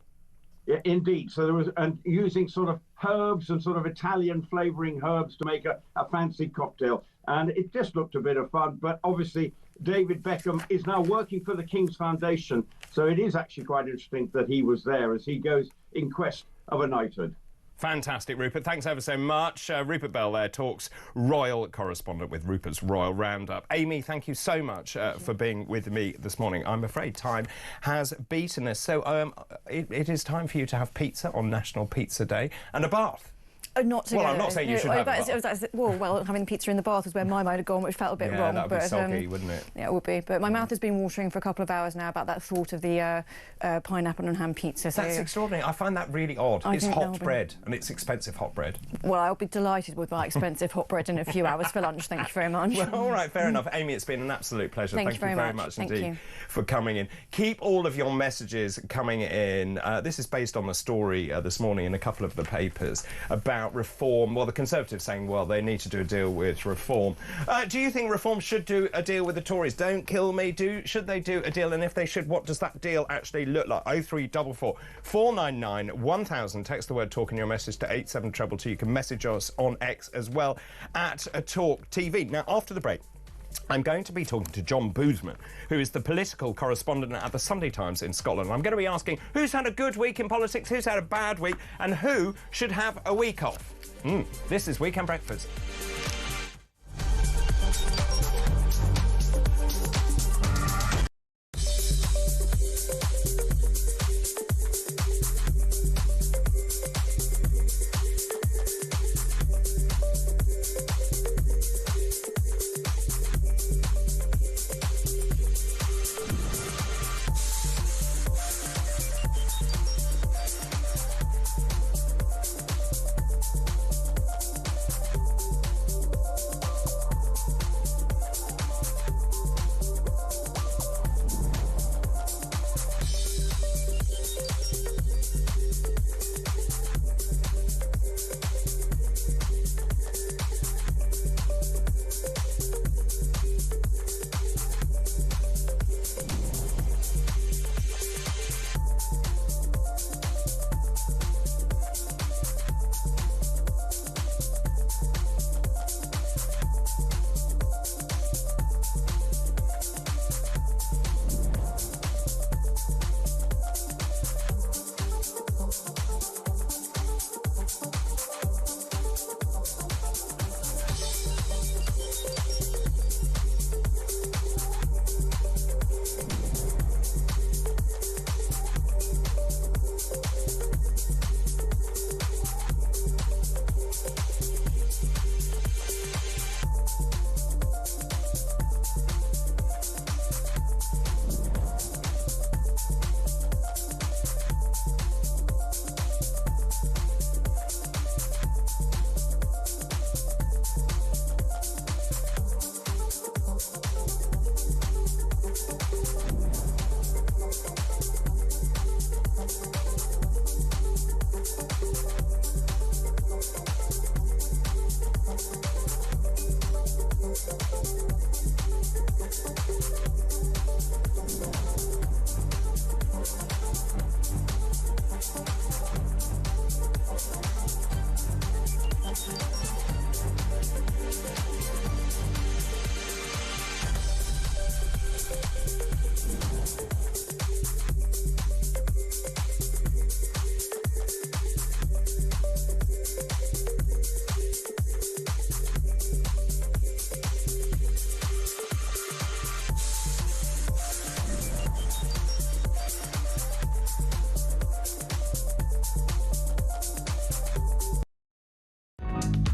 Yeah, indeed. So there was, and using sort of herbs and sort of Italian flavouring herbs to make a fancy cocktail. And it just looked a bit of fun. But obviously, David Beckham is now working for the King's Foundation. So it is actually quite interesting that he was there as he goes in quest of a knighthood. Fantastic, Rupert. Thanks ever so much. Rupert Bell there, talks royal correspondent with Rupert's Royal Roundup. Amy, thank you so much for being with me this morning. I'm afraid time has beaten us. So it is time for you to have pizza on National Pizza Day and a bath. Not together. Well, I'm not saying you should have a bath. Well, having pizza in the bath was where my mind had gone, which felt a bit wrong. That would be sulky, wouldn't it? Yeah, it would be. But my mouth has been watering for a couple of hours now about that thought of the pineapple and ham pizza. So that's extraordinary. I find that really odd. It's hot bread, and it's expensive hot bread. Well, I'll be delighted with my expensive hot bread in a few hours for lunch. Thank you very much. Well, all right, fair enough. Amy, it's been an absolute pleasure. Thank you very much Thank indeed you. for coming in. Keep all of your messages coming in. This is based on a story this morning in a couple of the papers about reform. Well, the Conservatives saying, well, they need to do a deal with Reform. Do you think Reform should do a deal with the Tories? Don't kill me. Should they do a deal? And if they should, what does that deal actually look like? 0344 499 1000. Text the word talk in your message to 87222. You can message us on X as well at talkTV. Now, after the break, I'm going to be talking to John Boozman, who is the political correspondent at the Sunday Times in Scotland. I'm going to be asking who's had a good week in politics, who's had a bad week, and who should have a week off. This is Weekend Breakfast.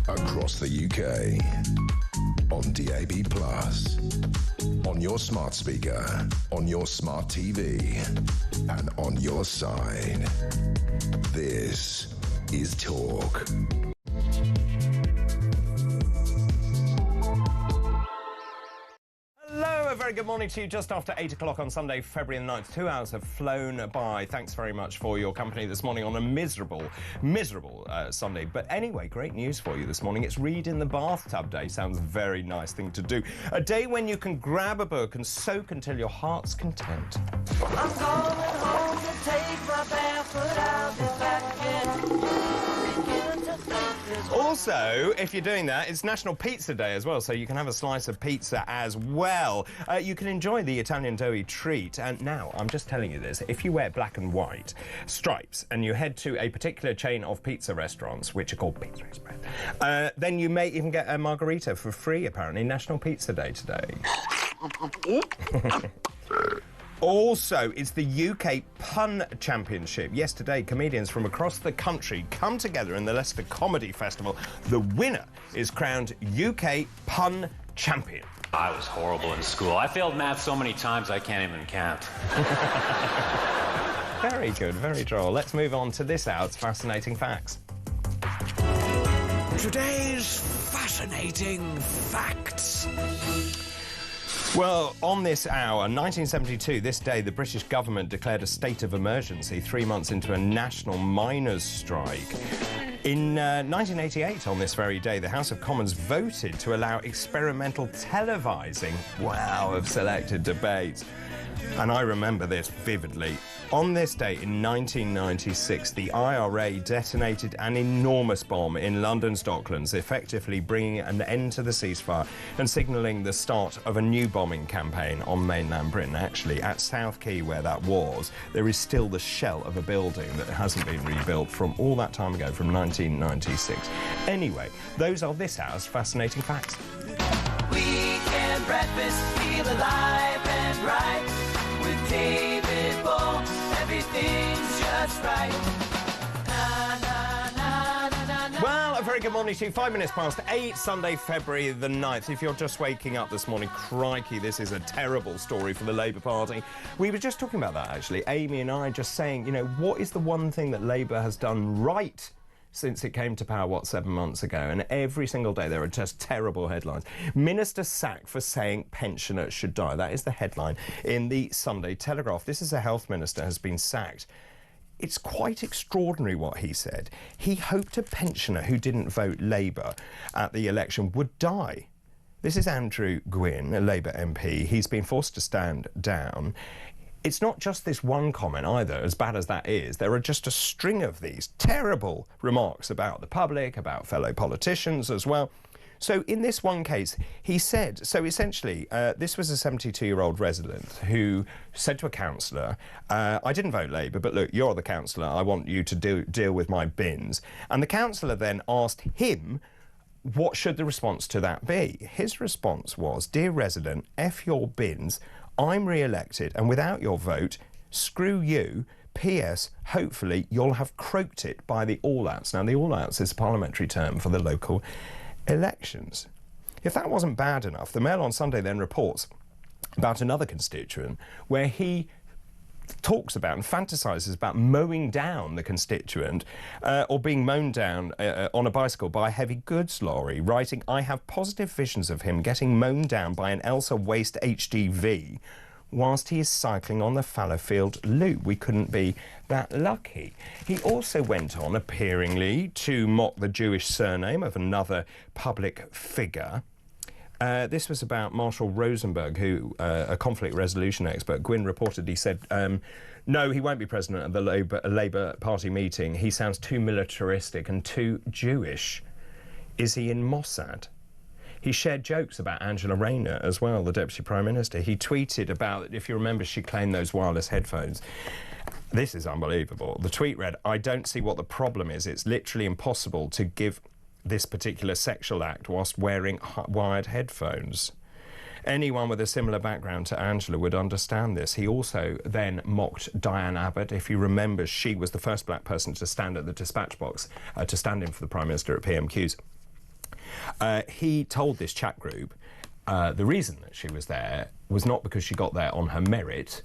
across the UK, on DAB+, on your smart speaker, on your smart TV, and on your side. This is Talk. Hello, a very good morning to you. Just after 8 o'clock on Sunday, February the 9th. 2 hours have flown by. Thanks very much for your company this morning on a miserable Sunday. But anyway, great news for you this morning. It's Read in the Bathtub Day. Sounds a very nice thing to do. A day when you can grab a book and soak until your heart's content. I'm going home to take my barefoot out the back again. Also, if you're doing that, it's National Pizza Day as well, so you can have a slice of pizza as well. You can enjoy the Italian doughy treat. And now, I'm just telling you this, if you wear black and white stripes and you head to a particular chain of pizza restaurants, which are called Pizza Express, then you may even get a margarita for free, apparently. National Pizza Day today. Also, it's the UK Pun Championship. Yesterday, comedians from across the country come together in the Leicester Comedy Festival. The winner is crowned UK Pun Champion. I was horrible in school. I failed math so many times I can't even count. Very good, very droll. Let's move on to this hour's fascinating facts. Today's fascinating facts. Well, on this hour, 1972, this day, the British government declared a state of emergency 3 months into a national miners' strike. In 1988, on this very day, the House of Commons voted to allow experimental televising, of selected debates. And I remember this vividly. On this day in 1996, the IRA detonated an enormous bomb in London's Docklands, effectively bringing an end to the ceasefire and signalling the start of a new bombing campaign on mainland Britain. Actually, at South Quay, where that was, there is still the shell of a building that hasn't been rebuilt from all that time ago, from 1996. Anyway, those are this hour's fascinating facts. Weekend breakfast, feel alive and bright. With David Ball, everything's just right. Well, a very good morning to you. 5 minutes past 8, Sunday, February the 9th. If you're just waking up this morning, crikey, this is a terrible story for the Labour Party. We were just talking about that, actually. Amy and I just saying, you know, what is the one thing that Labour has done right since it came to power, 7 months ago? And every single day there are just terrible headlines. Minister sacked for saying pensioners should die. That is the headline in the Sunday Telegraph. This is a health minister has been sacked. It's quite extraordinary what he said. He hoped a pensioner who didn't vote Labour at the election would die. This is Andrew Gwynn, a Labour MP. He's been forced to stand down. It's not just this one comment either, as bad as that is. There are just a string of these terrible remarks about the public, about fellow politicians as well. So in this one case, he said, so essentially, this was a 72-year-old resident who said to a councillor, I didn't vote Labour, but look, you're the councillor, I want you to deal with my bins. And the councillor then asked him, what should the response to that be? His response was, dear resident, F your bins, I'm re-elected, and without your vote, screw you. P.S. Hopefully you'll have croaked it by the all-outs. Now, the all-outs is a parliamentary term for the local elections. If that wasn't bad enough, the Mail on Sunday then reports about another constituent where he talks about and fantasises about mowing down the constituent or being mown down on a bicycle by a heavy goods lorry, writing, I have positive visions of him getting mown down by an Elsa Waste HDV whilst he is cycling on the Fallowfield Loop. We couldn't be that lucky. He also went on, appearingly, to mock the Jewish surname of another public figure. This was about Marshall Rosenberg, who, a conflict resolution expert. Gwynn reportedly said, no, he won't be president of the Labour Party meeting. He sounds too militaristic and too Jewish. Is he in Mossad? He shared jokes about Angela Rayner as well, the Deputy Prime Minister. He tweeted about, if you remember, she claimed those wireless headphones. This is unbelievable. The tweet read, I don't see what the problem is. It's literally impossible to give this particular sexual act whilst wearing wired headphones. Anyone with a similar background to Angela would understand this. He also then mocked Diane Abbott. If you remember, she was the first black person to stand at the dispatch box, to stand in for the Prime Minister at PMQs. He told this chat group the reason that she was there was not because she got there on her merit,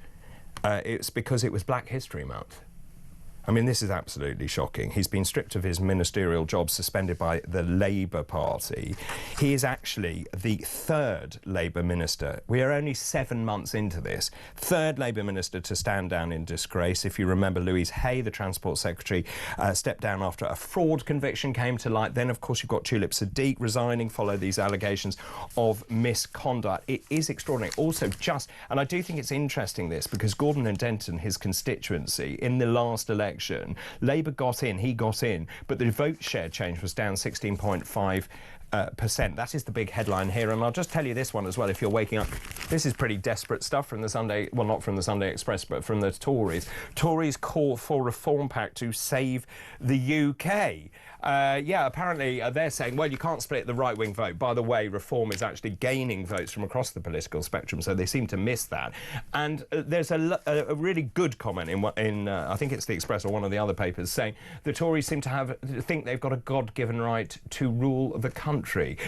it's because it was Black History Month. I mean, this is absolutely shocking. He's been stripped of his ministerial job, suspended by the Labour Party. He is actually the third Labour minister. We are only 7 months into this. Third Labour minister to stand down in disgrace. If you remember, Louise Hay, the Transport Secretary, stepped down after a fraud conviction came to light. Then, of course, you've got Tulip Sadiq resigning, follow these allegations of misconduct. It is extraordinary. Also, and I do think it's interesting, this, because Gordon and Denton, his constituency, in the last election, Labour got in, but the vote share change was down 16.5%. That is the big headline here, and I'll just tell you this one as well, if you're waking up. This is pretty desperate stuff from the Sunday, well, not from the Sunday Express, but from the Tories. Tories call for Reform Pact to save the UK. Yeah, apparently they're saying, well, you can't split the right-wing vote. By the way, Reform is actually gaining votes from across the political spectrum, so they seem to miss that. And there's a really good comment in I think it's the Express or one of the other papers, saying the Tories seem to think they've got a God-given right to rule the country.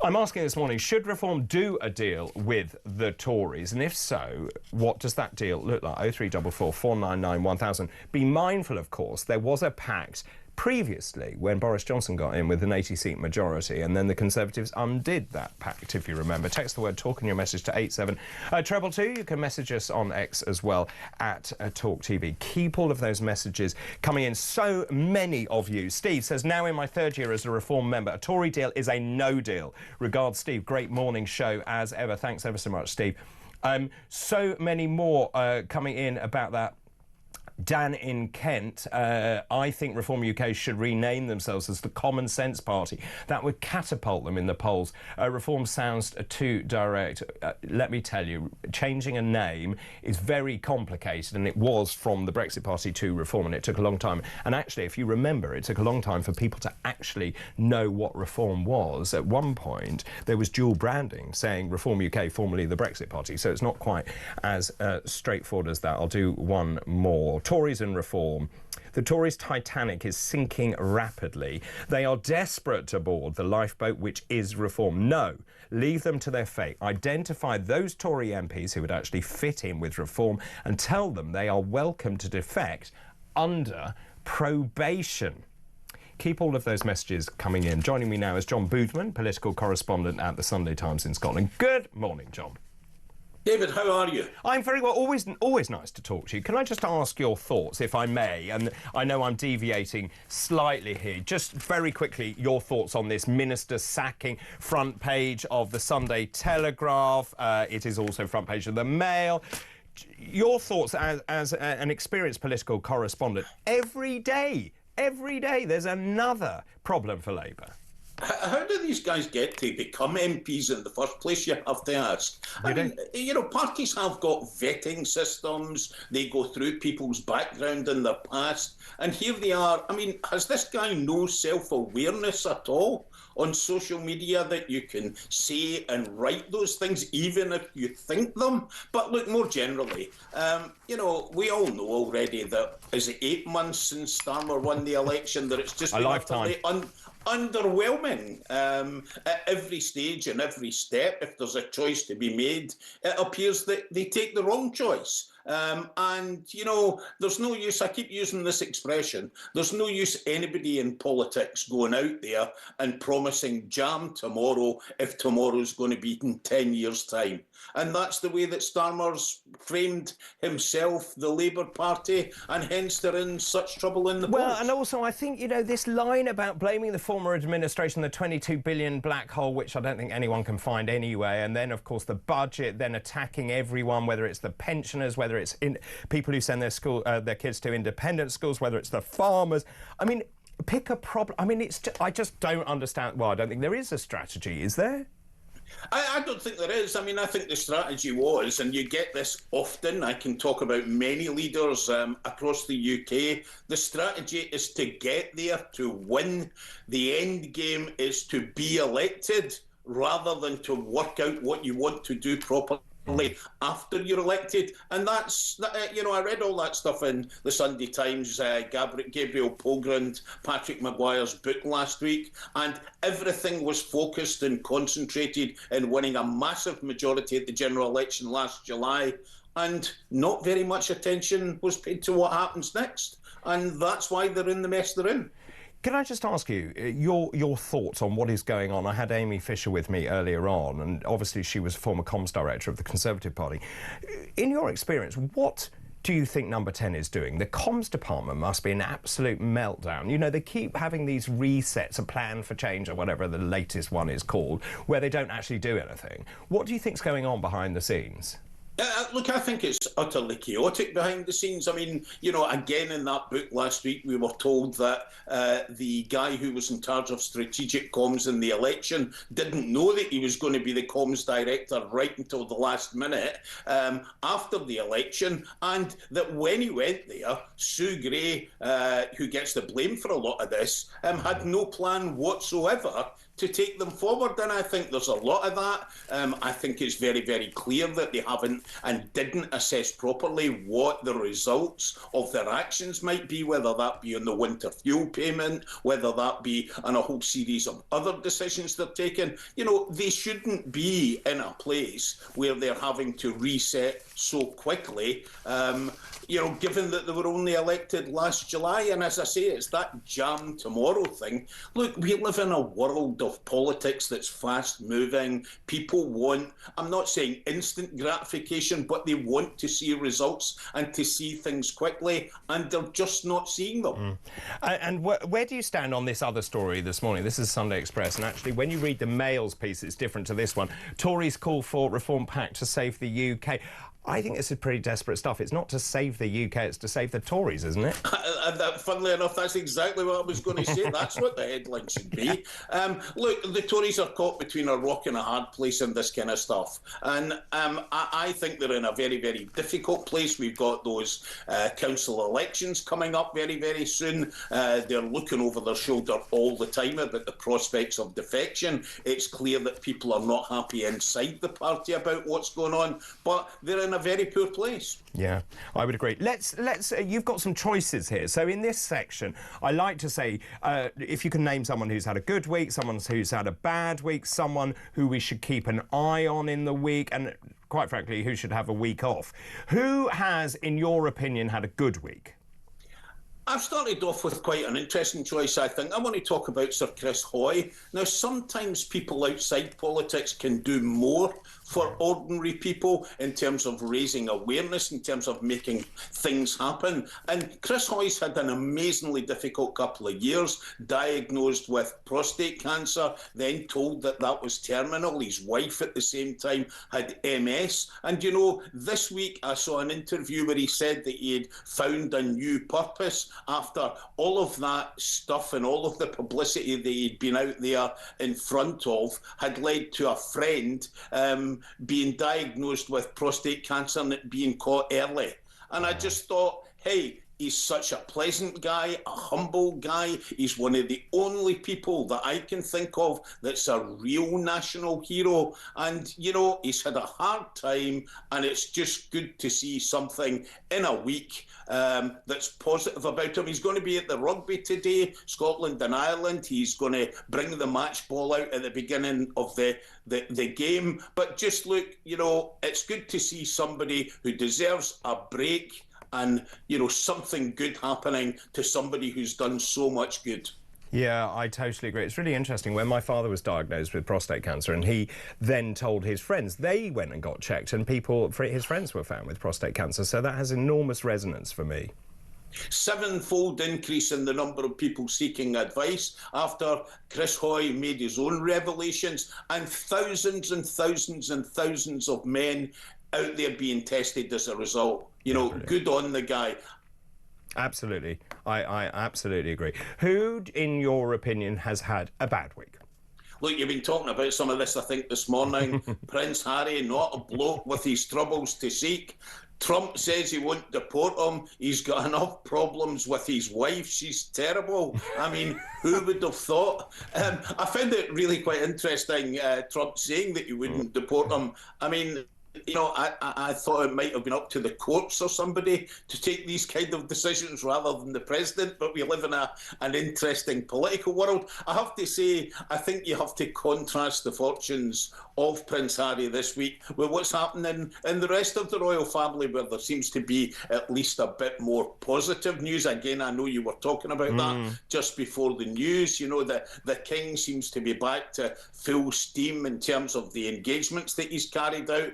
I'm asking this morning, should Reform do a deal with the Tories? And if so, what does that deal look like? 0344 499 1000. Be mindful, of course, there was a pact previously when Boris Johnson got in with an 80-seat majority, and then the Conservatives undid that pact, if you remember. Text the word TALK in your message to 87222. You can message us on X as well at talkTV. Keep all of those messages coming in. So many of you. Steve says, now in my third year as a Reform member, a Tory deal is a no deal. Regards, Steve. Great morning show as ever. Thanks ever so much, Steve. So many more coming in about that. Dan in Kent, I think Reform UK should rename themselves as the Common Sense Party. That would catapult them in the polls. Reform sounds too direct. Let me tell you, changing a name is very complicated, and it was from the Brexit Party to Reform, and it took a long time. And actually, if you remember, it took a long time for people to actually know what Reform was. At one point, there was dual branding, saying Reform UK, formerly the Brexit Party, so it's not quite as straightforward as that. I'll do one more. Tories and Reform. The Tories' Titanic is sinking rapidly. They are desperate to board the lifeboat, which is Reform. No, leave them to their fate. Identify those Tory MPs who would actually fit in with Reform and tell them they are welcome to defect under probation. Keep all of those messages coming in. Joining me now is John Boodman, political correspondent at the Sunday Times in Scotland. Good morning, John. David, how are you? I'm very well. Always nice to talk to you. Can I just ask your thoughts, if I may? And I know I'm deviating slightly here. Just very quickly, your thoughts on this minister sacking, front page of the Sunday Telegraph. It is also front page of the Mail. Your thoughts as an experienced political correspondent. Every day, there's another problem for Labour. How do these guys get to become MPs in the first place, you have to ask? I mean, you know, parties have got vetting systems. They go through people's background in their past. And here they are. I mean, has this guy no self-awareness at all on social media that you can say and write those things, even if you think them? But look, more generally, you know, we all know already that, is it 8 months since Starmer won the election, that it's just a lifetime. Underwhelming at every stage and every step. If there's a choice to be made, it appears that they take the wrong choice. And, you know, there's no use, I keep using this expression, there's no use anybody in politics going out there and promising jam tomorrow if tomorrow's going to be in 10 years' time. And that's the way that Starmer's framed himself, the Labour Party, and hence they're in such trouble in the polls. Well, and also I think, you know, this line about blaming the former administration, the 22 billion black hole, which I don't think anyone can find anyway, and then, of course, the budget, then attacking everyone, whether it's the pensioners, whether it's people who send their kids to independent schools, whether it's the farmers. I mean, pick a problem. I mean, I just don't understand. Well, I don't think there is a strategy, is there? I don't think there is. I mean, I think the strategy was, and you get this often, I can talk about many leaders across the UK, the strategy is to get there, to win. The end game is to be elected rather than to work out what you want to do properly after you're elected. And that's, I read all that stuff in the Sunday Times, Gabriel Pogrund, Patrick Maguire's book last week, and everything was focused and concentrated in winning a massive majority at the general election last July, and not very much attention was paid to what happens next. And that's why they're in the mess they're in. Can I just ask you your thoughts on what is going on? I had Amy Fisher with me earlier on, and obviously she was former comms director of the Conservative Party. In your experience, what do you think Number 10 is doing? The comms department must be an absolute meltdown. You know, they keep having these resets, a plan for change or whatever the latest one is called, where they don't actually do anything. What do you think's going on behind the scenes? Look, I think it's utterly chaotic behind the scenes. I mean, again, in that book last week, we were told that the guy who was in charge of strategic comms in the election didn't know that he was going to be the comms director right until the last minute after the election, and that when he went there, Sue Gray, who gets the blame for a lot of this, had no plan whatsoever to take them forward. And I think there's a lot of that. I think it's very, very clear that they haven't and didn't assess properly what the results of their actions might be, whether that be on the winter fuel payment, whether that be on a whole series of other decisions they're taking. They shouldn't be in a place where they're having to reset so quickly, given that they were only elected last July. And as I say, it's that jam tomorrow thing. Look, we live in a world of politics that's fast moving. People want, I'm not saying instant gratification, but they want to see results and to see things quickly, and they're just not seeing them. And where do you stand on this other story this morning? This is Sunday Express, and actually when you read the Mail's piece, it's different to this one. Tories call for Reform Pact to save the UK. I think this is pretty desperate stuff. It's not to save the UK, it's to save the Tories, isn't it? Funnily enough, that's exactly what I was going to say. That's what the headline should be. Look, the Tories are caught between a rock and a hard place in this kind of stuff. And I think they're in a very, very difficult place. We've got those council elections coming up very, very soon. They're looking over their shoulder all the time about the prospects of defection. It's clear that people are not happy inside the party about what's going on, but they're in a very poor place. Yeah, I would agree. Let's you've got some choices here. So in this section, I like to say, if you can name someone who's had a good week, someone who's had a bad week, someone who we should keep an eye on in the week, and quite frankly, who should have a week off. Who has, in your opinion, had a good week? I've started off with quite an interesting choice, I think. I want to talk about Sir Chris Hoy. Now, sometimes people outside politics can do more for ordinary people in terms of raising awareness, in terms of making things happen. And Chris Hoy's had an amazingly difficult couple of years, diagnosed with prostate cancer, then told that that was terminal. His wife at the same time had MS. And, this week I saw an interview where he said that he had found a new purpose after all of that stuff and all of the publicity that he'd been out there in front of had led to a friend being diagnosed with prostate cancer and it being caught early. And I just thought, hey, he's such a pleasant guy, a humble guy. He's one of the only people that I can think of that's a real national hero. And, he's had a hard time, and it's just good to see something in a week that's positive about him. He's going to be at the rugby today, Scotland and Ireland. He's going to bring the match ball out at the beginning of the game. But just look, it's good to see somebody who deserves a break and, something good happening to somebody who's done so much good. Yeah, I totally agree. It's really interesting. When my father was diagnosed with prostate cancer and he then told his friends, they went and got checked, and his friends were found with prostate cancer. So that has enormous resonance for me. 7-fold increase in the number of people seeking advice after Chris Hoy made his own revelations, and thousands and thousands and thousands of men out there being tested as a result. Good on the guy. Absolutely. I absolutely agree. Who, in your opinion, has had a bad week? Look, you've been talking about some of this, I think, this morning. Prince Harry, not a bloke with his troubles to seek. Trump says he won't deport him. He's got enough problems with his wife. She's terrible. I mean, who would have thought? I found it really quite interesting, Trump saying that he wouldn't deport him. I mean, You know, I thought it might have been up to the courts or somebody to take these kind of decisions rather than the president, but we live in an interesting political world. I have to say, I think you have to contrast the fortunes of Prince Harry this week with what's happening in the rest of the royal family, where there seems to be at least a bit more positive news. Again, I know you were talking about that just before the news. You know, the King seems to be back to full steam in terms of the engagements that he's carried out.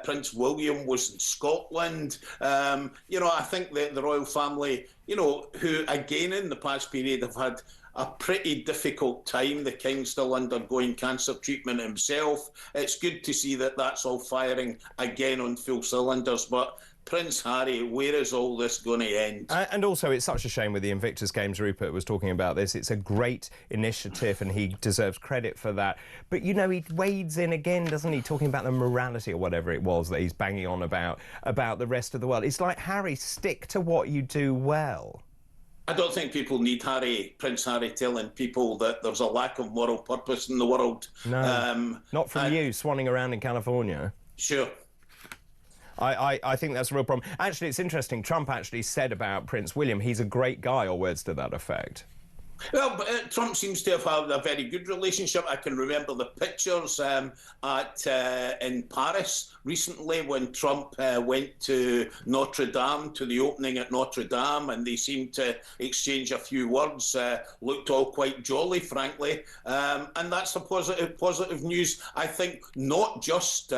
Prince William was in Scotland. You know, I think that the royal family, you know, who again in the past period have had a pretty difficult time. The King's still undergoing cancer treatment himself. It's good to see that that's all firing again on full cylinders. But Prince Harry, where is all this going to end? And also, it's such a shame with the Invictus Games. Rupert was talking about this. It's a great initiative and he deserves credit for that. But, you know, he wades in again, doesn't he, talking about the morality or whatever it was that he's banging on about the rest of the world. It's like, Harry, stick to what you do well. I don't think people need Prince Harry telling people that there's a lack of moral purpose in the world. No, not from you, swanning around in California. Sure. I think that's a real problem. Actually, it's interesting. Trump actually said about Prince William, he's a great guy, or words to that effect. Well, Trump seems to have had a very good relationship. I can remember the pictures in Paris recently when Trump went to Notre Dame, to the opening at Notre Dame, and they seemed to exchange a few words, looked all quite jolly, frankly. And that's a positive news, I think, not just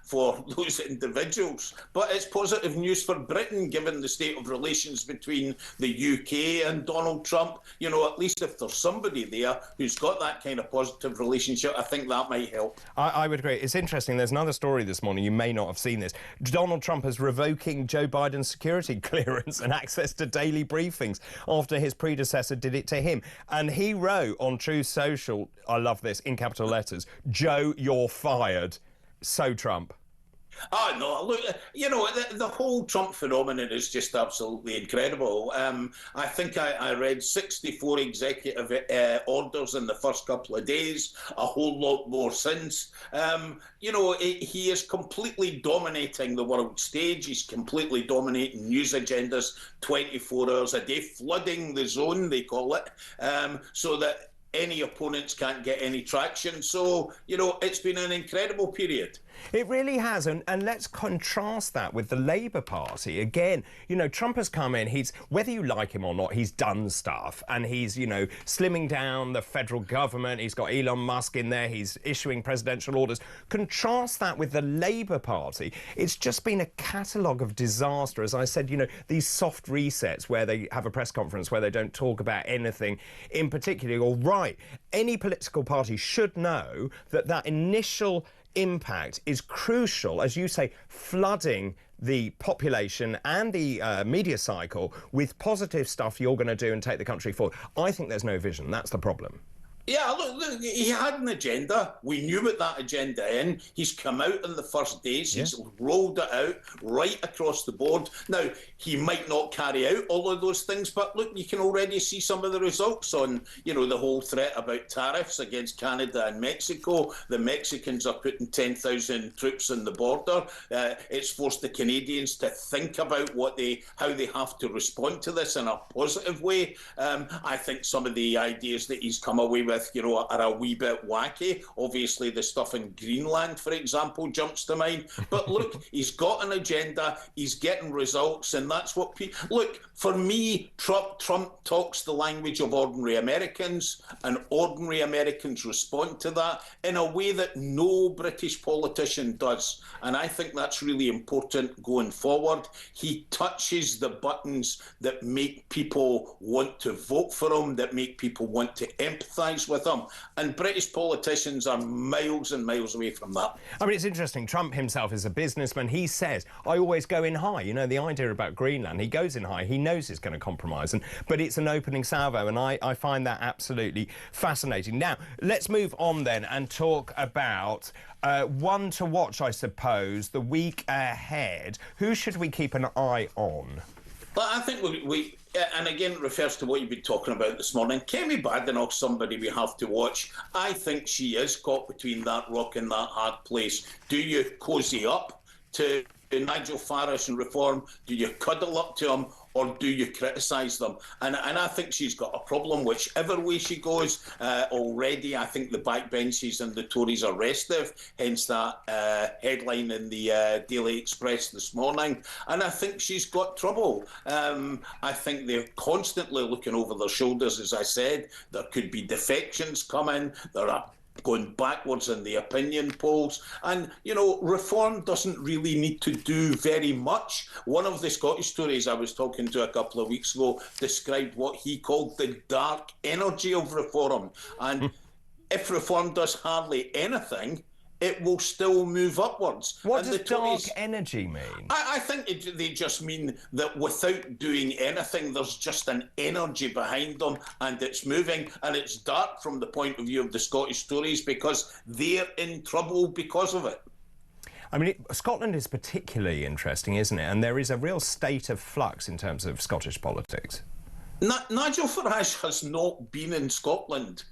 for those individuals, but it's positive news for Britain, given the state of relations between the UK and Donald Trump. You know, at least if there's somebody there who's got that kind of positive relationship, I think that might help. I would agree. It's interesting. There's another story this morning. You may not have seen this. Donald Trump is revoking Joe Biden's security clearance and access to daily briefings after his predecessor did it to him. And he wrote on Truth Social, I love this, in capital letters, "Joe, you're fired." So Trump. Oh, no, look, you know, the whole Trump phenomenon is just absolutely incredible. I think I read 64 executive orders in the first couple of days, a whole lot more since. You know, he is completely dominating the world stage. He's completely dominating news agendas 24 hours a day, flooding the zone, they call it, so that any opponents can't get any traction. So, you know, it's been an incredible period. It really has, and let's contrast that with the Labour Party. Again, you know, Trump has come in, whether you like him or not, he's done stuff, and he's, you know, slimming down the federal government, he's got Elon Musk in there, he's issuing presidential orders. Contrast that with the Labour Party. It's just been a catalogue of disaster. As I said, you know, these soft resets where they have a press conference where they don't talk about anything in particular. All right, any political party should know that that initial impact is crucial, as you say, flooding the population and the media cycle with positive stuff you're going to do and take the country forward. I think there's no vision. That's the problem. Yeah, look, he had an agenda. We knew what that agenda in. He's come out in the first days. He's rolled it out right across the board. Now, he might not carry out all of those things, but look, you can already see some of the results on, you know, the whole threat about tariffs against Canada and Mexico. The Mexicans are putting 10,000 troops on the border. It's forced the Canadians to think about how they have to respond to this in a positive way. I think some of the ideas that he's come away with, you know, are a wee bit wacky. Obviously, the stuff in Greenland, for example, jumps to mind. But look, he's got an agenda, he's getting results, and that's what people... Look, for me, Trump talks the language of ordinary Americans, and ordinary Americans respond to that in a way that no British politician does. And I think that's really important going forward. He touches the buttons that make people want to vote for him, that make people want to empathise with him. And British politicians are miles and miles away from that. I mean, it's interesting. Trump himself is a businessman. He says, I always go in high. You know, the idea about Greenland, he goes in high. He knows he's going to compromise. But it's an opening salvo, and I find that absolutely fascinating. Now, let's move on then and talk about one to watch, I suppose, the week ahead. Who should we keep an eye on? Well, I think we and again, it refers to what you've been talking about this morning. Kemi Badenoch's somebody we have to watch. I think she is caught between that rock and that hard place. Do you cosy up to Nigel Farage and Reform? Do you cuddle up to him, or do you criticise them? And I think she's got a problem whichever way she goes. Already, I think the backbenches and the Tories are restive, hence that headline in the Daily Express this morning. And I think she's got trouble. I think they're constantly looking over their shoulders, as I said. There could be defections coming. There are going backwards in the opinion polls. And, you know, Reform doesn't really need to do very much. One of the Scottish Tories I was talking to a couple of weeks ago described what he called the dark energy of Reform. And if Reform does hardly anything, it will still move upwards. What and does dark energy mean? I think they just mean that without doing anything, there's just an energy behind them and it's moving, and it's dark from the point of view of the Scottish Tories because they're in trouble because of it. I mean, Scotland is particularly interesting, isn't it? And there is a real state of flux in terms of Scottish politics. Nigel Farage has not been in Scotland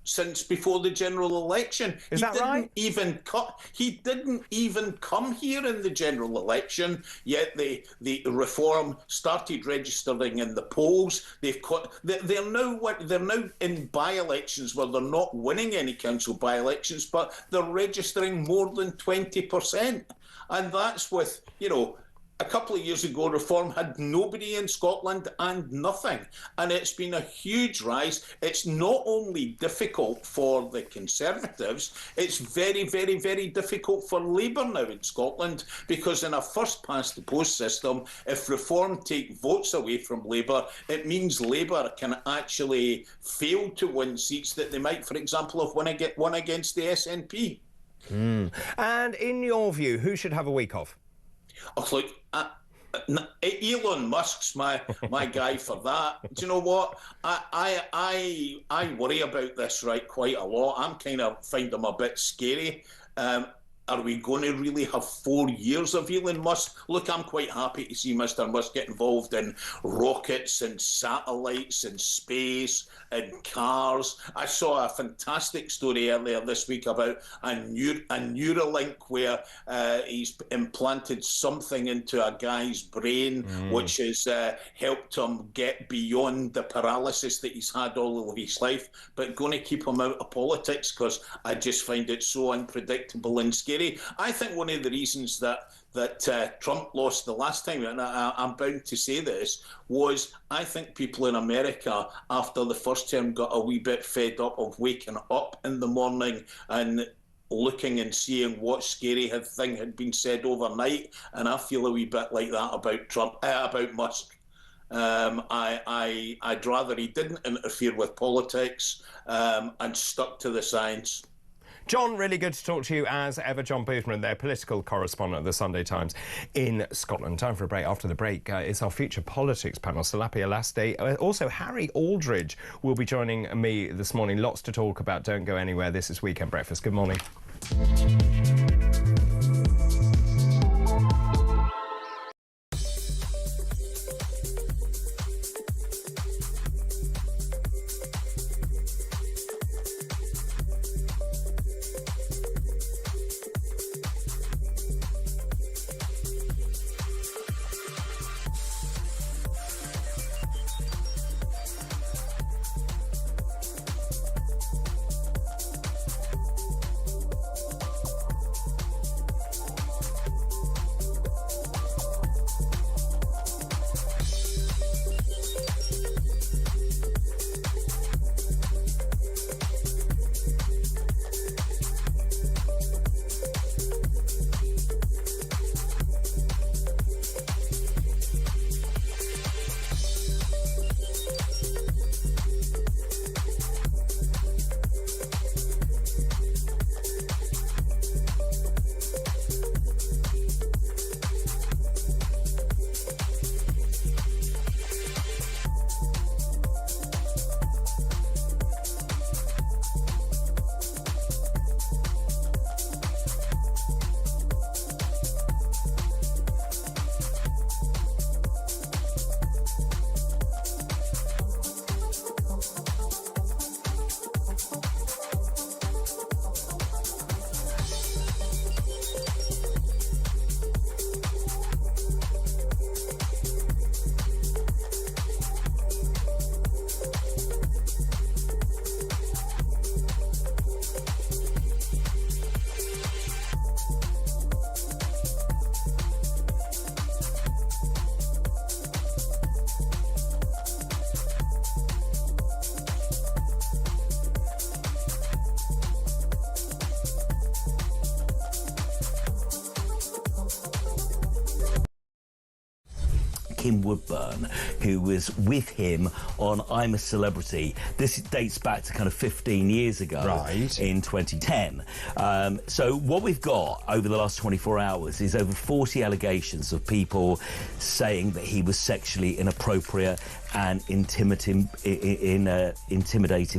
since before the general election. Is that right? He didn't even come here in the general election, yet the Reform started registering in the polls. They're now in by-elections where they're not winning any council by-elections, but they're registering more than 20%. And that's with, you know, a couple of years ago, Reform had nobody in Scotland and nothing. And it's been a huge rise. It's not only difficult for the Conservatives, it's very, very, very difficult for Labour now in Scotland, because in a first-past-the-post system, if Reform take votes away from Labour, it means Labour can actually fail to win seats that they might, for example, have won against the SNP. And in your view, who should have a week off? Oh, look, Elon Musk's my guy for that. Do you know what? I worry about this quite a lot. I'm kind of find him a bit scary. Are we going to really have 4 years of Elon Musk? Look, I'm quite happy to see Mr. Musk get involved in rockets and satellites and space and cars. I saw a fantastic story earlier this week about a Neuralink where he's implanted something into a guy's brain which has helped him get beyond the paralysis that he's had all of his life, but going to keep him out of politics because I just find it so unpredictable and scary. I think one of the reasons that Trump lost the last time, and I'm bound to say this, was I think people in America after the first term got a wee bit fed up of waking up in the morning and looking and seeing what scary thing had been said overnight, and I feel a wee bit like that about Musk. I'd rather he didn't interfere with politics and stuck to the science. John, really good to talk to you as ever. John Boothman, their political correspondent at the Sunday Times in Scotland. Time for a break. After the break, it's our future politics panel, Salapi Alaste. Also, Harry Aldridge will be joining me this morning. Lots to talk about. Don't go anywhere. This is Weekend Breakfast. Good morning. Kim Woodburn, who was with him on I'm a Celebrity. This dates back to kind of 15 years ago, right, in 2010. So what we've got over the last 24 hours is over 40 allegations of people saying that he was sexually inappropriate and intimidating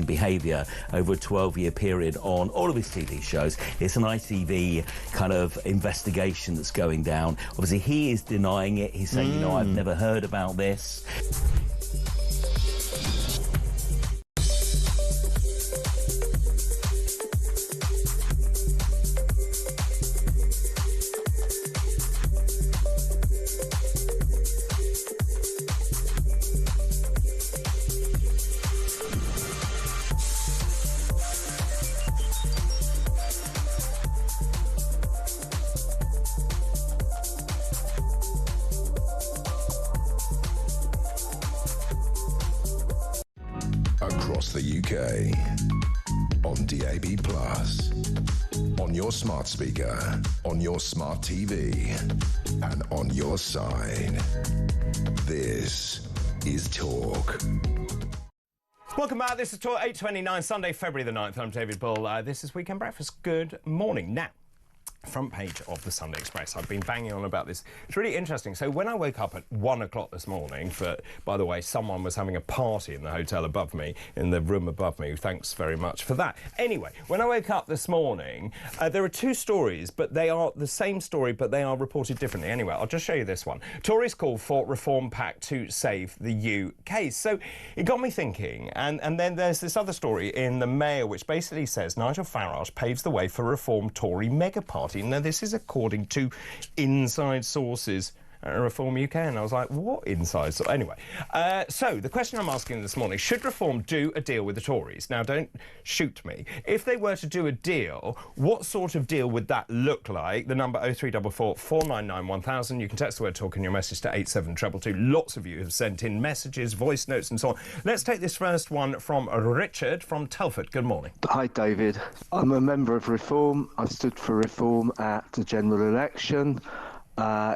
behaviour over a 12-year period on all of his TV shows. It's an ITV kind of investigation that's going down. Obviously, he is denying it. He's saying, you know, I've never heard about this. Across the UK, on DAB+, on your smart speaker, on your smart TV, and on your side. This is Talk. Welcome back. This is Talk 8:29, Sunday, February the 9th. I'm David Bull. This is Weekend Breakfast. Good morning. Now, front page of the Sunday Express. I've been banging on about this. It's really interesting. So when I woke up at 1 o'clock this morning, by the way, someone was having a party in the hotel above me, in the room above me. Thanks very much for that. Anyway, when I woke up this morning, there are two stories, but they are the same story, but they are reported differently. Anyway, I'll just show you this one. Tories call for reform pact to save the UK. So it got me thinking. And then there's this other story in the Mail, which basically says Nigel Farage paves the way for reform Tory mega party. Now, this is according to inside sources at Reform UK, and I was like, what inside source? Anyway, so the question I'm asking this morning, should Reform do a deal with the Tories? Now, don't shoot me. If they were to do a deal, what sort of deal would that look like? The number 0344 499 1000. You can text the word Talk in your message to 87222. Lots of you have sent in messages, voice notes and so on. Let's take this first one from Richard from Telford. Good morning. Hi, David. I'm a member of Reform. I stood for Reform at the general election.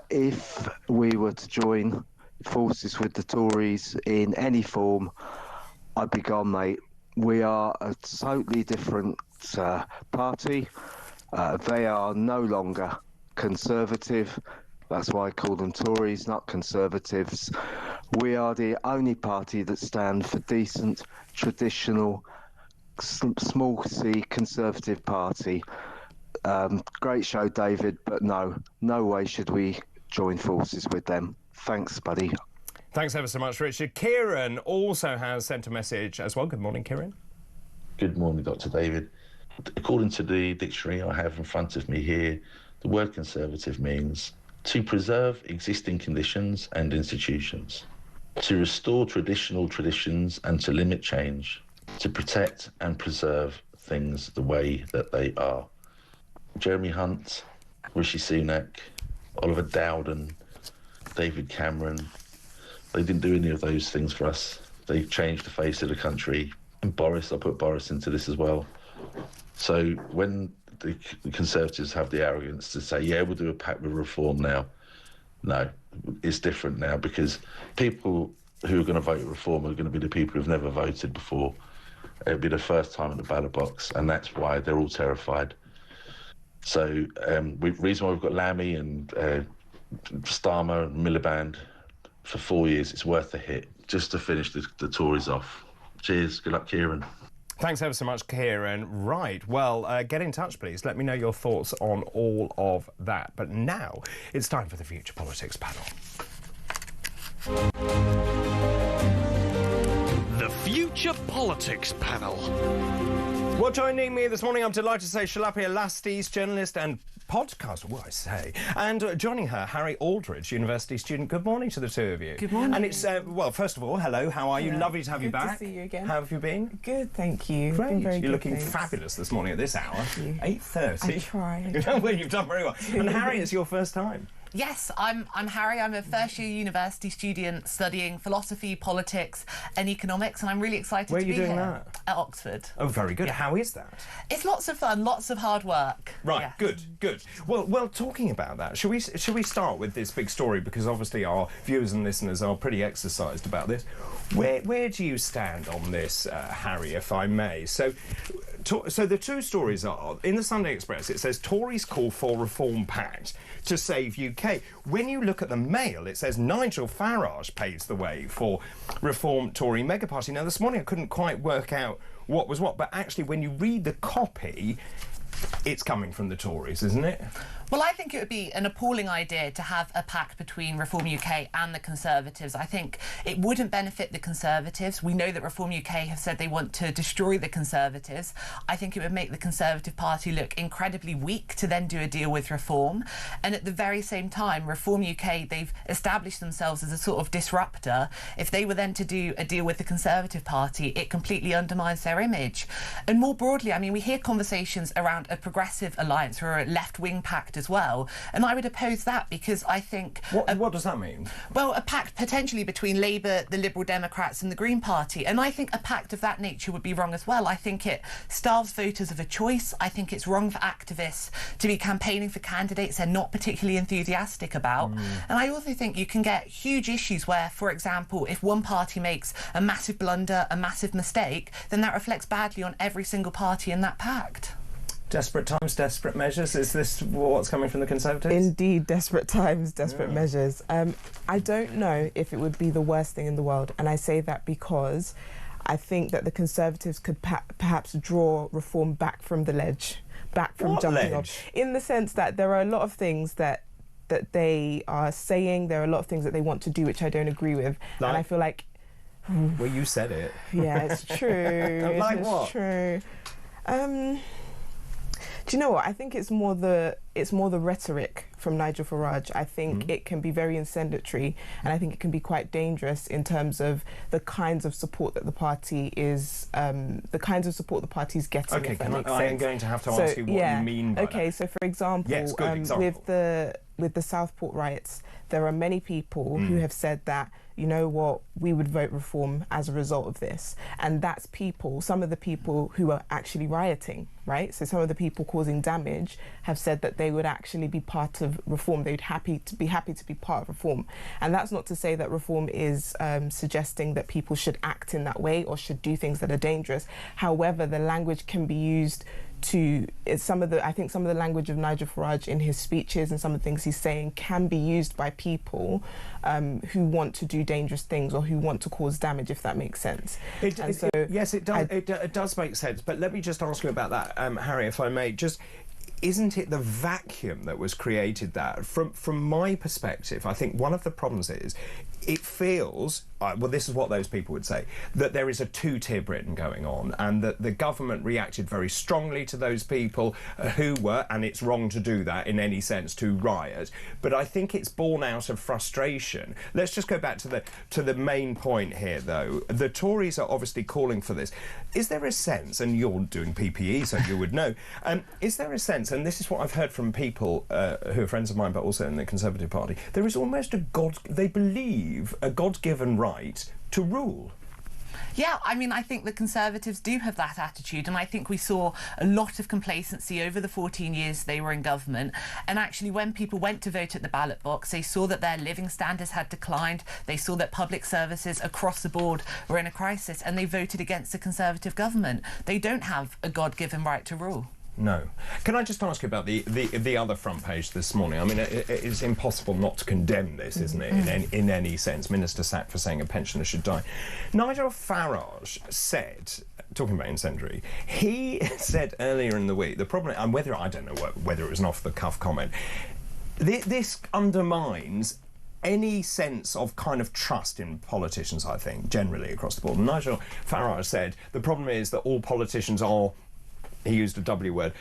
If we were to join forces with the Tories in any form, I'd be gone, mate. We are a totally different party. They are no longer Conservative. That's why I call them Tories, not Conservatives. We are the only party that stand for decent, traditional, small C Conservative party. Great show, David, but no way should we join forces with them. Thanks, buddy. Thanks ever so much, Richard. Kieran also has sent a message as well. Good morning, Kieran. Good morning, Dr. David. According to the dictionary I have in front of me here, the word Conservative means to preserve existing conditions and institutions, to restore traditional traditions and to limit change, to protect and preserve things the way that they are. Jeremy Hunt, Rishi Sunak, Oliver Dowden, David Cameron, they didn't do any of those things for us. They changed the face of the country. And Boris, I put Boris into this as well. So when the Conservatives have the arrogance to say, yeah, we'll do a pact with Reform now. No, it's different now because people who are going to vote Reform are going to be the people who've never voted before. It'll be the first time at the ballot box, and that's why they're all terrified. So the reason why we've got Lammy and Starmer and Miliband for 4 years, it's worth the hit, just to finish the Tories off. Cheers. Good luck, Kieran. Thanks ever so much, Kieran. Right, well, get in touch, please. Let me know your thoughts on all of that. But now it's time for the Future Politics panel. The Future Politics panel. Well, joining me this morning, I'm delighted to say Shalapia Lasties, journalist and podcaster, what I say. And joining her, Harry Aldridge, university student. Good morning to the two of you. Good morning. And it's, well, first of all, hello, how are you? Yeah. Lovely to have you back. Good to see you again. How have you been? Good, thank you. Great. Been very You're good, looking thanks. fabulous this morning at this hour. Thank you. 8:30. I tried. Well, you've done very well. And Harry, it's your first time. Yes, I'm Harry. I'm a first-year university student studying philosophy, politics and economics, and I'm really excited to be here. Where are you doing that? At Oxford. Oh, very good. Yeah. How is that? It's lots of fun, lots of hard work. Right, Yeah. good. Well, talking about that, shall we start with this big story, because obviously our viewers and listeners are pretty exercised about this. Where do you stand on this, Harry, if I may? So the two stories are, in the Sunday Express, it says Tories call for Reform Pact to save UK. When you look at the Mail, it says Nigel Farage paves the way for Reform Tory mega party. Now, this morning I couldn't quite work out what was what, but actually when you read the copy, it's coming from the Tories, isn't it? Well, I think it would be an appalling idea to have a pact between Reform UK and the Conservatives. I think it wouldn't benefit the Conservatives. We know that Reform UK have said they want to destroy the Conservatives. I think it would make the Conservative Party look incredibly weak to then do a deal with Reform. And at the very same time, Reform UK, they've established themselves as a sort of disruptor. If they were then to do a deal with the Conservative Party, it completely undermines their image. And more broadly, I mean, we hear conversations around a progressive alliance or a left-wing pact as well, and I would oppose that, because I think... What does that mean? Well, a pact potentially between Labour, the Liberal Democrats and the Green Party, and I think a pact of that nature would be wrong as well. I think it starves voters of a choice. I think it's wrong for activists to be campaigning for candidates they're not particularly enthusiastic about. And I also think you can get huge issues where, for example, if one party makes a massive blunder, a massive mistake, then that reflects badly on every single party in that pact. Desperate times, desperate measures. Is this what's coming from the Conservatives? Indeed, desperate times, desperate measures. I don't know if it would be the worst thing in the world, and I say that because I think that the Conservatives could perhaps draw Reform back from the ledge, back from jumping off, in the sense that there are a lot of things that they are saying, there are a lot of things that they want to do which I don't agree with, and I feel like... Well, you said it. Yeah, it's true. Like it's what? True. Do you know what? I think it's more the rhetoric from Nigel Farage. I think it can be very incendiary, and I think it can be quite dangerous in terms of the kinds of support that the party is, the kinds of support the party's getting. Okay, I am going to have to ask you what you mean by that. Okay, so for example, with the Southport riots, there are many people who have said that, you know what, we would vote Reform as a result of this. And that's people, some of the people who are actually rioting, right? So some of the people causing damage have said that they would actually be part of Reform. They'd be happy to be part of Reform. And that's not to say that Reform is suggesting that people should act in that way or should do things that are dangerous. However, the language can be used to I think some of the language of Nigel Farage in his speeches and some of the things he's saying can be used by people who want to do dangerous things or who want to cause damage, if that makes sense. Yes, it does. It does make sense. But let me just ask you about that, Harry, if I may. Just, isn't it the vacuum that was created that? From my perspective, I think one of the problems is it feels, well, this is what those people would say, that there is a two-tier Britain going on, and that the government reacted very strongly to those people who were, and it's wrong to do that in any sense, to riot. But I think it's born out of frustration. Let's just go back to the main point here, though. The Tories are obviously calling for this. Is there a sense, and you're doing PPE, so you would know, is there a sense, and this is what I've heard from people who are friends of mine, but also in the Conservative Party, there is almost they believe a God-given right to rule? Yeah, I mean, I think the Conservatives do have that attitude, and I think we saw a lot of complacency over the 14 years they were in government. And actually, when people went to vote at the ballot box, they saw that their living standards had declined, they saw that public services across the board were in a crisis, and they voted against the Conservative government. They don't have a God-given right to rule. No. Can I just ask you about the other front page this morning? I mean, it's impossible not to condemn this, isn't it, in any sense? Minister sacked for saying a pensioner should die. Nigel Farage said, talking about incendiary, he said earlier in the week, the problem, and I don't know whether it was an off-the-cuff comment, this undermines any sense of kind of trust in politicians, I think, generally across the board. Nigel Farage said, the problem is that all politicians are... He used a W word.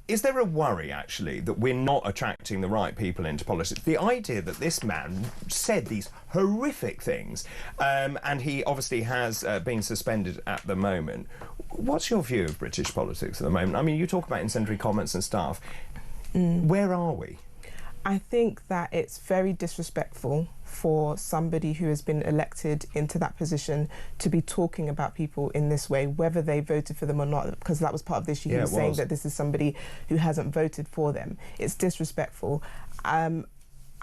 Is there a worry, actually, that we're not attracting the right people into politics? The idea that this man said these horrific things, and he obviously has been suspended at the moment. What's your view of British politics at the moment? I mean, you talk about incendiary comments and stuff. Where are we? I think that it's very disrespectful for somebody who has been elected into that position to be talking about people in this way, whether they voted for them or not, because that was part of the issue. He was saying that this is somebody who hasn't voted for them. It's disrespectful.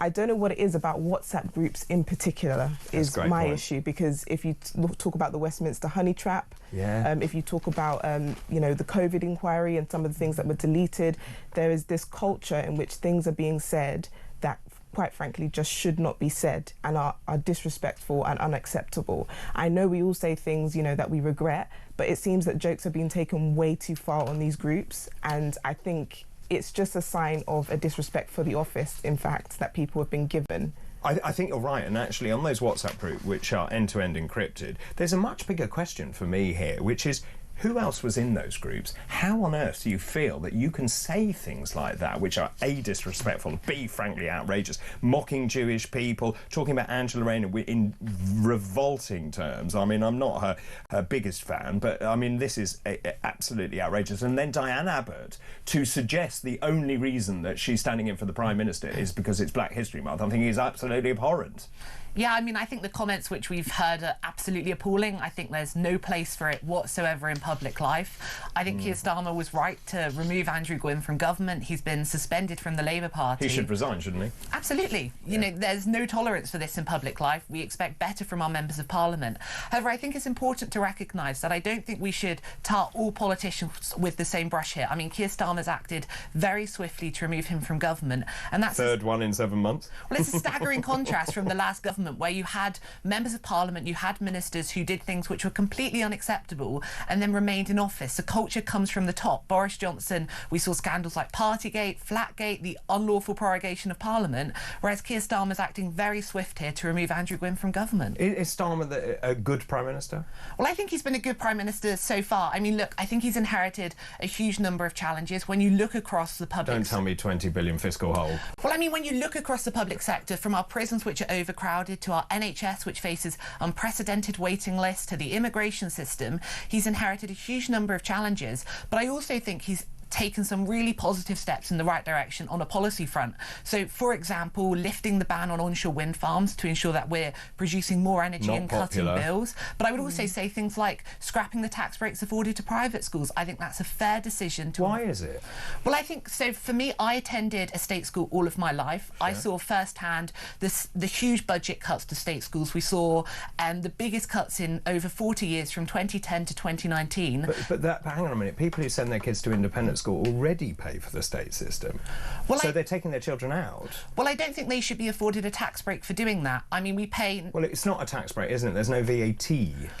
I don't know what it is about WhatsApp groups in particular is my issue, because if you talk about the Westminster honey trap, if you talk about you know, the COVID inquiry and some of the things that were deleted, there is this culture in which things are being said that quite frankly just should not be said and are disrespectful and unacceptable. I know we all say things, you know, that we regret, but it seems that jokes are being taken way too far on these groups, and I think it's just a sign of a disrespect for the office, in fact, that people have been given. I think you're right, and actually on those WhatsApp groups, which are end-to-end encrypted, there's a much bigger question for me here, which is, who else was in those groups? How on earth do you feel that you can say things like that, which are A, disrespectful, B, frankly outrageous, mocking Jewish people, talking about Angela Rayner in revolting terms? I mean, I'm not her biggest fan, but I mean, this is absolutely outrageous. And then Diane Abbott, to suggest the only reason that she's standing in for the Prime Minister is because it's Black History Month, I think is absolutely abhorrent. Yeah, I mean, I think the comments which we've heard are absolutely appalling. I think there's no place for it whatsoever in public life. I think Keir Starmer was right to remove Andrew Gwynn from government. He's been suspended from the Labour Party. He should resign, shouldn't he? Absolutely. You know, there's no tolerance for this in public life. We expect better from our members of Parliament. However, I think it's important to recognise that I don't think we should tar all politicians with the same brush here. I mean, Keir Starmer's acted very swiftly to remove him from government, and that's third one in 7 months. Well, it's a staggering contrast from the last government, where you had members of Parliament, you had ministers who did things which were completely unacceptable and then remained in office. The culture comes from the top. Boris Johnson, we saw scandals like Partygate, Flatgate, the unlawful prorogation of Parliament, whereas Keir Starmer's acting very swift here to remove Andrew Gwynn from government. Is Starmer a good Prime Minister? Well, I think he's been a good Prime Minister so far. I mean, look, I think he's inherited a huge number of challenges. When you look across the public... Don't tell me 20 billion fiscal hole. Well, I mean, when you look across the public sector, from our prisons, which are overcrowded, to our NHS, which faces unprecedented waiting lists, to the immigration system, he's inherited a huge number of challenges. But I also think he's taken some really positive steps in the right direction on a policy front. So, for example, lifting the ban on onshore wind farms to ensure that we're producing more energy and cutting bills. But I would also say things like scrapping the tax breaks afforded to private schools. I think that's a fair decision. Why is it? Well, I think, so for me, I attended a state school all of my life. Sure. I saw firsthand the huge budget cuts to state schools. We saw the biggest cuts in over 40 years, from 2010 to 2019. But hang on a minute, people who send their kids to independent school already pay for the state system. Well, so they're taking their children out. Well, I don't think they should be afforded a tax break for doing that. I mean, we pay... Well, it's not a tax break, isn't it? There's no VAT.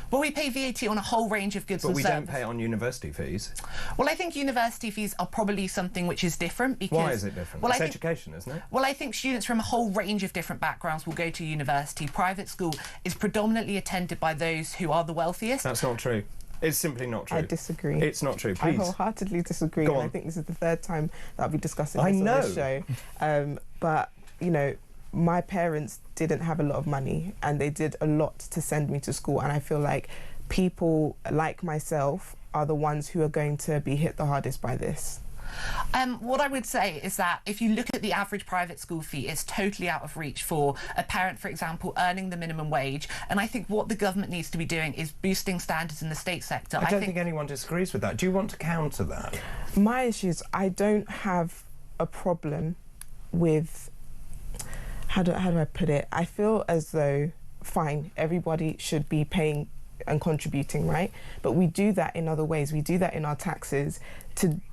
Well, we pay VAT on a whole range of goods and services. But we don't pay on university fees. Well, I think university fees are probably something which is different because... Why is it different? Well, it's education, isn't it? Well, I think students from a whole range of different backgrounds will go to university. Private school is predominantly attended by those who are the wealthiest. That's not true. It's simply not true. I disagree. It's not true, please. I wholeheartedly disagree. Go on. And I think this is the third time that I'll be discussing this on this show. But, you know, my parents didn't have a lot of money and they did a lot to send me to school, and I feel like people like myself are the ones who are going to be hit the hardest by this. What I would say is that if you look at the average private school fee, it's totally out of reach for a parent, for example, earning the minimum wage. And I think what the government needs to be doing is boosting standards in the state sector. I don't think anyone disagrees with that. Do you want to counter that? My issue is I don't have a problem with... How do I put it? I feel as though, fine, everybody should be paying and contributing, right? But we do that in other ways. We do that in our taxes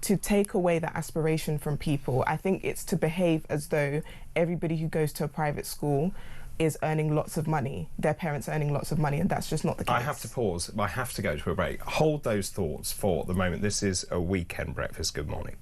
to take away that aspiration from people. I think it's to behave as though everybody who goes to a private school is earning lots of money, their parents are earning lots of money, and that's just not the case. I have to pause. I have to go to a break. Hold those thoughts for the moment. This is a Weekend Breakfast. Good morning.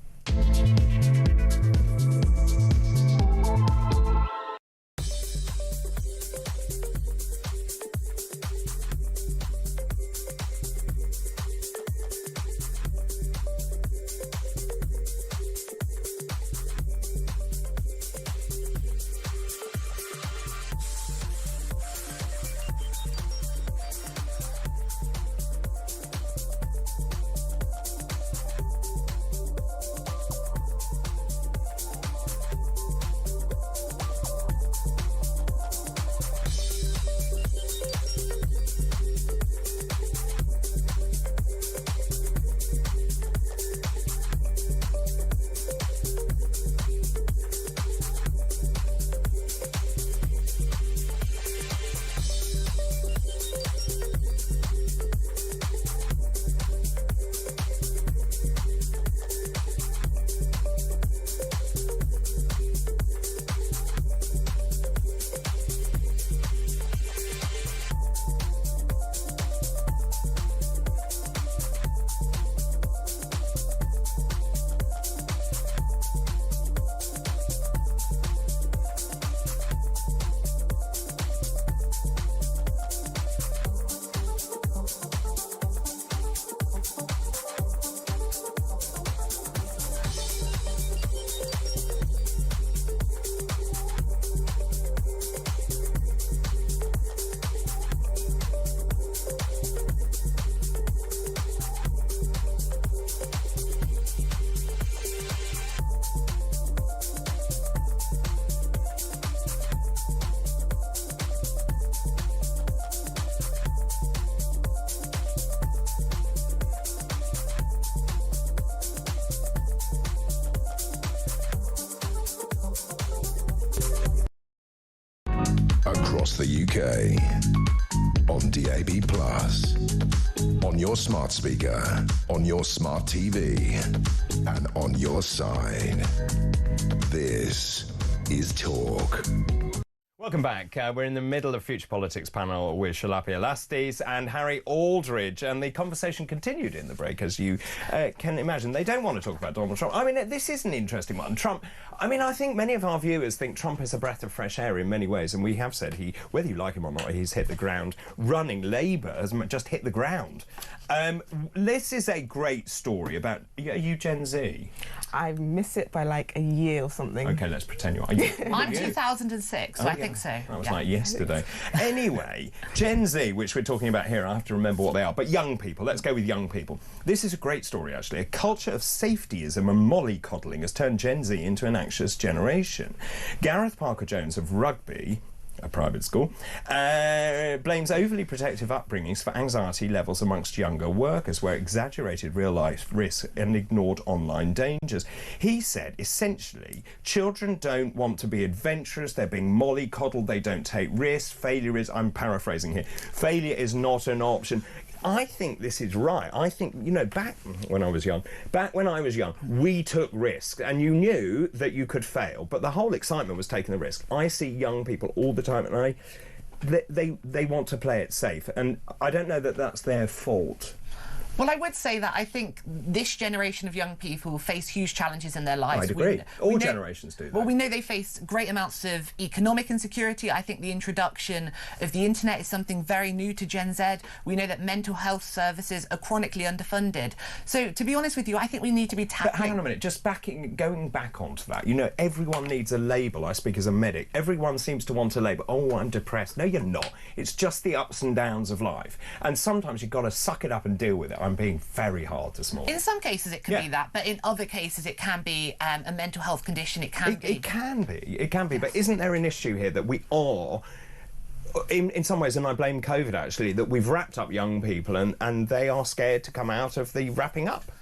the UK. On DAB+, on your smart speaker, on your smart TV, and on your side. This is Talk. Welcome back. We're in the middle of Future Politics panel with Shalapi Elastis and Harry Aldridge, and the conversation continued in the break, as you can imagine. They don't want to talk about Donald Trump. I mean, this is an interesting one. Trump, I mean, I think many of our viewers think Trump is a breath of fresh air in many ways, and we have said whether you like him or not, he's hit the ground running. Labour has just hit the ground. This is a great story about... Are you Gen Z? I miss it by like a year or something. OK, let's pretend you are. I'm 2006, so I think so. That was like yesterday. Anyway, Gen Z, which we're talking about here, I have to remember what they are, but young people. Let's go with young people. This is a great story, actually. A culture of safetyism and mollycoddling has turned Gen Z into an anxious generation. Gareth Parker-Jones of Rugby, a private school, blames overly protective upbringings for anxiety levels amongst younger workers, where exaggerated real-life risks and ignored online dangers. He said, essentially, children don't want to be adventurous, they're being mollycoddled, they don't take risks, failure is, I'm paraphrasing here, failure is not an option. I think this is right. I think, you know, back when I was young, we took risks, and you knew that you could fail, but the whole excitement was taking the risk. I see young people all the time, and they want to play it safe, and I don't know that that's their fault. Well, I would say that I think this generation of young people face huge challenges in their lives. I'd agree. All generations do that. Well, we know they face great amounts of economic insecurity. I think the introduction of the internet is something very new to Gen Z. We know that mental health services are chronically underfunded. So, to be honest with you, I think we need to be tackling... But hang on a minute, just going back onto that, you know, everyone needs a label. I speak as a medic. Everyone seems to want a label. Oh, I'm depressed. No, you're not. It's just the ups and downs of life. And sometimes you've got to suck it up and deal with it. I'm being very hard this morning. In some cases it can be that, but in other cases it can be a mental health condition. It can be. But isn't there an issue here that we are, in some ways, and I blame COVID actually, that we've wrapped up young people and they are scared to come out of the wrapping up?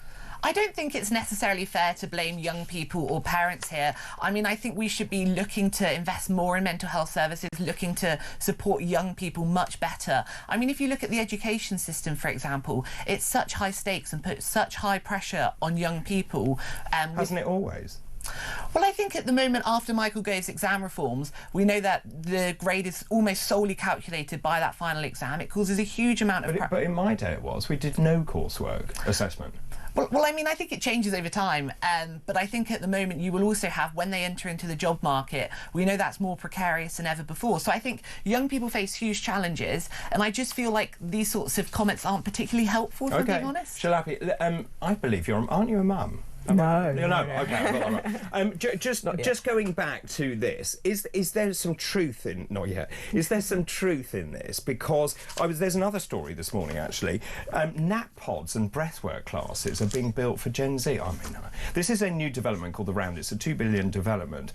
I don't think it's necessarily fair to blame young people or parents here. I mean, I think we should be looking to invest more in mental health services, looking to support young people much better. I mean, if you look at the education system, for example, it's such high stakes and puts such high pressure on young people. Hasn't it always? Well, I think at the moment, after Michael Gove's exam reforms, we know that the grade is almost solely calculated by that final exam. It causes a huge amount of... But in my day it was. We did no coursework assessment. Well, I mean, I think it changes over time, but I think at the moment you will also have, when they enter into the job market, we know that's more precarious than ever before. So I think young people face huge challenges, and I just feel like these sorts of comments aren't particularly helpful, if I'm being honest. Shalapi, I believe aren't you a mum? No. Okay, I got that right. Just going back to this, is there some truth in... Not yet. Is there some truth in this? Because there's another story this morning, actually. Nap pods and breathwork classes are being built for Gen Z. I mean, this is a new development called The Round. It's a $2 billion development.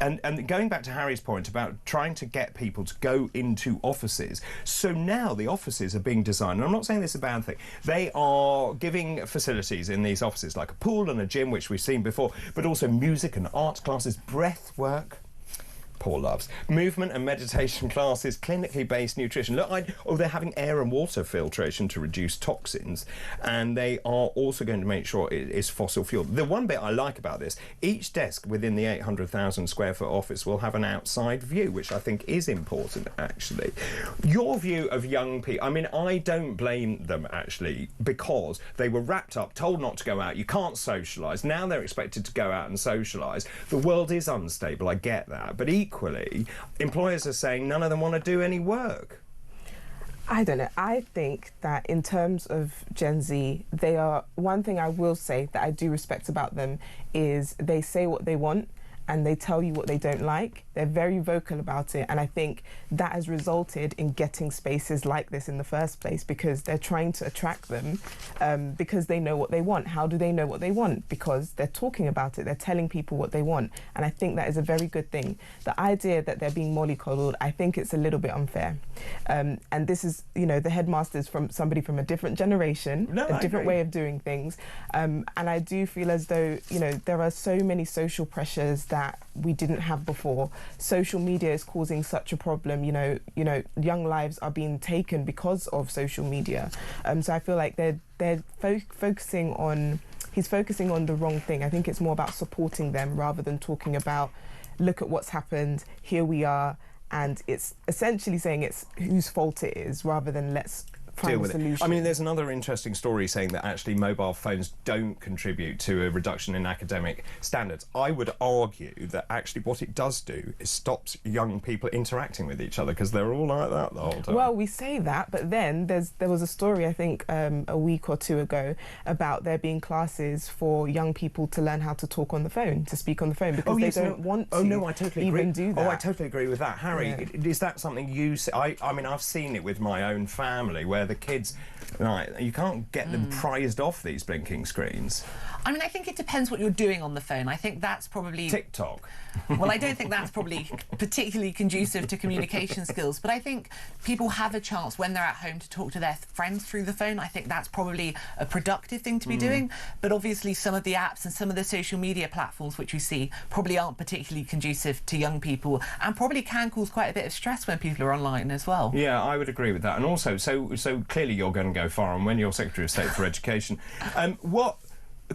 And going back to Harry's point about trying to get people to go into offices, so now the offices are being designed, and I'm not saying this is a bad thing, they are giving facilities in these offices like a pool and a gym, which we've seen before, but also music and art classes, breath work, poor loves, movement and meditation classes, clinically based nutrition. Look, they're having air and water filtration to reduce toxins, and they are also going to make sure it is fossil fuel. The one bit I like about this, each desk within the 800,000 square foot office will have an outside view, which I think is important, actually. Your view of young people, I mean, I don't blame them, actually, because they were wrapped up, told not to go out, you can't socialise, now they're expected to go out and socialise. The world is unstable, I get that, but equally, employers are saying none of them want to do any work. I don't know. I think that in terms of Gen Z, they are... One thing I will say that I do respect about them is they say what they want and they tell you what they don't like. They're very vocal about it, and I think that has resulted in getting spaces like this in the first place, because they're trying to attract them because they know what they want. How do they know what they want? Because they're talking about it, they're telling people what they want, and I think that is a very good thing. The idea that they're being mollycoddled, I think it's a little bit unfair. And this is, you know, the headmaster's from somebody from a different generation, a different way of doing things, and I do feel as though, you know, there are so many social pressures that that we didn't have before. Social media is causing such a problem. You know, young lives are being taken because of social media. So I feel like they're focusing on. He's focusing on the wrong thing. I think it's more about supporting them rather than talking about, look at what's happened, here we are, and it's essentially saying it's whose fault it is rather than let's deal with it. I mean, there's another interesting story saying that actually mobile phones don't contribute to a reduction in academic standards. I would argue that actually what it does do is stops young people interacting with each other because they're all like that the whole time. Well, we say that, but then there was a story, I think, a week or two ago about there being classes for young people to learn how to talk on the phone, to speak on the phone, because they don't want to I totally even do that. Oh, I totally agree with that. Harry, is that something you see? I mean, I've seen it with my own family where the kids, right, you can't get them prized off these blinking screens. I mean, I think it depends what you're doing on the phone. I think that's probably... TikTok. Well, I don't think that's probably particularly conducive to communication skills, but I think people have a chance when they're at home to talk to their friends through the phone. I think that's probably a productive thing to be doing, but obviously some of the apps and some of the social media platforms which we see probably aren't particularly conducive to young people and probably can cause quite a bit of stress when people are online as well. Yeah, I would agree with that. And also, so clearly you're going to go far, and when you're Secretary of State for Education,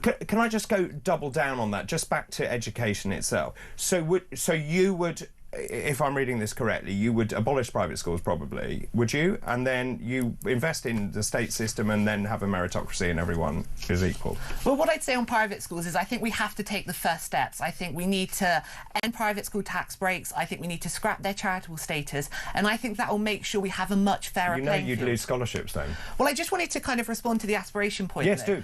can I just go double down on that, just back to education itself? So you would, if I'm reading this correctly, you would abolish private schools probably, would you? And then you invest in the state system and then have a meritocracy and everyone is equal? Well, what I'd say on private schools is I think we have to take the first steps. I think we need to end private school tax breaks. I think we need to scrap their charitable status. And I think that will make sure we have a much fairer playing field. You'd lose scholarships then. Well, I just wanted to kind of respond to the aspiration point. Yes, do.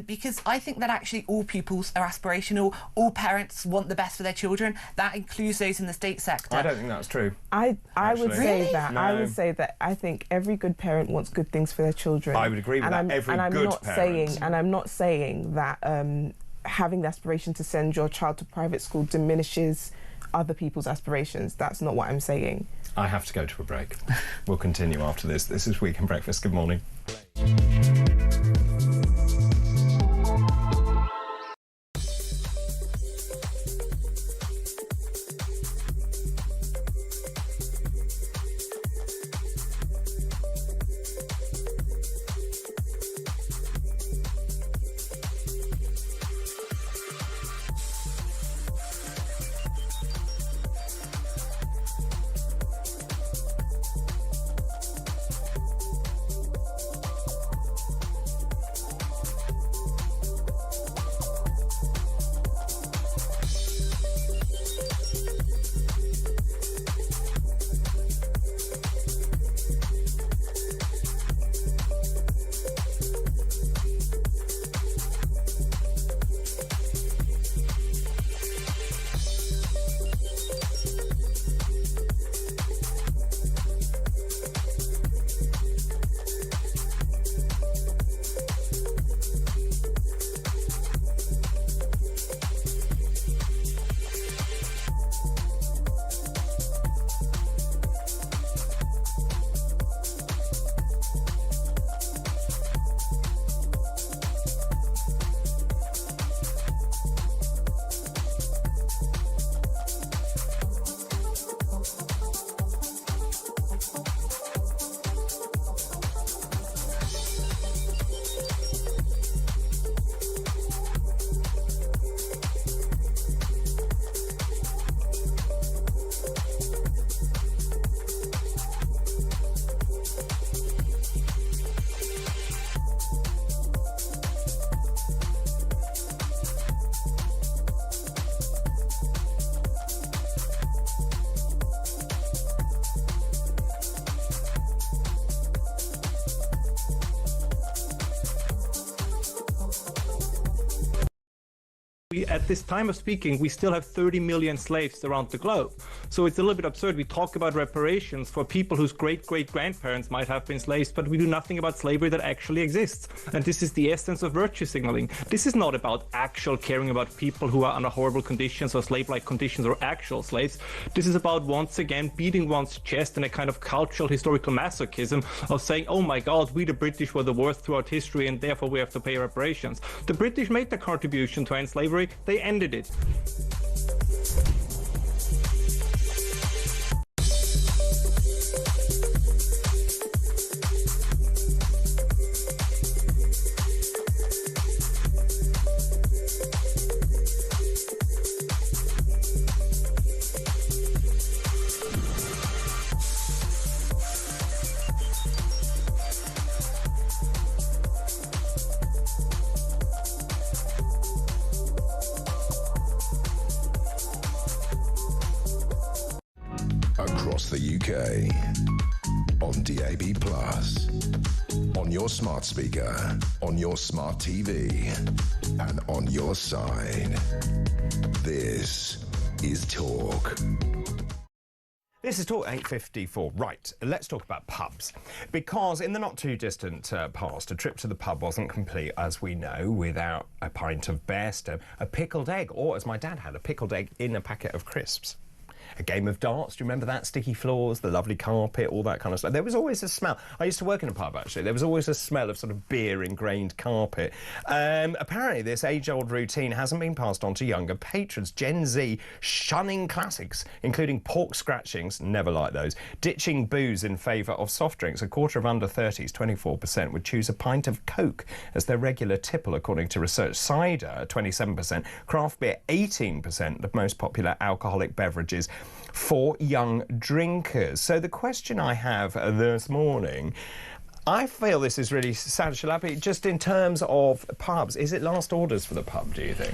Because I think that actually all pupils are aspirational. All parents want the best for their children. That includes those in the state sector. I don't think that's true. I would say that. No. I would say that I think every good parent wants good things for their children. I would agree with that. I'm not saying that having the aspiration to send your child to private school diminishes other people's aspirations. That's not what I'm saying. I have to go to a break. We'll continue after this. This is Weekend Breakfast. Good morning. At this time of speaking, we still have 30 million slaves around the globe. So it's a little bit absurd. We talk about reparations for people whose great-great-grandparents might have been slaves, but we do nothing about slavery that actually exists. And this is the essence of virtue signaling. This is not about actual caring about people who are under horrible conditions or slave-like conditions or actual slaves. This is about, once again, beating one's chest in a kind of cultural historical masochism of saying, oh my God, we the British were the worst throughout history and therefore we have to pay reparations. The British made their contribution to end slavery. They ended it. across the UK. On DAB+, on your smart speaker, on your smart TV, and on your side. This is Talk. This is Talk 8:54. Right, let's talk about pubs. Because in the not-too-distant past, a trip to the pub wasn't complete, as we know, without a pint of Bearstone, a pickled egg, or, as my dad had, a pickled egg in a packet of crisps. A game of darts, do you remember that? Sticky floors, the lovely carpet, all that kind of stuff. There was always a smell. I used to work in a pub, actually. There was always a smell of sort of beer-ingrained carpet. Apparently, this age-old routine hasn't been passed on to younger patrons. Gen Z shunning classics, including pork scratchings, never like those, ditching booze in favour of soft drinks. A quarter of under 30s, 24%, would choose a pint of Coke as their regular tipple, according to research. Cider, 27%. Craft beer, 18%, the most popular alcoholic beverages for young drinkers. So the question I have this morning, I feel this is really sad, Shalapi, just in terms of pubs. Is it last orders for the pub, do you think?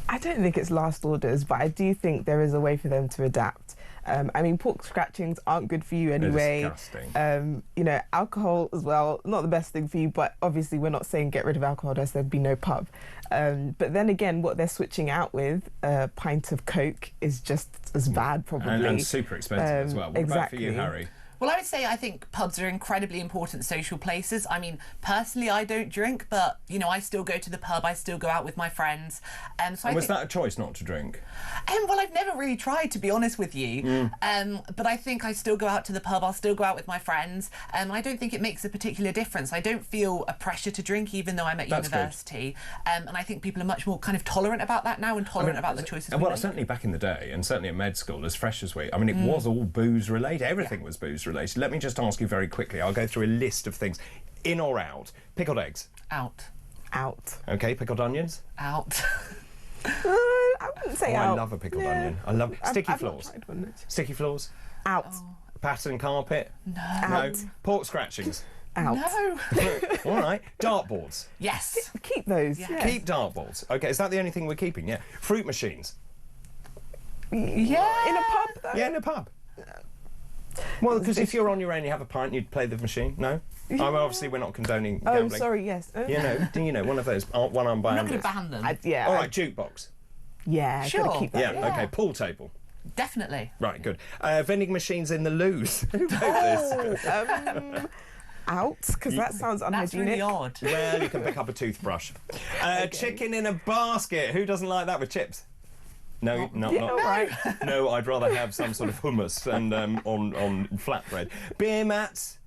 I don't think it's last orders, but I do think there is a way for them to adapt. I mean, pork scratchings aren't good for you anyway. Disgusting. You know, alcohol as well, not the best thing for you, but obviously we're not saying get rid of alcohol, else there'd be no pub. But then again, what they're switching out with, a pint of Coke, is just as bad, probably. And super expensive as well. What about for you, Harry? Well, I would say I think pubs are incredibly important social places. I mean, personally, I don't drink, but, you know, I still go to the pub. I still go out with my friends. So and was that a choice not to drink? Well, I've never really tried, to be honest with you. But I think I still go out to the pub. I'll still go out with my friends. I don't think it makes a particular difference. I don't feel a pressure to drink, even though I'm at university. And I think people are much more kind of tolerant about that now and tolerant about the choices we make. Certainly back in the day, and certainly at med school, as fresh as we... I mean, it was all booze-related. Everything was booze-related. Let me just ask you very quickly. I'll go through a list of things. In or out? Pickled eggs? Out. Out. OK, pickled onions? Out. I wouldn't say out. I love a pickled onion. I love sticky floors. Sticky floors? Out. Pattern carpet? No. Out. Pork scratchings? Out. No. All right. Dartboards? Yes. Keep those. Yeah. Keep dartboards. OK, is that the only thing we're keeping? Yeah. Fruit machines? Yeah. In a pub, though? Yeah, in a pub. Well, because if you're on your own, you have a pint, you'd play the machine. No, Yeah. obviously we're not condoning gambling. Oh, sorry, yes. You know, one of those one-arm We're not bandits. going to ban them. Yeah. All right, jukebox. Yeah, Sure. gotta keep that. Yeah, okay. Pool table. Definitely. Right, good. Vending machines in the loos. Who wrote this? Out, because that sounds unhygienic. That's really odd. Well, you can pick up a toothbrush. Chicken in a basket. Who doesn't like that with chips? No, not. Right. No, I'd rather have some sort of hummus and on flatbread. Beer mats.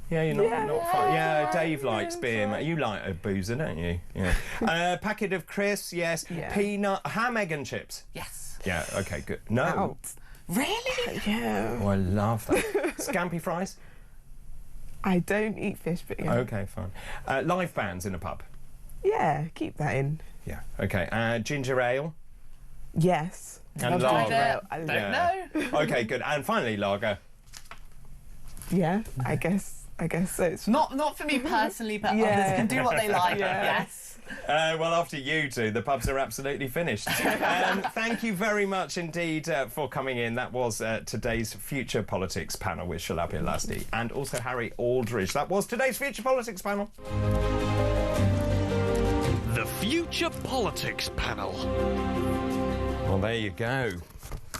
Yeah, you're not fine. Yeah, Dave likes beer mat. You like a boozer, don't you? Yeah. Packet of crisps, yes. Yeah. Peanut, ham, egg and chips. Yes. Yeah, okay, good. No. Out. Really? Yeah. Oh, I love that. Scampi fries? I don't eat fish, but yeah. Okay, fine. Live bands in a pub? Yeah, keep that in. Yeah, okay. Ginger ale? Yes. And lager. I Don't know. Okay, good. And finally, lager. Yeah, I guess so. It's Not for me personally, but others can do what they like. Yes. Well, after you two, the pubs are absolutely finished. Thank you very much indeed for coming in. That was today's Future Politics panel with Shalapi Elasti and also Harry Aldridge. That was today's Future Politics panel. The Future Politics panel. Well, there you go.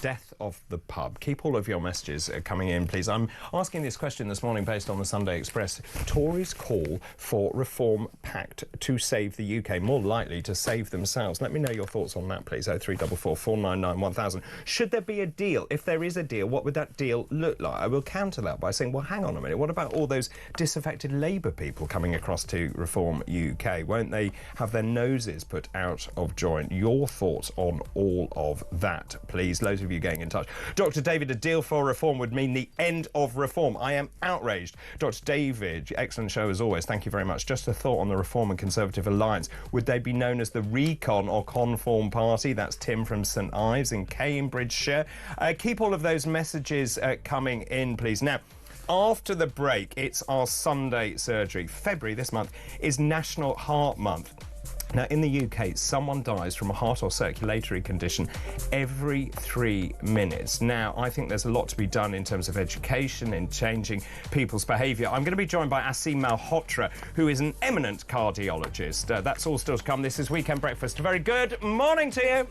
Death of the pub. Keep all of your messages coming in, please. I'm asking this question this morning based on the Sunday Express. Tories call for Reform Pact to save the UK, more likely to save themselves. Let me know your thoughts on that, please. 0344 499 1000. Should there be a deal? If there is a deal, what would that deal look like? I will counter that by saying, well, hang on a minute. What about all those disaffected Labour people coming across to Reform UK? Won't they have their noses put out of joint? Your thoughts on all of that, please. Loads of you getting in touch. Dr. David, a deal for reform would mean the end of reform. I am outraged. Dr. David, excellent show as always. Thank you very much. Just a thought on the Reform and Conservative Alliance. Would they be known as the Recon or Conform Party? That's Tim from St Ives in Cambridgeshire. Keep all of those messages coming in, please. Now, after the break, it's our Sunday surgery. February this month is National Heart Month. Now, in the UK, someone dies from a heart or circulatory condition every 3 minutes. Now, I think there's a lot to be done in terms of education, in changing people's behaviour. I'm going to be joined by Aseem Malhotra, who is an eminent cardiologist. That's all still to come. This is Weekend Breakfast. A very good morning to you.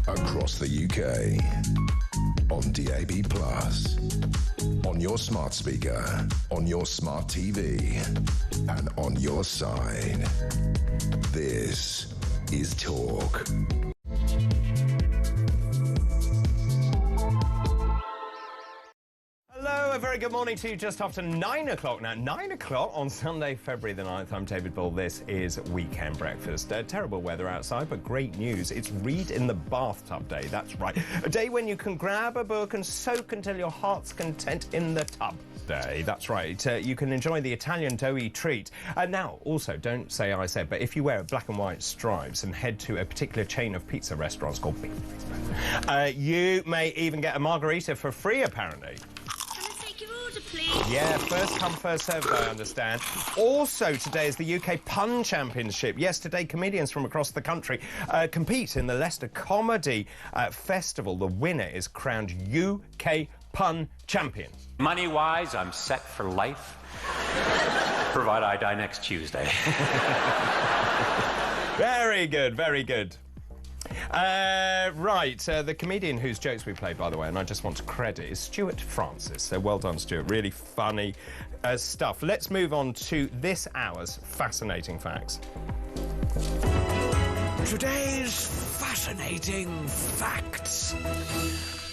Across the UK, on DAB+, on your smart speaker, on your smart TV, and on your side. This is Talk. A very good morning to you, just after 9 o'clock now. 9 o'clock on Sunday, February the 9th. I'm David Bull. This is Weekend Breakfast. Terrible weather outside, but great news. It's Read in the Bathtub Day. That's right. A day when you can grab a book and soak until your heart's content in the tub. Day. That's right. You can enjoy the Italian doughy treat. Now, also, don't say I said, but if you wear black and white stripes and head to a particular chain of pizza restaurants called Pizza, you may even get a margarita for free, apparently. Please. Yeah, first come, first served, I understand. Also, today is the UK Pun Championship. Yes, today comedians from across the country compete in the Leicester Comedy Festival. The winner is crowned UK Pun Champion. Money-wise, I'm set for life, provided I die next Tuesday. Very good, very good. The comedian whose jokes we played, by the way, and I just want to credit, is Stuart Francis. So well done, Stuart. Really funny stuff. Let's move on to this hour's fascinating facts. Today's fascinating facts.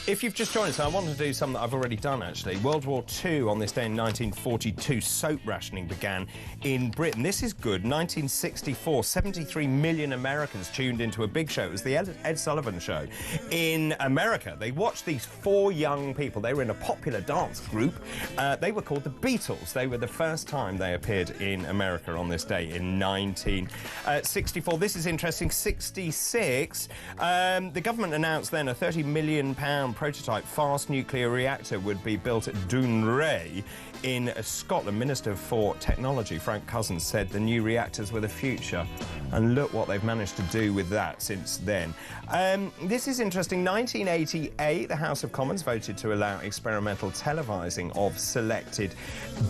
If you've just joined us, I want to do something that I've already done, actually. World War II, on this day in 1942, soap rationing began in Britain. This is good. 1964, 73 million Americans tuned into a big show. It was the Ed Sullivan Show. In America, they watched these 4 young people. They were in a popular dance group. They were called the Beatles. They were the first time they appeared in America on this day in 1964. This is interesting. 66, the government announced then a £30 million prototype fast nuclear reactor would be built at Dounreay in Scotland. Minister for Technology, Frank Cousins, said the new reactors were the future. And look what they've managed to do with that since then. This is interesting. 1988, the House of Commons voted to allow experimental televising of selected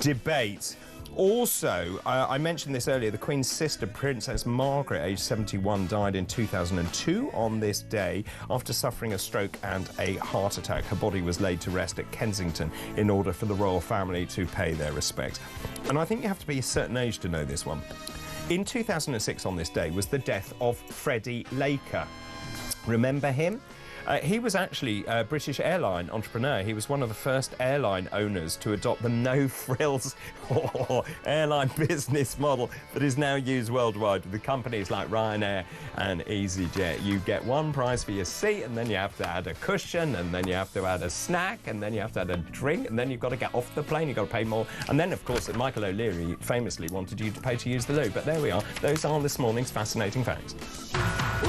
debates. Also, I mentioned this earlier, the Queen's sister, Princess Margaret, aged 71, died in 2002 on this day after suffering a stroke and a heart attack. Her body was laid to rest at Kensington in order for the royal family to pay their respects. And I think you have to be a certain age to know this one. In 2006 on this day was the death of Freddie Laker. Remember him? He was actually a British airline entrepreneur. He was one of the first airline owners to adopt the no-frills airline business model that is now used worldwide with companies like Ryanair and EasyJet. You get one price for your seat, and then you have to add a cushion, and then you have to add a snack, and then you have to add a drink, and then you've got to get off the plane, you've got to pay more. And then, of course, Michael O'Leary famously wanted you to pay to use the loo. But there we are. Those are this morning's fascinating facts.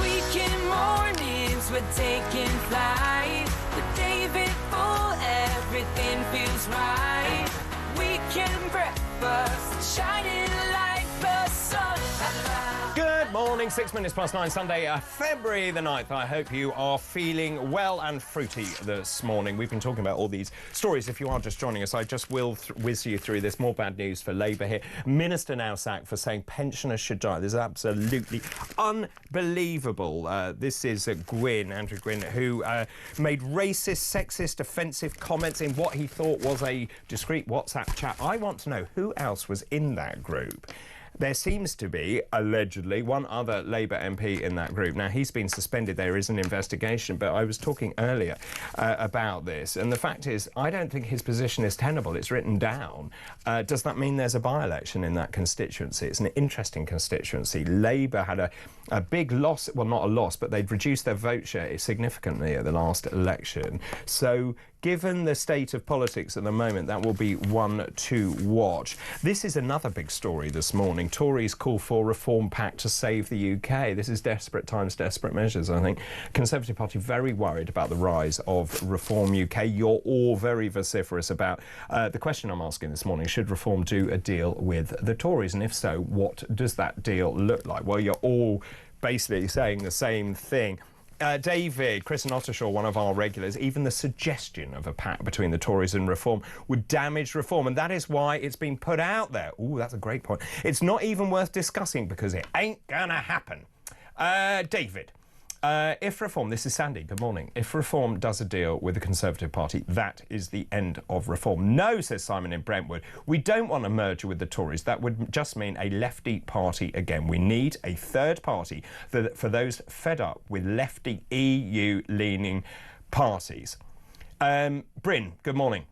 Weekend mornings we're taking flight. With David Full, everything feels right. Weekend breakfast, shining like the sun. Good morning, 6 minutes past 9, Sunday, February the 9th. I hope you are feeling well and fruity this morning. We've been talking about all these stories. If you are just joining us, I just will whiz you through this. More bad news for Labour here. Minister now sacked for saying pensioners should die. This is absolutely unbelievable. This is Andrew Gwynn, who made racist, sexist, offensive comments in what he thought was a discreet WhatsApp chat. I want to know who else was in that group. There seems to be, allegedly, one other Labour MP in that group. Now, he's been suspended. There is an investigation, but I was talking earlier about this, and the fact is, I don't think his position is tenable. It's written down. Does that mean there's a by-election in that constituency? It's an interesting constituency. Labour had a big loss, well, not a loss, but they'd reduced their vote share significantly at the last election. So, given the state of politics at the moment, that will be one to watch. This is another big story this morning. Tories call for Reform Pact to save the UK. This is desperate times, desperate measures, I think. Conservative Party very worried about the rise of Reform UK. You're all very vociferous about the question I'm asking this morning. Should Reform do a deal with the Tories? And if so, what does that deal look like? Well, you're all basically saying the same thing. David, Chris and Ottershaw, one of our regulars, even the suggestion of a pact between the Tories and Reform would damage Reform, and that is why it's been put out there. Ooh, that's a great point. It's not even worth discussing because it ain't gonna happen. David, if Reform, this is Sandy, good morning. If Reform does a deal with the Conservative Party, that is the end of Reform. No, says Simon in Brentwood, we don't want a merger with the Tories. That would just mean a lefty party again. We need a third party for those fed up with lefty EU-leaning parties. Bryn, good morning.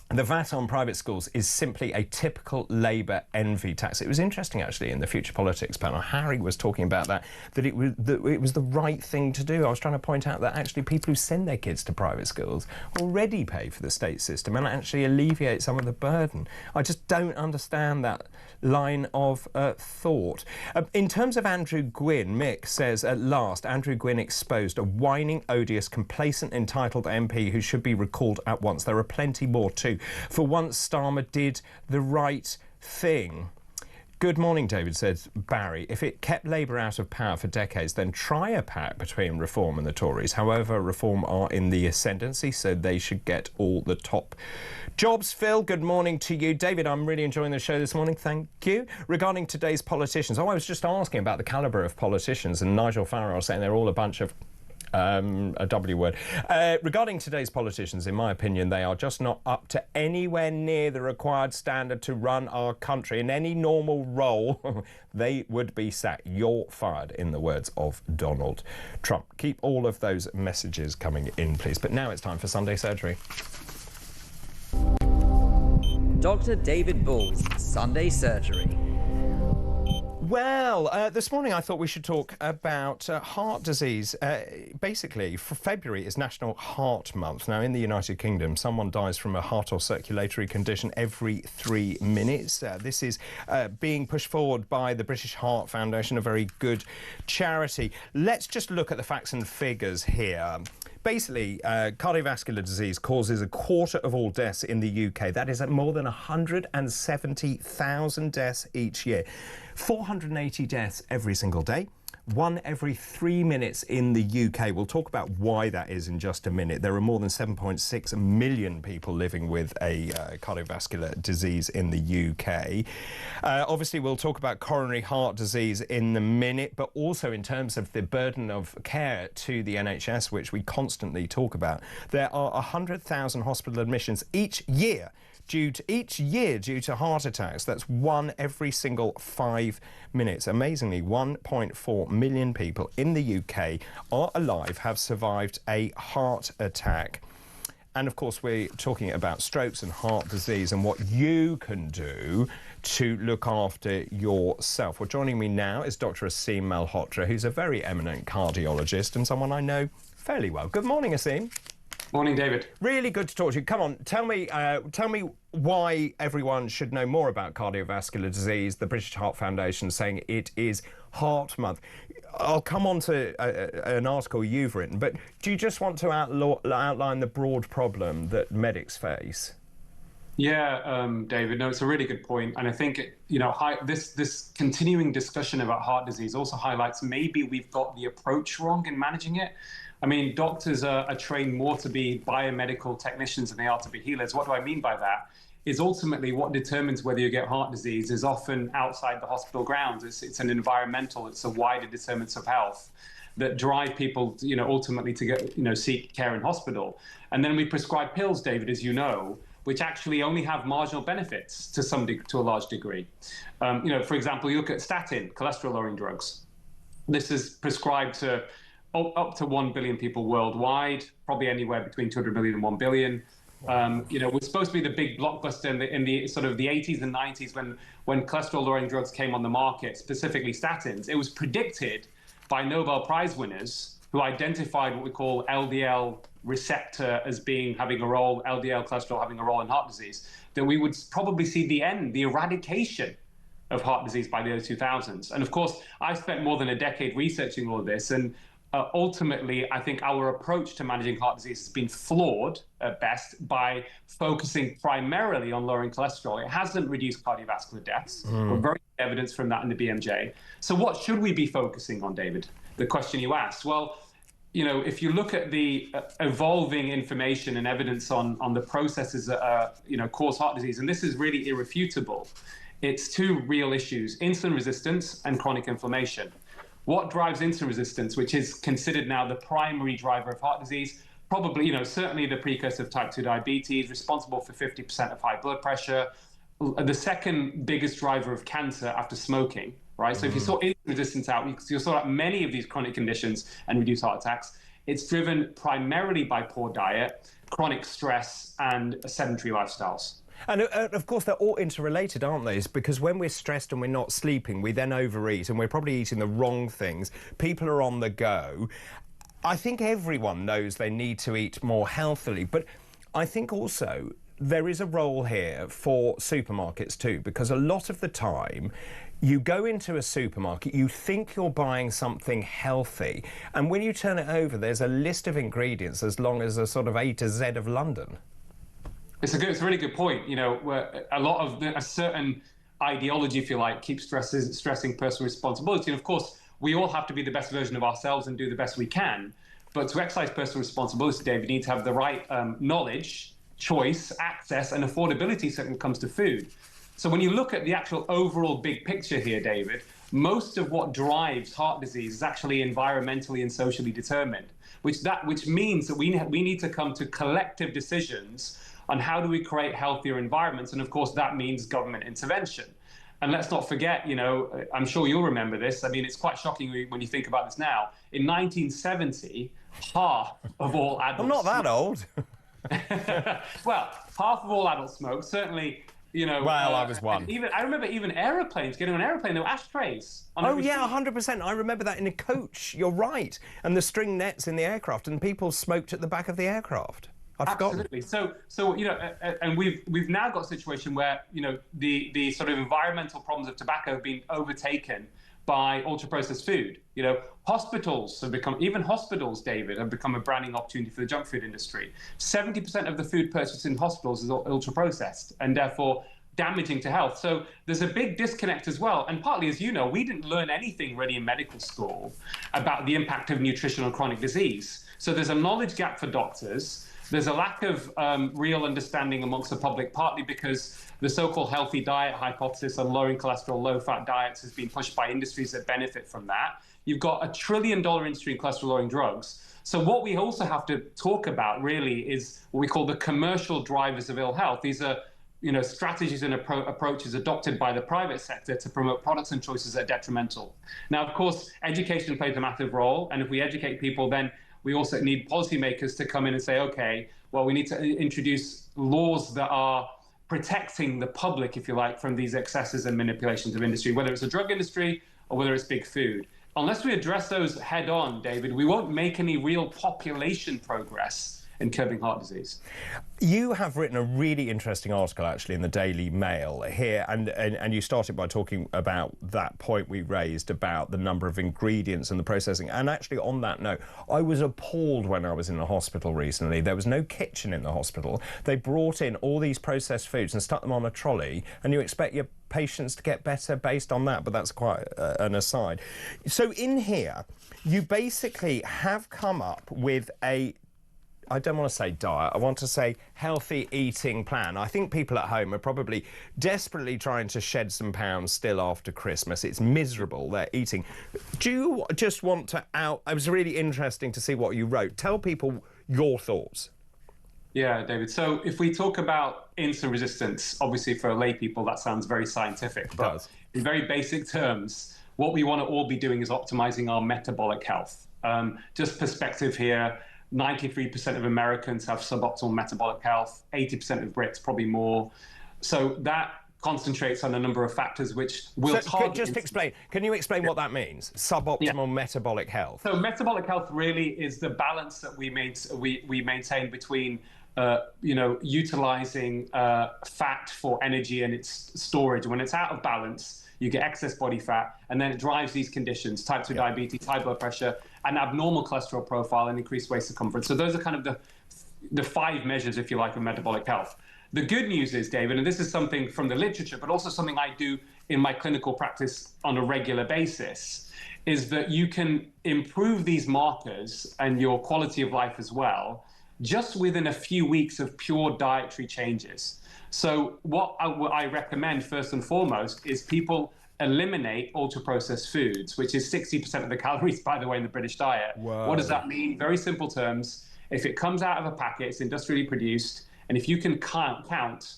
The VAT on private schools is simply a typical Labour envy tax. It was interesting, actually, in the Future Politics panel. Harry was talking about that it was the right thing to do. I was trying to point out that, actually, people who send their kids to private schools already pay for the state system and actually alleviate some of the burden. I just don't understand that line of thought. In terms of Andrew Gwynn, Mick says, at last, Andrew Gwynn exposed a whining, odious, complacent, entitled MP who should be recalled at once. There are plenty more too. For once, Starmer did the right thing. Good morning, David, says Barry. If it kept Labour out of power for decades, then try a pact between Reform and the Tories. However, Reform are in the ascendancy, so they should get all the top jobs. Phil, good morning to you. David, I'm really enjoying the show this morning. Thank you. Regarding today's politicians, I was just asking about the calibre of politicians, and Nigel Farage saying they're all a bunch of A W word. Regarding today's politicians, in my opinion, they are just not up to anywhere near the required standard to run our country. In any normal role, they would be sacked. You're fired, in the words of Donald Trump. Keep all of those messages coming in, please. But now it's time for Sunday Surgery. Dr. David Bull's Sunday Surgery. Well, this morning I thought we should talk about heart disease. Basically, for February is National Heart Month. Now, in the United Kingdom, someone dies from a heart or circulatory condition every 3 minutes. This is being pushed forward by the British Heart Foundation, a very good charity. Let's just look at the facts and figures here. Basically, cardiovascular disease causes a quarter of all deaths in the UK. That is at more than 170,000 deaths each year. 480 deaths every single day. 1 every 3 minutes in the UK. We'll talk about why that is in just a minute. There are more than 7.6 million people living with a cardiovascular disease in the UK. Obviously, we'll talk about coronary heart disease in a minute, but also in terms of the burden of care to the NHS, which we constantly talk about. There are 100,000 hospital admissions each year due to heart attacks. That's 1 every single 5 minutes. Amazingly, 1.4 million people in the UK are alive, have survived a heart attack. And of course, we're talking about strokes and heart disease and what you can do to look after yourself. Well, joining me now is Dr. Aseem Malhotra, who's a very eminent cardiologist and someone I know fairly well. Good morning, Aseem. Morning, David. Really good to talk to you. Come on, tell me why everyone should know more about cardiovascular disease. The British Heart Foundation saying it is Heart Month. I'll come on to an article you've written, but do you just want to outline the broad problem that medics face? Yeah, David, no, it's a really good point. And I think, this continuing discussion about heart disease also highlights maybe we've got the approach wrong in managing it. I mean, doctors are trained more to be biomedical technicians than they are to be healers. What do I mean by that? Is ultimately what determines whether you get heart disease is often outside the hospital grounds. It's an environmental, it's a wider determinants of health that drive people, ultimately to get, seek care in hospital. And then we prescribe pills, David, as you know, which actually only have marginal benefits to a large degree. For example, you look at statin, cholesterol-lowering drugs. This is prescribed to up to 1 billion people worldwide, probably anywhere between 200 million and 1 billion. We're supposed to be the big blockbuster in the sort of the 80s and 90s when cholesterol-lowering drugs came on the market, specifically statins. It was predicted by Nobel Prize winners who identified what we call LDL receptor as having a role, LDL cholesterol having a role in heart disease, that we would probably see the eradication of heart disease by the early 2000s. And of course, I spent more than a decade researching all of this, and ultimately, I think our approach to managing heart disease has been flawed at best by focusing primarily on lowering cholesterol. It hasn't reduced cardiovascular deaths. We're very good evidence from that in the BMJ. So what should we be focusing on, David? The question you asked. Well, if you look at the evolving information and evidence on the processes that cause heart disease, and this is really irrefutable, it's 2 real issues: insulin resistance and chronic inflammation. What drives insulin resistance, which is considered now the primary driver of heart disease? Probably, certainly the precursor of type 2 diabetes, responsible for 50% of high blood pressure. The second biggest driver of cancer after smoking, right? So if you sort insulin resistance out, you'll sort out many of these chronic conditions and reduce heart attacks. It's driven primarily by poor diet, chronic stress, and sedentary lifestyles. And of course, they're all interrelated, aren't they? It's because when we're stressed and we're not sleeping, we then overeat and we're probably eating the wrong things. People are on the go. I think everyone knows they need to eat more healthily, but I think also there is a role here for supermarkets too, because a lot of the time you go into a supermarket, you think you're buying something healthy, and when you turn it over, there's a list of ingredients as long as a sort of A to Z of London. It's a really good point. Where a lot of a certain ideology, if you like, keeps stressing personal responsibility. And of course, we all have to be the best version of ourselves and do the best we can. But to exercise personal responsibility, David, you need to have the right knowledge, choice, access, and affordability when it comes to food. So when you look at the actual overall big picture here, David, most of what drives heart disease is actually environmentally and socially determined, which means that we need to come to collective decisions on how do we create healthier environments. And of course, that means government intervention. And let's not forget, you know, I'm sure you'll remember this. I mean, it's quite shocking when you think about this now. In 1970, half of all adults... I'm not that old. Well, half of all adults smoked. Certainly, you know... Well, I was one. I remember even aeroplanes, getting on an aeroplane, there were ashtrays. Oh, yeah, 100%. I remember that in a coach. You're right. And the string nets in the aircraft, and people smoked at the back of the aircraft. Absolutely. So you know, and we've now got a situation where, you know, the sort of environmental problems of tobacco have been overtaken by ultra-processed food. You know, hospitals, David, have become a branding opportunity for the junk food industry. 70% of the food purchased in hospitals is ultra-processed and therefore damaging to health. So there's a big disconnect as well. And partly, as you know, we didn't learn anything really in medical school about the impact of nutrition on chronic disease. So there's a knowledge gap for doctors. There's a lack of real understanding amongst the public, partly because the so-called healthy diet hypothesis on low in cholesterol, low-fat diets has been pushed by industries that benefit from that. You've got $1 trillion industry in cholesterol-lowering drugs. So what we also have to talk about really is what we call the commercial drivers of ill health. These are, you know, strategies and approaches adopted by the private sector to promote products and choices that are detrimental. Now, of course, education plays a massive role, and if we educate people, then we also need policymakers to come in and say, okay, well, we need to introduce laws that are protecting the public, if you like, from these excesses and manipulations of industry, whether it's the drug industry or whether it's big food. Unless we address those head on, David, we won't make any real population progress in curbing heart disease. You have written a really interesting article, actually, in the Daily Mail here, and you started by talking about that point we raised about the number of ingredients and the processing. And actually, on that note, I was appalled when I was in the hospital recently. There was no kitchen in the hospital. They brought in all these processed foods and stuck them on a trolley, and you expect your patients to get better based on that, but that's quite an aside. So in here, you basically have come up with I don't want to say diet, I want to say healthy eating plan. I think people at home are probably desperately trying to shed some pounds still after Christmas. It's miserable, they're eating. Do you just want to it was really interesting to see what you wrote. Tell people your thoughts. Yeah, David. So if we talk about insulin resistance, obviously for lay people that sounds very scientific, but in very basic terms, what we want to all be doing is optimizing our metabolic health. Just perspective here, 93% of Americans have suboptimal metabolic health, 80% of Brits, probably more. So that concentrates on a number of factors which will target... Just explain. Can you explain what that means? Suboptimal metabolic health. So metabolic health really is the balance that we maintain between you know, utilizing fat for energy and its storage. When it's out of balance, you get excess body fat, and then it drives these conditions: type 2 diabetes, high blood pressure, an abnormal cholesterol profile, and increased waist circumference. So those are kind of the 5 measures, if you like, of metabolic health. The good news is, David, and this is something from the literature, but also something I do in my clinical practice on a regular basis, is that you can improve these markers and your quality of life as well, just within a few weeks of pure dietary changes. So what I recommend first and foremost is people eliminate ultra-processed foods, which is 60% of the calories, by the way, in the British diet. Whoa. What does that mean? Very simple terms. If it comes out of a packet, it's industrially produced, and if you can count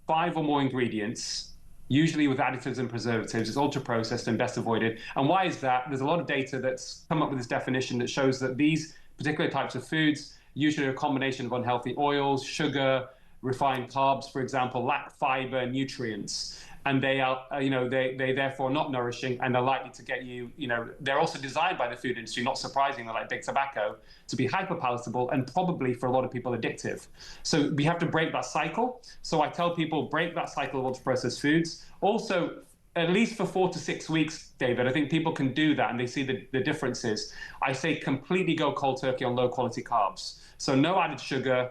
5 or more ingredients, usually with additives and preservatives, it's ultra-processed and best avoided. And why is that? There's a lot of data that's come up with this definition that shows that these particular types of foods, usually a combination of unhealthy oils, sugar, refined carbs, for example, lack fiber and nutrients, and they are, you know, they therefore not nourishing and are likely to get you, you know, they're also designed by the food industry, not surprisingly, like big tobacco, to be hyperpalatable and probably for a lot of people addictive. So we have to break that cycle. So I tell people, break that cycle of ultra-processed foods. Also, at least for 4 to 6 weeks, David, I think people can do that and they see the differences. I say completely go cold turkey on low quality carbs. So no added sugar,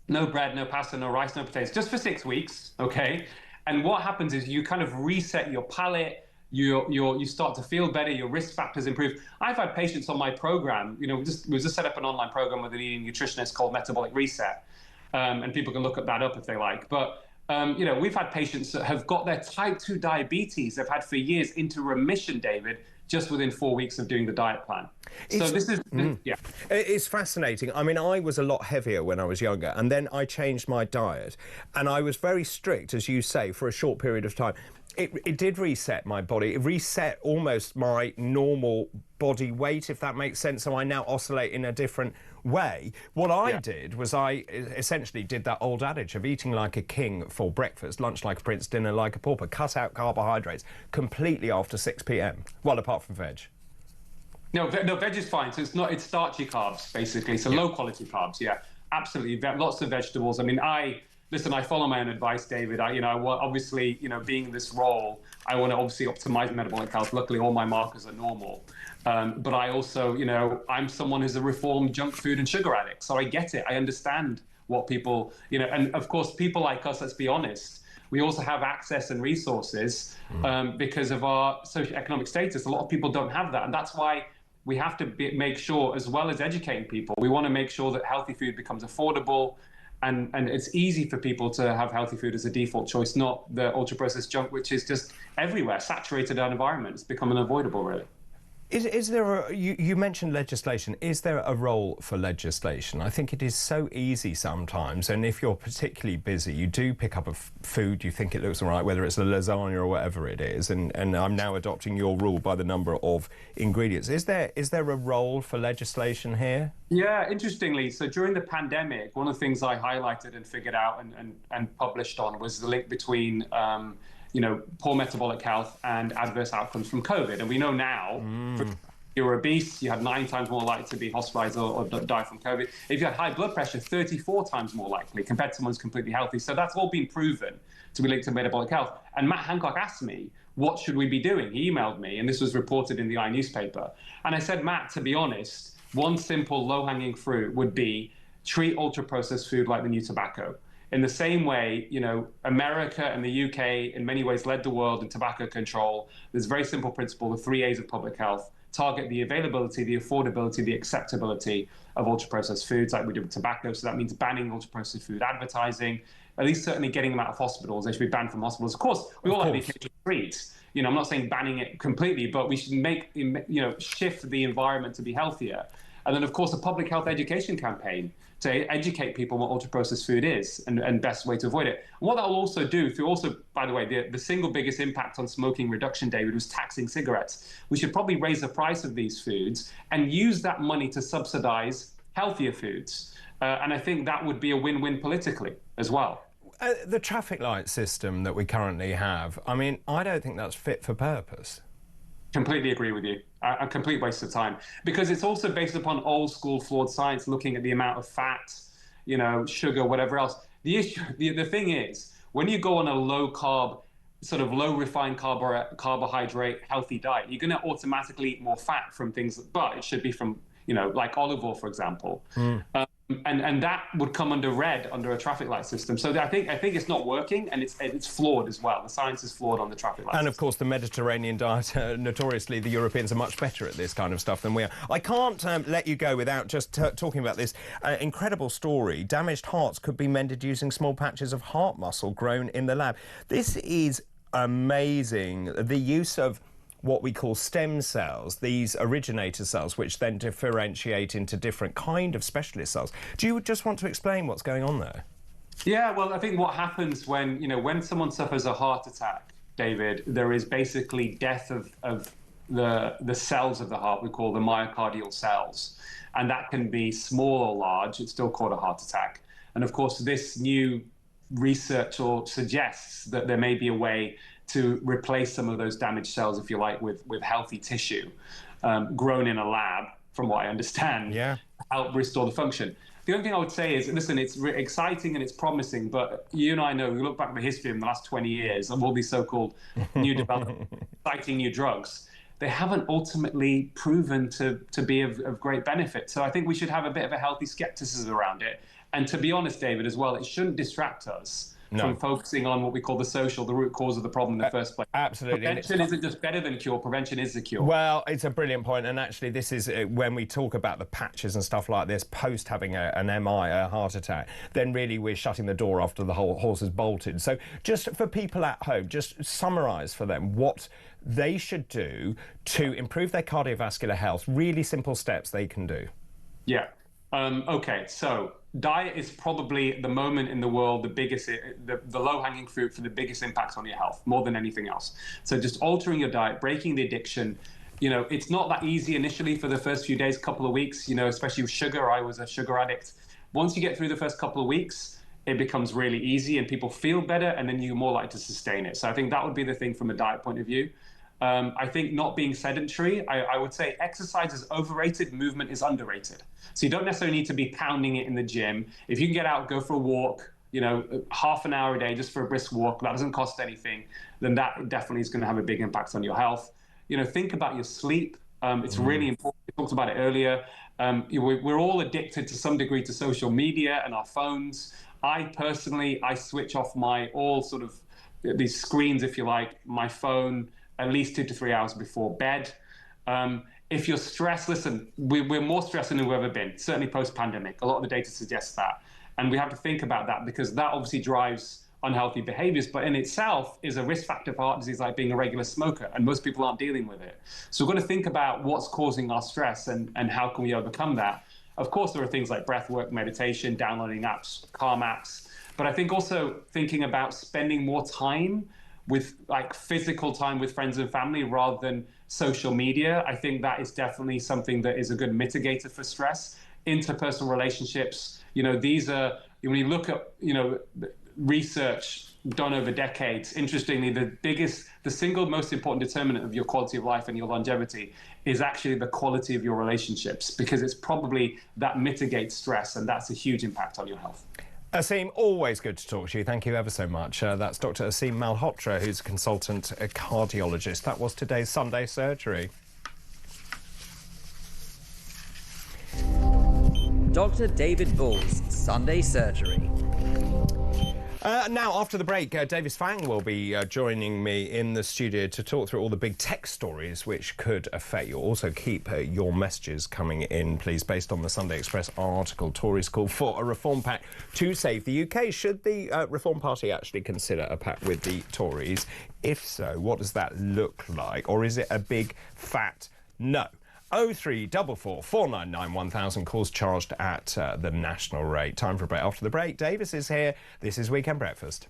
no bread, no pasta, no rice, no potatoes, just for 6 weeks, okay? And what happens is you kind of reset your palate, you start to feel better, your risk factors improve. I've had patients on my program, you know, we just set up an online program with a leading nutritionist called Metabolic Reset, and people can look that up if they like. But You know, we've had patients that have got their type 2 diabetes they've had for years into remission, David, just within 4 weeks of doing the diet plan. So this is, yeah. It's fascinating. I mean, I was a lot heavier when I was younger, and then I changed my diet, and I was very strict, as you say, for a short period of time. It did reset my body. It reset almost my normal body weight, if that makes sense. So I now oscillate in a different way. What I did was I essentially did that old adage of eating like a king for breakfast, lunch like a prince, dinner like a pauper. Cut out carbohydrates completely after 6 p.m. Well, apart from veg. No, veg is fine. So it's starchy carbs, basically. So low quality carbs, yeah, absolutely. Lots of vegetables. I mean, I follow my own advice, David. Obviously, being in this role, I want to obviously optimize metabolic health. Luckily, all my markers are normal. But I also, I'm someone who's a reformed junk food and sugar addict. So I get it. I understand what people, and of course, people like us, let's be honest, we also have access and resources because of our socioeconomic status. A lot of people don't have that. And that's why we have to make sure, as well as educating people, we want to make sure that healthy food becomes affordable. And it's easy for people to have healthy food as a default choice, not the ultra-processed junk, which is just everywhere, saturated our environment. It's become unavoidable, really. Is there you mentioned legislation. Is there a role for legislation? I think it is so easy sometimes, and if you're particularly busy, you do pick up a food, you think it looks all right, whether it's a lasagna or whatever it is, and I'm now adopting your rule by the number of ingredients. Is there a role for legislation here? Yeah, interestingly, so during the pandemic, one of the things I highlighted and figured out and published on was the link between poor metabolic health and adverse outcomes from COVID. And we know now, if you're obese, you have 9 times more likely to be hospitalized or die from COVID. If you had high blood pressure, 34 times more likely compared to someone who's completely healthy. So that's all been proven to be linked to metabolic health. And Matt Hancock asked me, what should we be doing? He emailed me, and this was reported in the newspaper. And I said, Matt, to be honest, one simple low-hanging fruit would be treat ultra-processed food like the new tobacco. In the same way, America and the UK in many ways led the world in tobacco control. There's a very simple principle, the 3 A's of public health. Target the availability, the affordability, the acceptability of ultra-processed foods like we do with tobacco. So that means banning ultra-processed food advertising, at least certainly getting them out of hospitals. They should be banned from hospitals. Of course, we all like the occasional treat. I'm not saying banning it completely, but we should shift the environment to be healthier. And then, of course, a public health education campaign to educate people what ultra-processed food is and best way to avoid it. And what that will also do, by the way, the single biggest impact on smoking reduction, David, was taxing cigarettes. We should probably raise the price of these foods and use that money to subsidize healthier foods. And I think that would be a win-win politically as well. The traffic light system that we currently have, I mean, I don't think that's fit for purpose. Completely agree with you. A complete waste of time, because it's also based upon old school flawed science, looking at the amount of fat, sugar, whatever else. The thing is, when you go on a low carb, sort of low refined carbohydrate healthy diet, you're going to automatically eat more fat from things, but it should be from, like olive oil, for example. And that would come under red under a traffic light system. So I think it's not working, and it's flawed as well. The science is flawed on the traffic light system. Of course, the Mediterranean diet, notoriously, the Europeans are much better at this kind of stuff than we are. I can't let you go without just talking about this incredible story. Damaged hearts could be mended using small patches of heart muscle grown in the lab. This is amazing. The use of what we call stem cells, these originator cells, which then differentiate into different kind of specialist cells. Do you just want to explain what's going on there? Yeah, well, I think what happens when someone suffers a heart attack, David, there is basically death of the cells of the heart, we call the myocardial cells. And that can be small or large. It's still called a heart attack. And of course, this new research suggests that there may be a way to replace some of those damaged cells, if you like, with healthy tissue grown in a lab, from what I understand, to help restore the function. The only thing I would say is, listen, it's exciting and it's promising, but you and I know, we look back at the history in the last 20 years of all these so-called new developments, exciting new drugs. They haven't ultimately proven to be of great benefit. So I think we should have a bit of a healthy skepticism around it. And to be honest, David, as well, it shouldn't distract us from focusing on what we call the social, the root cause of the problem in the first place. Absolutely. Prevention isn't just better than cure, prevention is the cure. Well, it's a brilliant point, and actually this is when we talk about the patches and stuff like this, post having an MI, a heart attack, then really we're shutting the door after the whole horse has bolted. So just for people at home, just summarise for them what they should do to improve their cardiovascular health, really simple steps they can do. Yeah. Okay, so diet is probably the moment in the world, the biggest, the low-hanging fruit for the biggest impact on your health, more than anything else. So just altering your diet, breaking the addiction. You know, it's not that easy initially for the first few days, couple of weeks, you know, especially with sugar. I was a sugar addict. Once you get through the first couple of weeks, it becomes really easy and people feel better, and then you're more likely to sustain it. So I think that would be the thing from a diet point of view. I think not being sedentary, I would say exercise is overrated, movement is underrated. So you don't necessarily need to be pounding it in the gym. If you can get out, go for a walk, you know, half an hour a day just for a brisk walk, that doesn't cost anything, then that definitely is going to have a big impact on your health. You know, think about your sleep. It's really important. We talked about it earlier. We're all addicted to some degree to social media and our phones. I switch off these screens, if you like, my phone, at least 2 to 3 hours before bed. If you're stressed, listen, we're more stressed than we've ever been, certainly post-pandemic. A lot of the data suggests that. And we have to think about that because that obviously drives unhealthy behaviors, but in itself is a risk factor for heart disease, like being a regular smoker, and most people aren't dealing with it. So we've got to think about what's causing our stress and how can we overcome that. Of course, there are things like breath work, meditation, downloading apps, calm apps, but I think also thinking about spending more time with like physical time with friends and family rather than social media. I think that is definitely something that is a good mitigator for stress. Interpersonal relationships, you know, these are, when you look at, you know, research done over decades, interestingly, the single most important determinant of your quality of life and your longevity is actually the quality of your relationships, because it's probably that mitigates stress, and that's a huge impact on your health. Asim, always good to talk to you. Thank you ever so much. That's Dr. Asim Malhotra, who's a consultant cardiologist. That was today's Sunday Surgery. Dr. David Bull's Sunday Surgery. Now, after the break, Davis Fang will be joining me in the studio to talk through all the big tech stories which could affect you. Also, keep your messages coming in, please, based on the Sunday Express article. Tories call for a reform pact to save the UK. Should the Reform Party actually consider a pact with the Tories? If so, what does that look like? Or is it a big, fat no? 0344 499 1000, calls charged at the national rate. Time for a break. After the break, Davis is here. This is Weekend Breakfast.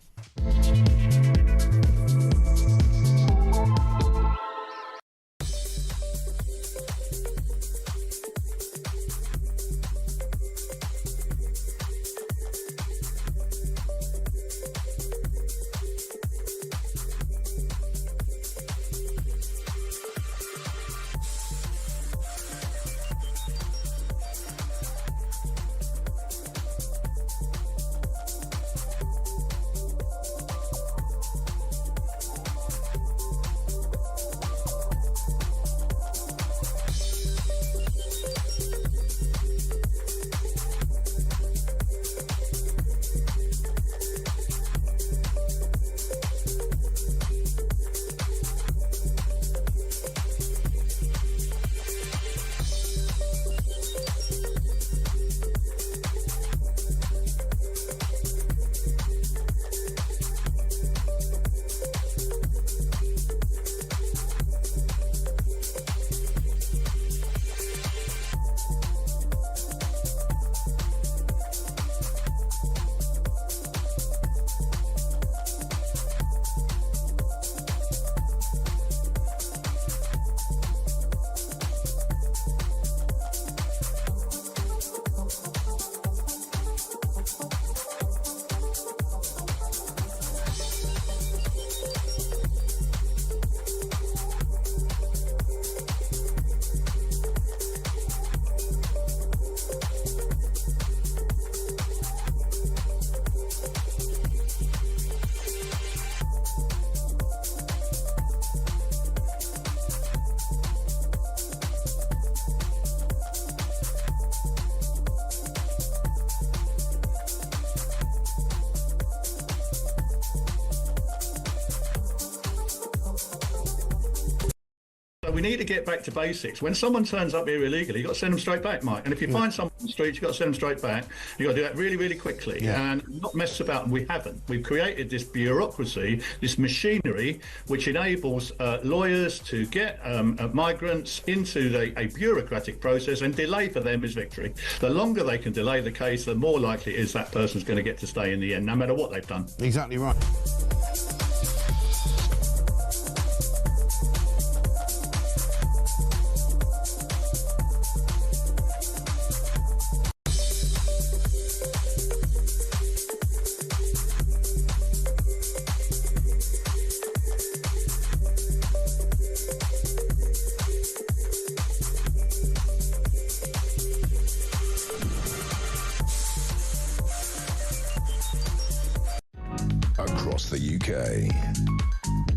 we need to get back to basics. When someone turns up here illegally, you've got to send them straight back, Mike. And if you find someone on the street, you've got to send them straight back. You've got to do that really, really quickly and not mess about. And we haven't. We've created this bureaucracy, this machinery, which enables lawyers to get migrants into a bureaucratic process, and delay for them is victory. The longer they can delay the case, the more likely it is that person's going to get to stay in the end, no matter what they've done. Exactly right. Across the UK,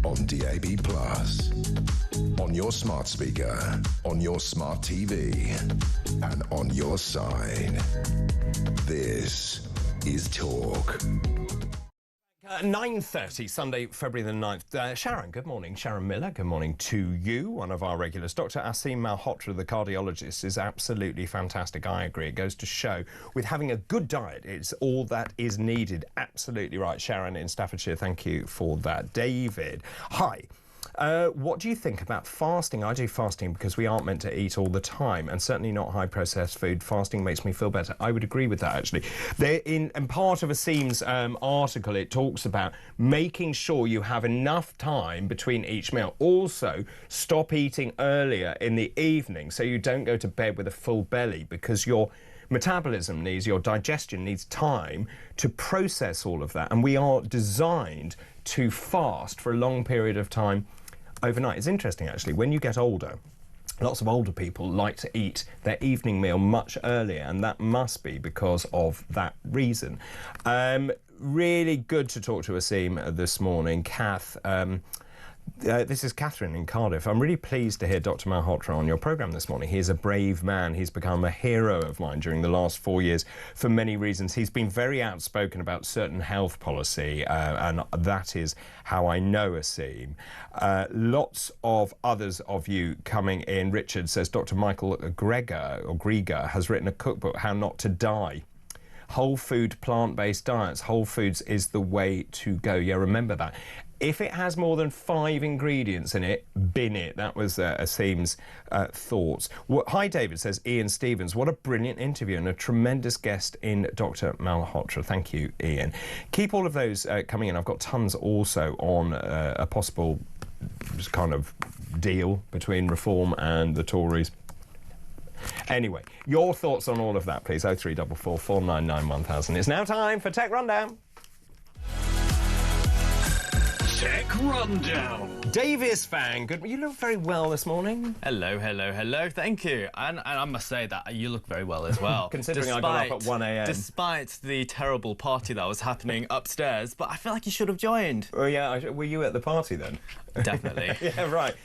on DAB+, on your smart speaker, on your smart TV, and on your side. This is Talk. 9:30, Sunday, February the 9th. Sharon, good morning. Sharon Miller, good morning to you, one of our regulars. Dr. Aseem Malhotra, the cardiologist, is absolutely fantastic. I agree. It goes to show with having a good diet, it's all that is needed. Absolutely right. Sharon in Staffordshire, thank you for that. David, hi. What do you think about fasting? I do fasting because we aren't meant to eat all the time, and certainly not high processed food. Fasting makes me feel better. I would agree with that, actually. And part of Aseem's article, it talks about making sure you have enough time between each meal. Also, stop eating earlier in the evening so you don't go to bed with a full belly, because your metabolism needs, your digestion needs time to process all of that. And we are designed to fast for a long period of time overnight. It's interesting, actually, when you get older, lots of older people like to eat their evening meal much earlier, and that must be because of that reason. Really good to talk to Aseem this morning. Kath, this is Catherine in Cardiff. I'm really pleased to hear Dr. Malhotra on your programme this morning. He's a brave man. He's become a hero of mine during the last 4 years for many reasons. He's been very outspoken about certain health policy, and that is how I know Aseem. Lots of others of you coming in. Richard says Dr. Michael Grieger has written a cookbook, How Not to Die. Whole food, plant-based diets. Whole foods is the way to go. Yeah, remember that. If it has more than 5 ingredients in it, bin it. That was Aseem's thoughts. Hi, David, says Ian Stevens. What a brilliant interview and a tremendous guest in Dr. Malhotra. Thank you, Ian. Keep all of those coming in. I've got tons also on a possible kind of deal between Reform and the Tories. Anyway, your thoughts on all of that, please. 0344 499 1000. It's now time for Tech Rundown. Tech Rundown. Davis fan, good. You look very well this morning. Hello, hello, hello. Thank you. And I must say that you look very well as well. Considering I got up at 1 a.m. Despite the terrible party that was happening upstairs, but I feel like you should have joined. Oh, yeah. Were you at the party then? Definitely. Yeah, right.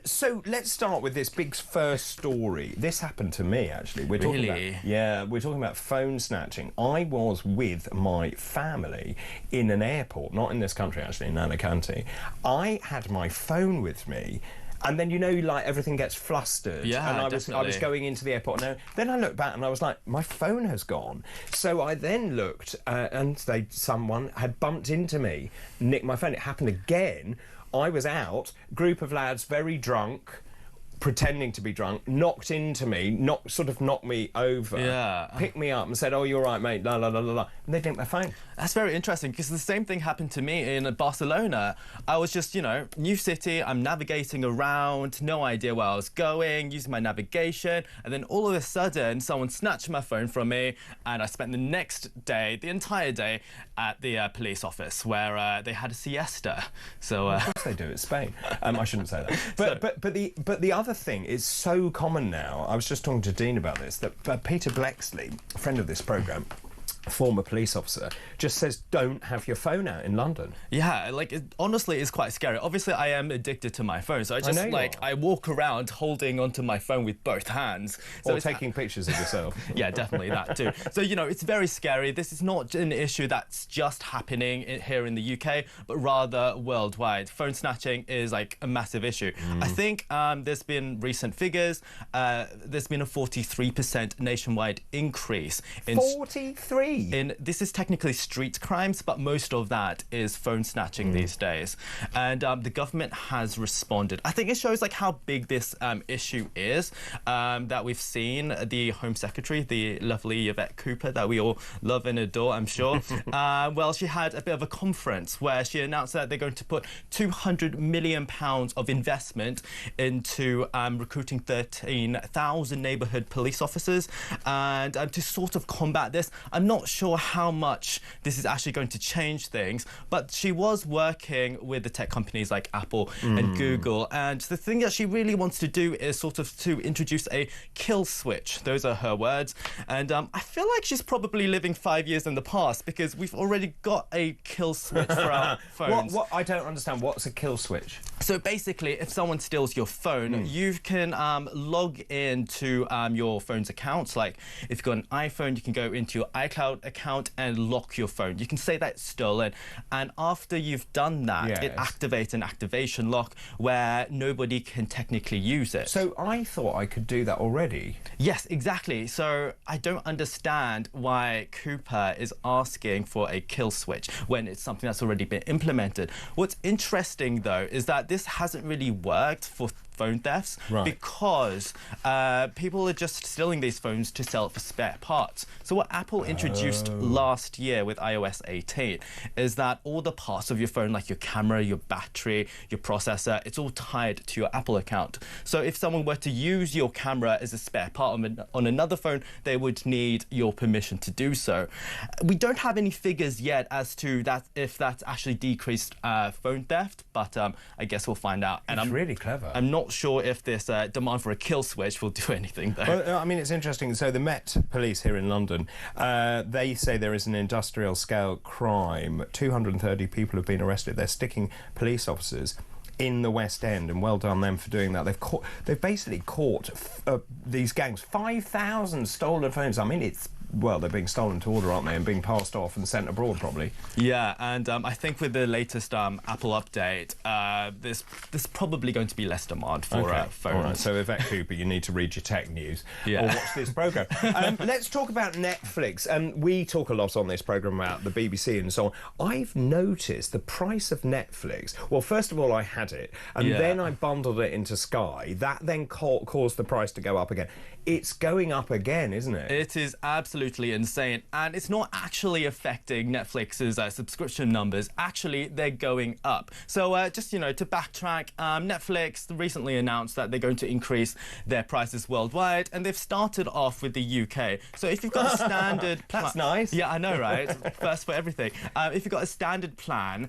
So let's start with this big first story. This happened to me, actually. We're talking we're talking about phone snatching. I was with my family in an airport, not in this country, actually, in Alicante. I had my phone with me, and then, you know, like, everything gets flustered. Yeah, and I was going into the airport. Now, then I looked back and I was like, my phone has gone. So I then looked, and someone had bumped into me, nicked my phone. It happened again. I was out, group of lads, very drunk, pretending to be drunk, knocked into me, knocked me over, picked me up and said, "Oh, you're right, mate, la la la la la," and they nicked my phone. That's very interesting, because the same thing happened to me in Barcelona. I was just, you know, new city, I'm navigating around, no idea where I was going, using my navigation, and then all of a sudden, someone snatched my phone from me, and I spent the next day, the entire day, at the police office, where they had a siesta. So, of course they do, it's Spain. I shouldn't say that. But the other thing is so common now. I was just talking to Dean about this, that Peter Blexley, a friend of this programme, former police officer, just says don't have your phone out in London. Yeah, like honestly, it's quite scary. Obviously, I am addicted to my phone, so I walk around holding onto my phone with both hands. So or taking pictures of yourself. Yeah, definitely that too. So, you know, it's very scary. This is not an issue that's just happening here in the UK, but rather worldwide. Phone snatching is like a massive issue. I think there's been recent figures. There's been a 43% nationwide increase in 43. This is technically street crimes, but most of that is phone snatching these days. And the government has responded. I think it shows like how big this issue is that we've seen the Home Secretary, the lovely Yvette Cooper, that we all love and adore, I'm sure. Well, she had a bit of a conference where she announced that they're going to put £200 million of investment into recruiting 13,000 neighbourhood police officers. And to sort of combat this, I'm not sure how much this is actually going to change things, but she was working with the tech companies like Apple and Google, and the thing that she really wants to do is sort of to introduce a kill switch. Those are her words, and I feel like she's probably living 5 years in the past, because we've already got a kill switch for our phones. What I don't understand, what's a kill switch? So basically, if someone steals your phone, you can log into your phone's accounts. Like if you've got an iPhone, you can go into your iCloud account and lock your phone. You can say that it's stolen, and after you've done that, it activates an activation lock where nobody can technically use it. So I thought I could do that already. Yes, exactly. So I don't understand why Cooper is asking for a kill switch when it's something that's already been implemented. What's interesting, though, is that this hasn't really worked for phone thefts because people are just stealing these phones to sell it for spare parts. So what Apple introduced last year with iOS 18 is that all the parts of your phone, like your camera, your battery, your processor, it's all tied to your Apple account. So if someone were to use your camera as a spare part on another phone, they would need your permission to do so. We don't have any figures yet as to that if that's actually decreased phone theft, but I guess we'll find out. And it's really clever. I'm not sure if this demand for a kill switch will do anything, though. Well, I mean, it's interesting. So the Met Police here in London, they say there is an industrial-scale crime. 230 people have been arrested. They're sticking police officers in the West End, and well done them for doing that. They've basically caught these gangs. 5,000 stolen phones. I mean, well, they're being stolen to order, aren't they, and being passed off and sent abroad, probably. Yeah, and I think with the latest Apple update, there's probably going to be less demand for phones. All right, so Yvette Cooper, you need to read your tech news or watch this programme. Let's talk about Netflix. We talk a lot on this programme about the BBC and so on. I've noticed the price of Netflix. Well, first of all, I had it, and then I bundled it into Sky. That then caused the price to go up again. It's going up again, isn't it? It is absolutely insane, and it's not actually affecting Netflix's subscription numbers. Actually, they're going up. So just, you know, to backtrack, Netflix recently announced that they're going to increase their prices worldwide, and they've started off with the UK. So if you've got a standard plan... That's nice. Yeah, I know, right? First for everything. If you've got a standard plan,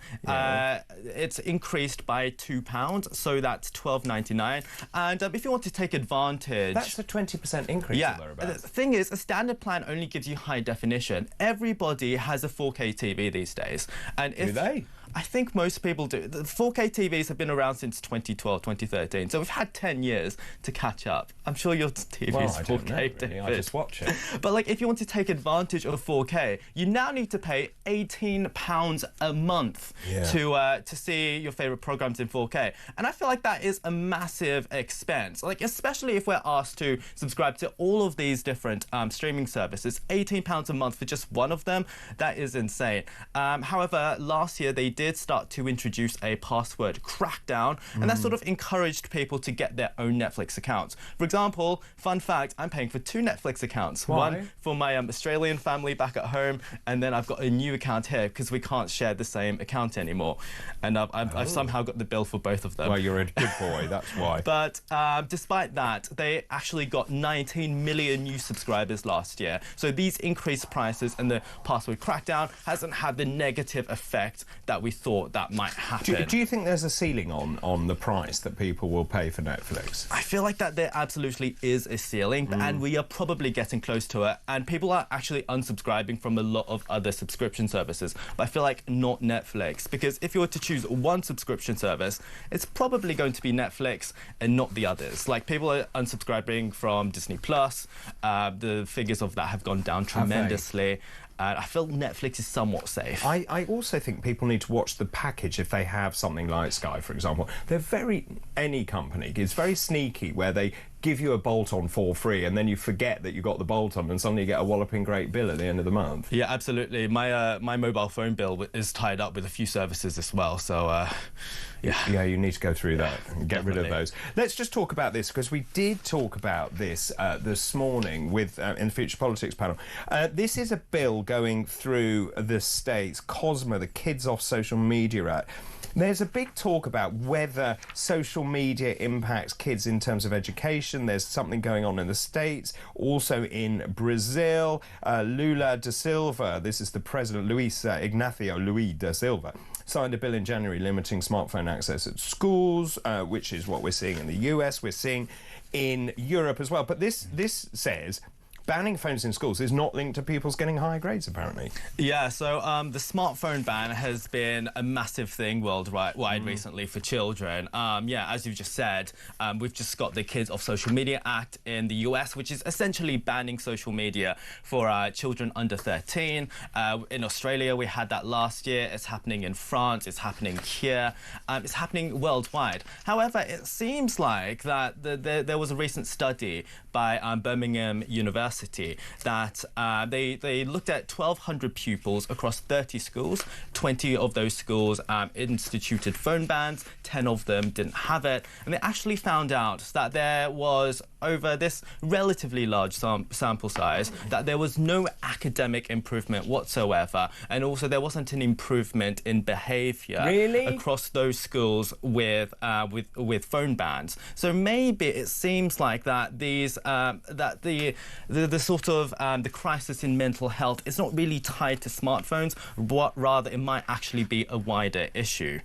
it's increased by £2, so that's $12.99. And if you want to take advantage... That's a 20% increase. Yeah, the thing is, a standard plan only gives you high definition. Everybody has a 4K TV these days. And do they? I think most people do. The 4K TVs have been around since 2012, 2013, so we've had 10 years to catch up. I'm sure your TV's 4K, David. I just watch it. But like, if you want to take advantage of 4K, you now need to pay £18 a month to see your favourite programmes in 4K. And I feel like that is a massive expense. Like, especially if we're asked to subscribe to all of these different streaming services, £18 a month for just one of them, that is insane. However, last year they did start to introduce a password crackdown, and that sort of encouraged people to get their own Netflix accounts. For example, fun fact, I'm paying for 2 Netflix accounts. Why? One for my Australian family back at home, and then I've got a new account here because we can't share the same account anymore. And I've somehow got the bill for both of them. Well, you're a good boy, that's why. But despite that, they actually got 19 million new subscribers last year. So these increased prices and the password crackdown hasn't had the negative effect that we we thought that might happen. Do you think there's a ceiling on the price that people will pay for Netflix? I feel like that there absolutely is a ceiling, and we are probably getting close to it. And people are actually unsubscribing from a lot of other subscription services. But I feel like not Netflix, because if you were to choose one subscription service, it's probably going to be Netflix and not the others. Like, people are unsubscribing from Disney Plus. The figures of that have gone down tremendously. I feel Netflix is somewhat safe. I also think people need to watch the package if they have something like Sky, for example. Any company is very sneaky where they give you a bolt-on for free and then you forget that you got the bolt-on and suddenly you get a walloping great bill at the end of the month. Yeah, absolutely. My mobile phone bill is tied up with a few services as well, so yeah, you need to go through that and get rid of those. Let's just talk about this, because we did talk about this this morning with in the Future Politics panel. This is a bill going through the States, COSMA, the Kids Off Social Media Act. There's a big talk about whether social media impacts kids in terms of education. There's something going on in the States, also in Brazil. Lula da Silva, this is the president, Luis da Silva, signed a bill in January limiting smartphone access at schools, which is what we're seeing in the US, we're seeing in Europe as well. But this says banning phones in schools is not linked to pupils getting higher grades, apparently. Yeah, so the smartphone ban has been a massive thing worldwide recently for children. Yeah, as you've just said, we've just got the Kids Off Social Media Act in the US, which is essentially banning social media for children under 13. In Australia, we had that last year. It's happening in France. It's happening here. It's happening worldwide. However, it seems like that there was a recent study by Birmingham University that they looked at 1,200 pupils across 30 schools. 20 of those schools instituted phone bans, 10 of them didn't have it, and they actually found out that there was, over this relatively large sample size, that there was no academic improvement whatsoever, and also there wasn't an improvement in behaviour across those schools with phone bans. So maybe it seems like that the sort of the crisis in mental health is not really tied to smartphones, but rather it might actually be a wider issue.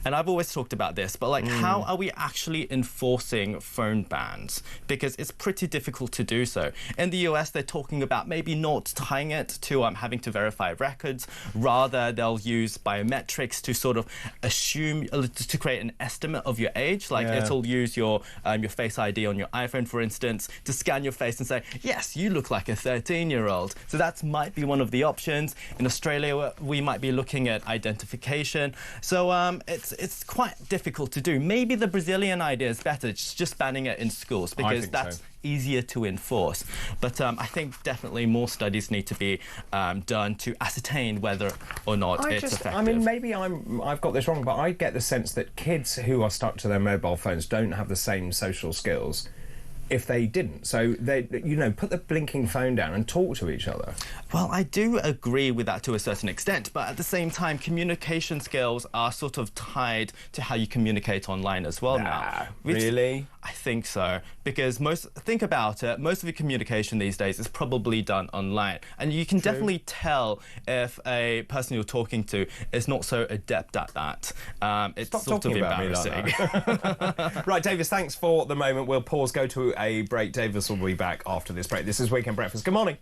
And I've always talked about this, but like, how are we actually enforcing phone bans? Because it's pretty difficult to do so. In the US, they're talking about maybe not tying it to having to verify records. Rather, they'll use biometrics to sort of assume, to create an estimate of your age. Like, it'll use your Face ID on your iPhone, for instance, to scan your face and say, yes, you look like a 13-year-old. So that might be one of the options. In Australia, we might be looking at identification. So it's quite difficult to do. Maybe the Brazilian idea is better, just banning it in schools, because that's easier to enforce. But I think definitely more studies need to be done to ascertain whether or not it's effective. I mean, maybe I've got this wrong, but I get the sense that kids who are stuck to their mobile phones don't have the same social skills if they didn't. So they, put the blinking phone down and talk to each other. Well, I do agree with that to a certain extent, but at the same time, communication skills are sort of tied to how you communicate online as well now. Really? I think so, because think about it, most of your communication these days is probably done online, and you can definitely tell if a person you're talking to is not so adept at that. It's sort of embarrassing. Right, Davis, thanks for the moment. We'll pause, go to a break. Davis will be back after this break. This is Weekend Breakfast. Good morning.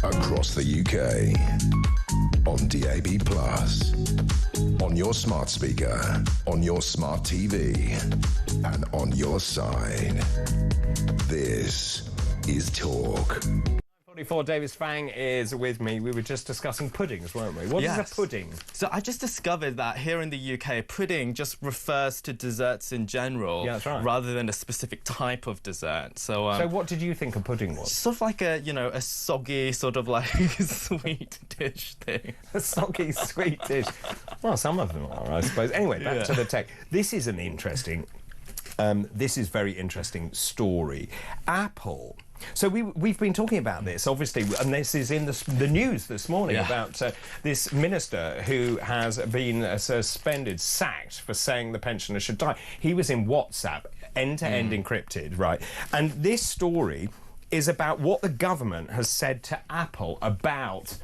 across the UK. On DAB+, on your smart speaker, on your smart TV, and on your side. This is Talk. 44, Davis Fang is with me. We were just discussing puddings, weren't we? What is a pudding? So I just discovered that here in the UK, pudding just refers to desserts in general, rather than a specific type of dessert. So what did you think a pudding was? Sort of like a, you know, a soggy sort of like sweet dish thing. A soggy sweet dish. Well, some of them are, I suppose. Anyway, back to the tech. This is an interesting... this is very interesting story. Apple. So we've been talking about this, obviously, and this is in the news this morning about this minister who has been sacked for saying the pensioner should die. He was in WhatsApp, end-to-end encrypted, right? And this story is about what the government has said to Apple about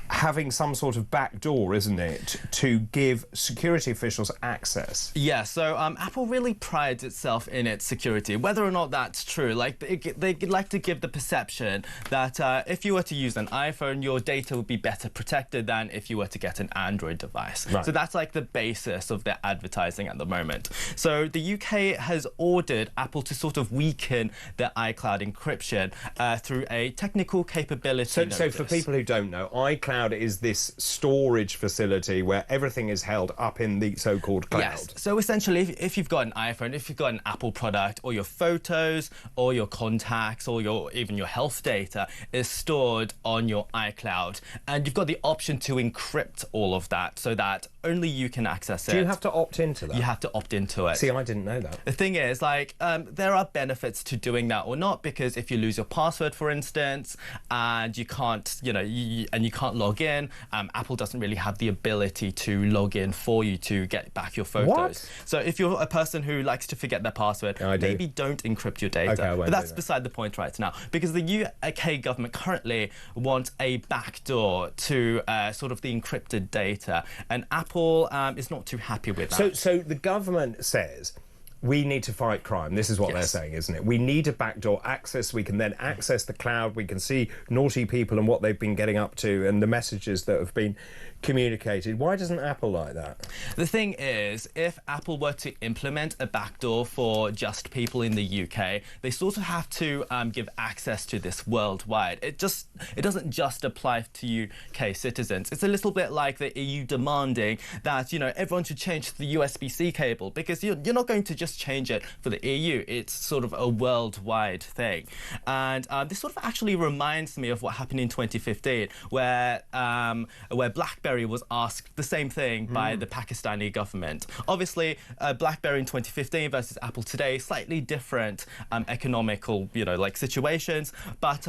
having some sort of back door, isn't it, to give security officials access? Yeah, so Apple really prides itself in its security. Whether or not that's true, like they like to give the perception that if you were to use an iPhone, your data would be better protected than if you were to get an Android device. Right. So that's like the basis of their advertising at the moment. So the UK has ordered Apple to sort of weaken their iCloud encryption through a technical capability So for people who don't know, iCloud is this storage facility where everything is held up in the so-called cloud. Yes. So essentially, if you've got an iPhone, if you've got an Apple product, or your photos, or your contacts, or even your health data is stored on your iCloud, and you've got the option to encrypt all of that so that only you can access it. Do you have to opt into that? You have to opt into it. See, I didn't know that. The thing is, like, there are benefits to doing that or not, because if you lose your password, for instance, and you can't, you know, you can't log in, Apple doesn't really have the ability to log in for you to get back your photos. What? So if you're a person who likes to forget their password, maybe don't encrypt your data. Okay, but that's beside the point right now, because the UK government currently wants a backdoor to sort of the encrypted data, and Apple is not too happy with that. So the government says we need to fight crime. This is what they're saying, isn't it? We need a backdoor access. We can then access the cloud. We can see naughty people and what they've been getting up to and the messages that have been communicated. Why doesn't Apple like that? The thing is, if Apple were to implement a backdoor for just people in the UK, they sort of have to give access to this worldwide. It doesn't just apply to UK citizens. It's a little bit like the EU demanding that, you know, everyone should change to the USB-C cable, because you're not going to just change it for the EU. It's sort of a worldwide thing. And this sort of actually reminds me of what happened in 2015, where BlackBerry was asked the same thing by the Pakistani government. Obviously, BlackBerry in 2015 versus Apple today, slightly different economical, you know, like situations, but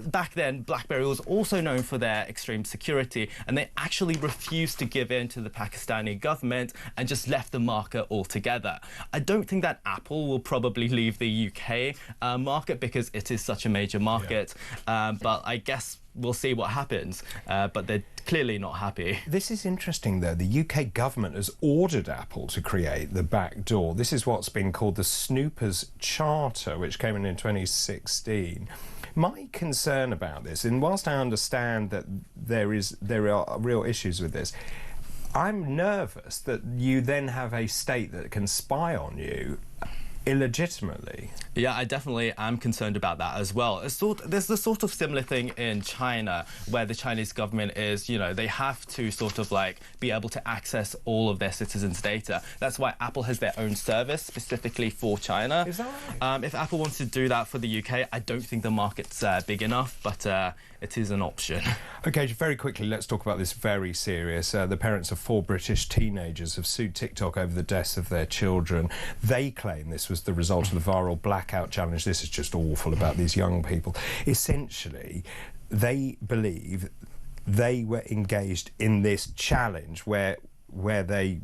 back then, BlackBerry was also known for their extreme security, and they actually refused to give in to the Pakistani government and just left the market altogether. I don't think that Apple will probably leave the UK market, because it is such a major market, but I guess we'll see what happens, but they're clearly not happy. This is interesting, though. The UK government has ordered Apple to create the back door. This is what's been called the Snoopers Charter, which came in 2016. My concern about this, and whilst I understand that there are real issues with this, I'm nervous that you then have a state that can spy on you illegitimately. Yeah, I definitely am concerned about that as well. There's the sort of similar thing in China, where the Chinese government is, you know, they have to sort of like be able to access all of their citizens' data. That's why Apple has their own service specifically for China. Is that right? If Apple wants to do that for the UK, I don't think the market's big enough, but it is an option. OK, very quickly, let's talk about this very serious. The parents of 4 British teenagers have sued TikTok over the deaths of their children. They claim this was the result of the viral blackout challenge. This is just awful about these young people. Essentially, they believe they were engaged in this challenge where they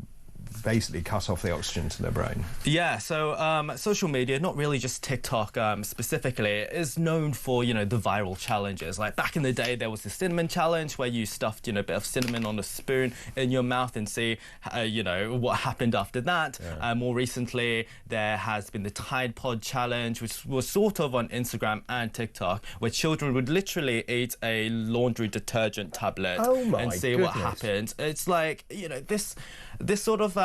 basically cut off the oxygen to their brain. Yeah, so social media, not really just TikTok specifically, is known for, you know, the viral challenges. Like back in the day, there was the cinnamon challenge where you stuffed, you know, a bit of cinnamon on a spoon in your mouth and see, you know, what happened after that. Yeah. More recently, there has been the Tide Pod challenge, which was sort of on Instagram and TikTok, where children would literally eat a laundry detergent tablet and see what happens. It's like, you know, this sort of,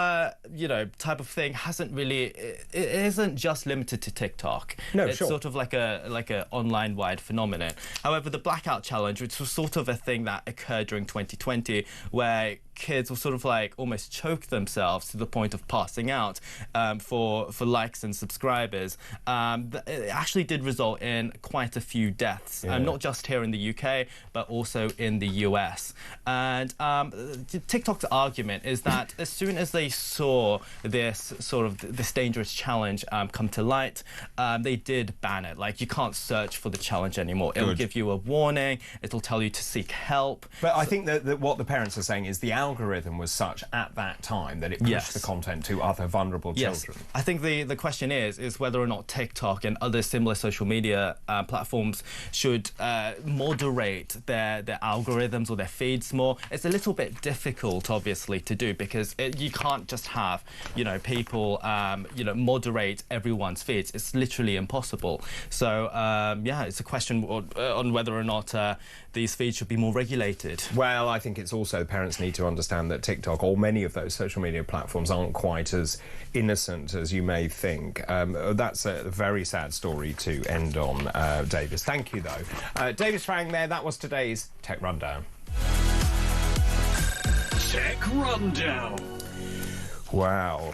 you know, type of thing hasn't really, it isn't just limited to TikTok. No, it's sort of like a online-wide phenomenon. However, the blackout challenge, which was sort of a thing that occurred during 2020, where kids will sort of like almost choke themselves to the point of passing out for likes and subscribers. It actually did result in quite a few deaths, not just here in the UK, but also in the US. And TikTok's argument is that as soon as they saw this dangerous challenge come to light, they did ban it. Like, you can't search for the challenge anymore. It'll give you a warning. It'll tell you to seek help. But I think that what the parents are saying is the algorithm was such at that time that it pushed the content to other vulnerable children. I think the question is whether or not TikTok and other similar social media platforms should moderate their algorithms or their feeds more. It's a little bit difficult, obviously, to do because you can't just have, you know, people, you know, moderate everyone's feeds. It's literally impossible. So, yeah, it's a question on whether or not these feeds should be more regulated. Well, I think it's also parents need to understand that TikTok or many of those social media platforms aren't quite as innocent as you may think. That's a very sad story to end on, Davis. Thank you, though. Davis Frang there, that was today's Tech Rundown. Tech Rundown. Wow,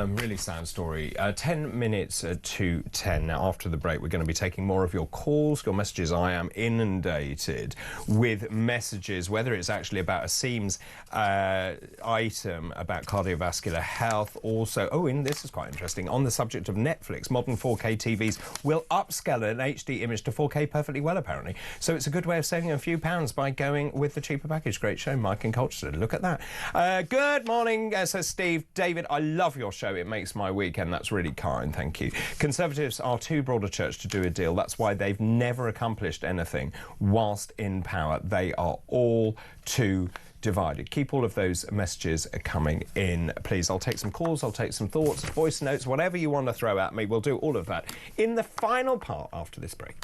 really sad story. 10 minutes to 10. Now, after the break, we're going to be taking more of your calls, your messages. I am inundated with messages, whether it's actually about a Seams item about cardiovascular health. Also, and this is quite interesting, on the subject of Netflix, modern 4K TVs will upscale an HD image to 4K perfectly well, apparently. So it's a good way of saving a few pounds by going with the cheaper package. Great show, Mike and Colchester. Look at that. Good morning, says Steve. David, I love your show. It makes my weekend. That's really kind. Thank you. Conservatives are too broad a church to do a deal. That's why they've never accomplished anything whilst in power. They are all too divided. Keep all of those messages coming in, please. I'll take some calls, I'll take some thoughts, voice notes, whatever you want to throw at me. We'll do all of that in the final part after this break.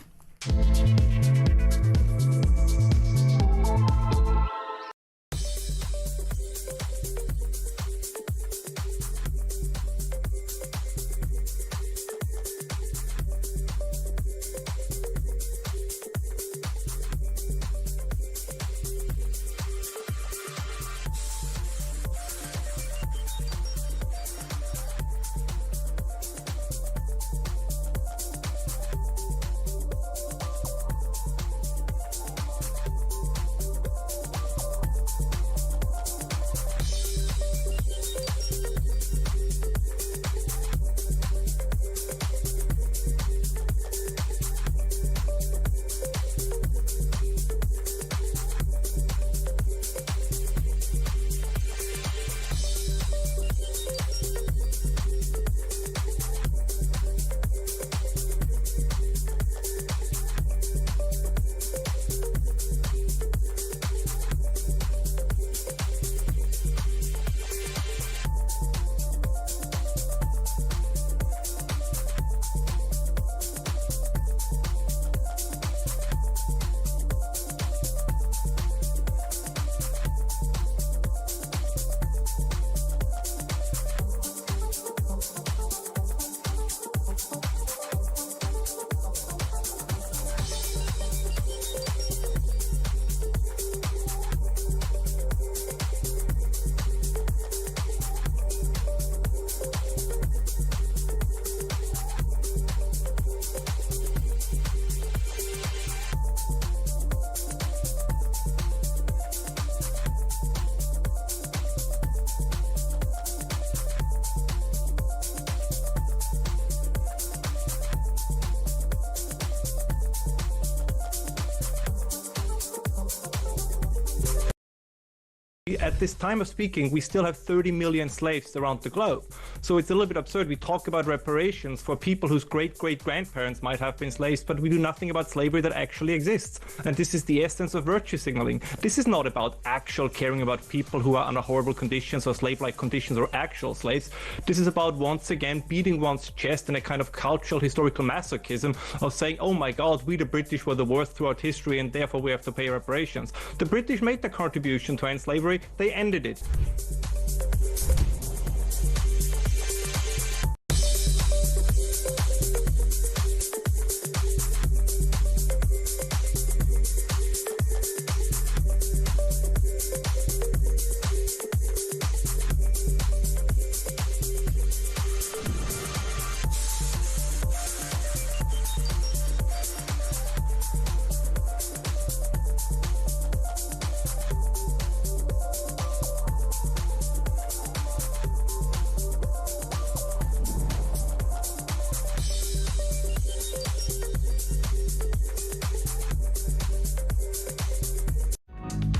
At this time of speaking, we still have 30 million slaves around the globe. So it's a little bit absurd. We talk about reparations for people whose great-great-grandparents might have been slaves, but we do nothing about slavery that actually exists. And this is the essence of virtue signaling. This is not about actual caring about people who are under horrible conditions or slave-like conditions or actual slaves. This is about, once again, beating one's chest in a kind of cultural historical masochism of saying, oh my God, we the British were the worst throughout history and therefore we have to pay reparations. The British made the contribution to end slavery. They ended it.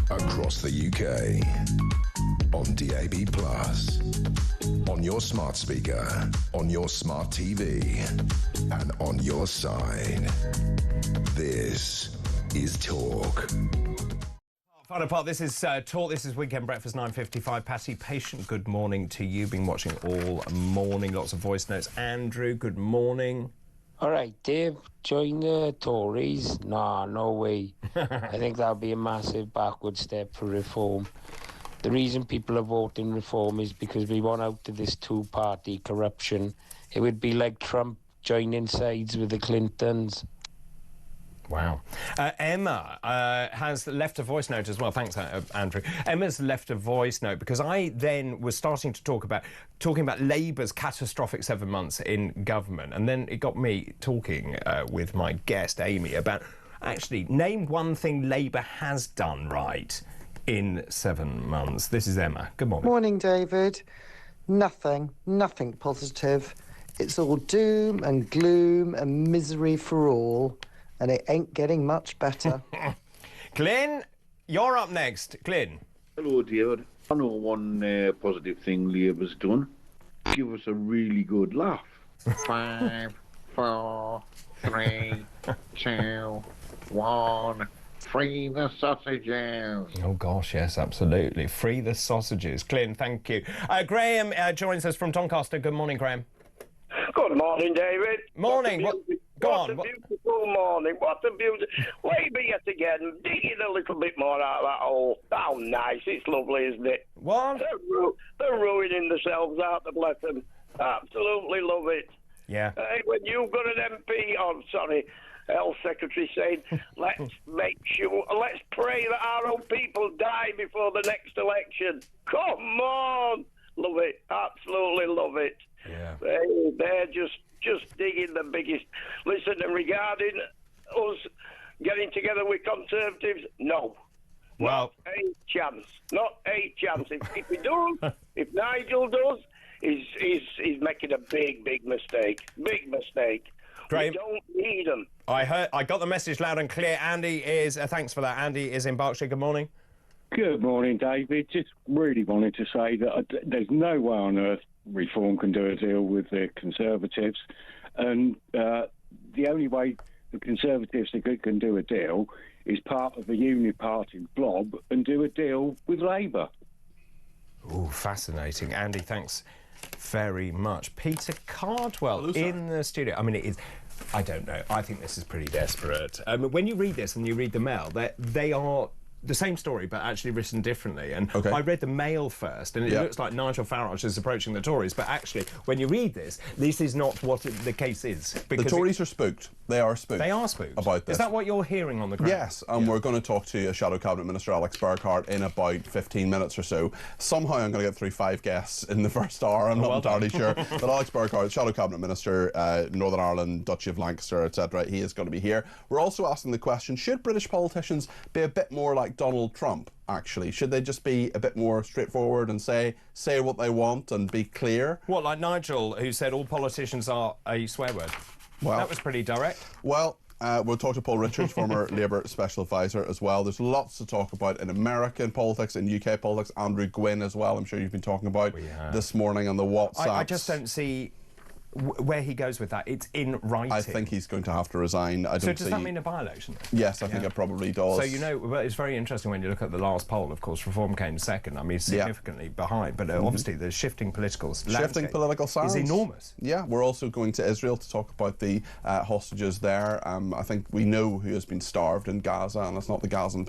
Across the UK, on DAB+, on your smart speaker, on your smart TV, and on your side. This is Talk. Final part, this is Talk, this is Weekend Breakfast, 9:55. Patty, patient, good morning to you. Been watching all morning, lots of voice notes. Andrew, good morning. All right, Dave, join the Tories? Nah, no way. I think that'll be a massive backward step for reform. The reason people are voting reform is because we want out of this two-party corruption. It would be like Trump joining sides with the Clintons. Wow. Emma has left a voice note as well. Thanks, Andrew. Emma's left a voice note because I then was starting to talking about Labour's catastrophic 7 months in government, and then it got me talking with my guest, Amy, about actually name one thing Labour has done right in 7 months. This is Emma. Good morning. Morning, David. Nothing positive. It's all doom and gloom and misery for all. And it ain't getting much better. Glyn, you're up next. Glyn. Hello, David. I know one positive thing Labour's done. Give us a really good laugh. 5, 4, 3, 2, 1. Free the sausages. Oh, gosh, yes, absolutely. Free the sausages. Glyn, thank you. Graham joins us from Doncaster. Good morning, Graham. Good morning, David. Morning. Go on. What a beautiful morning. What a beautiful... Labour yet again, digging a little bit more out of that hole. How nice. It's lovely, isn't it? What? They're ruining themselves out, to bless them. Absolutely love it. Yeah. When you've got an MP, Health Secretary saying, let's pray that our own people die before the next election. Come on. Love it. Absolutely love it. Yeah. They're just digging the biggest. Listen, and regarding us getting together with Conservatives, no. Well, not a chance. Not a chance. If we do, if Nigel does, he's making a big mistake. Big mistake. Graham, we don't need them. I got the message loud and clear. Andy is, thanks for that. Andy is in Berkshire. Good morning. Good morning, David. Just really wanted to say that there's no way on earth Reform can do a deal with the Conservatives, and the only way the Conservatives can do a deal is part of the uniparty blob and do a deal with Labour. Oh, fascinating. Andy, thanks very much. Peter Cardwell in the studio. I mean, it is... I don't know. I think this is pretty desperate. When you read this and you read the Mail, they are... the same story, but actually written differently. And I read the Mail first, and it looks like Nigel Farage is approaching the Tories. But actually, when you read this is not what the case is. The Tories are spooked. They are spooked. They are spooked about this. Is that what you're hearing on the ground? Yes, and we're going to talk to a Shadow Cabinet Minister, Alex Burghardt, in about 15 minutes or so. Somehow I'm going to get through 5 guests in the first hour. I'm not entirely sure. But Alex Burghardt, Shadow Cabinet Minister, Northern Ireland, Duchy of Lancaster, etc. He is going to be here. We're also asking the question, should British politicians be a bit more like Donald Trump, actually? Should they just be a bit more straightforward and say what they want and be clear? What, like Nigel, who said all politicians are a swear word? Well, that was pretty direct. Well, We'll talk to Paul Richards, former Labour Special Advisor as well. There's lots to talk about in American politics, in UK politics. Andrew Gwynn as well, I'm sure you've been talking about this morning on the WhatsApp. I just don't see where he goes with that. It's in writing. I think he's going to have to resign. So does that mean a by-election? Yes, I think it probably does. So, you know, well, it's very interesting when you look at the last poll. Of course, Reform came second. I mean, significantly behind. But obviously the shifting political sands is enormous. Yeah, we're also going to Israel to talk about the hostages there. I think we know who has been starved in Gaza, and it's not the Gazan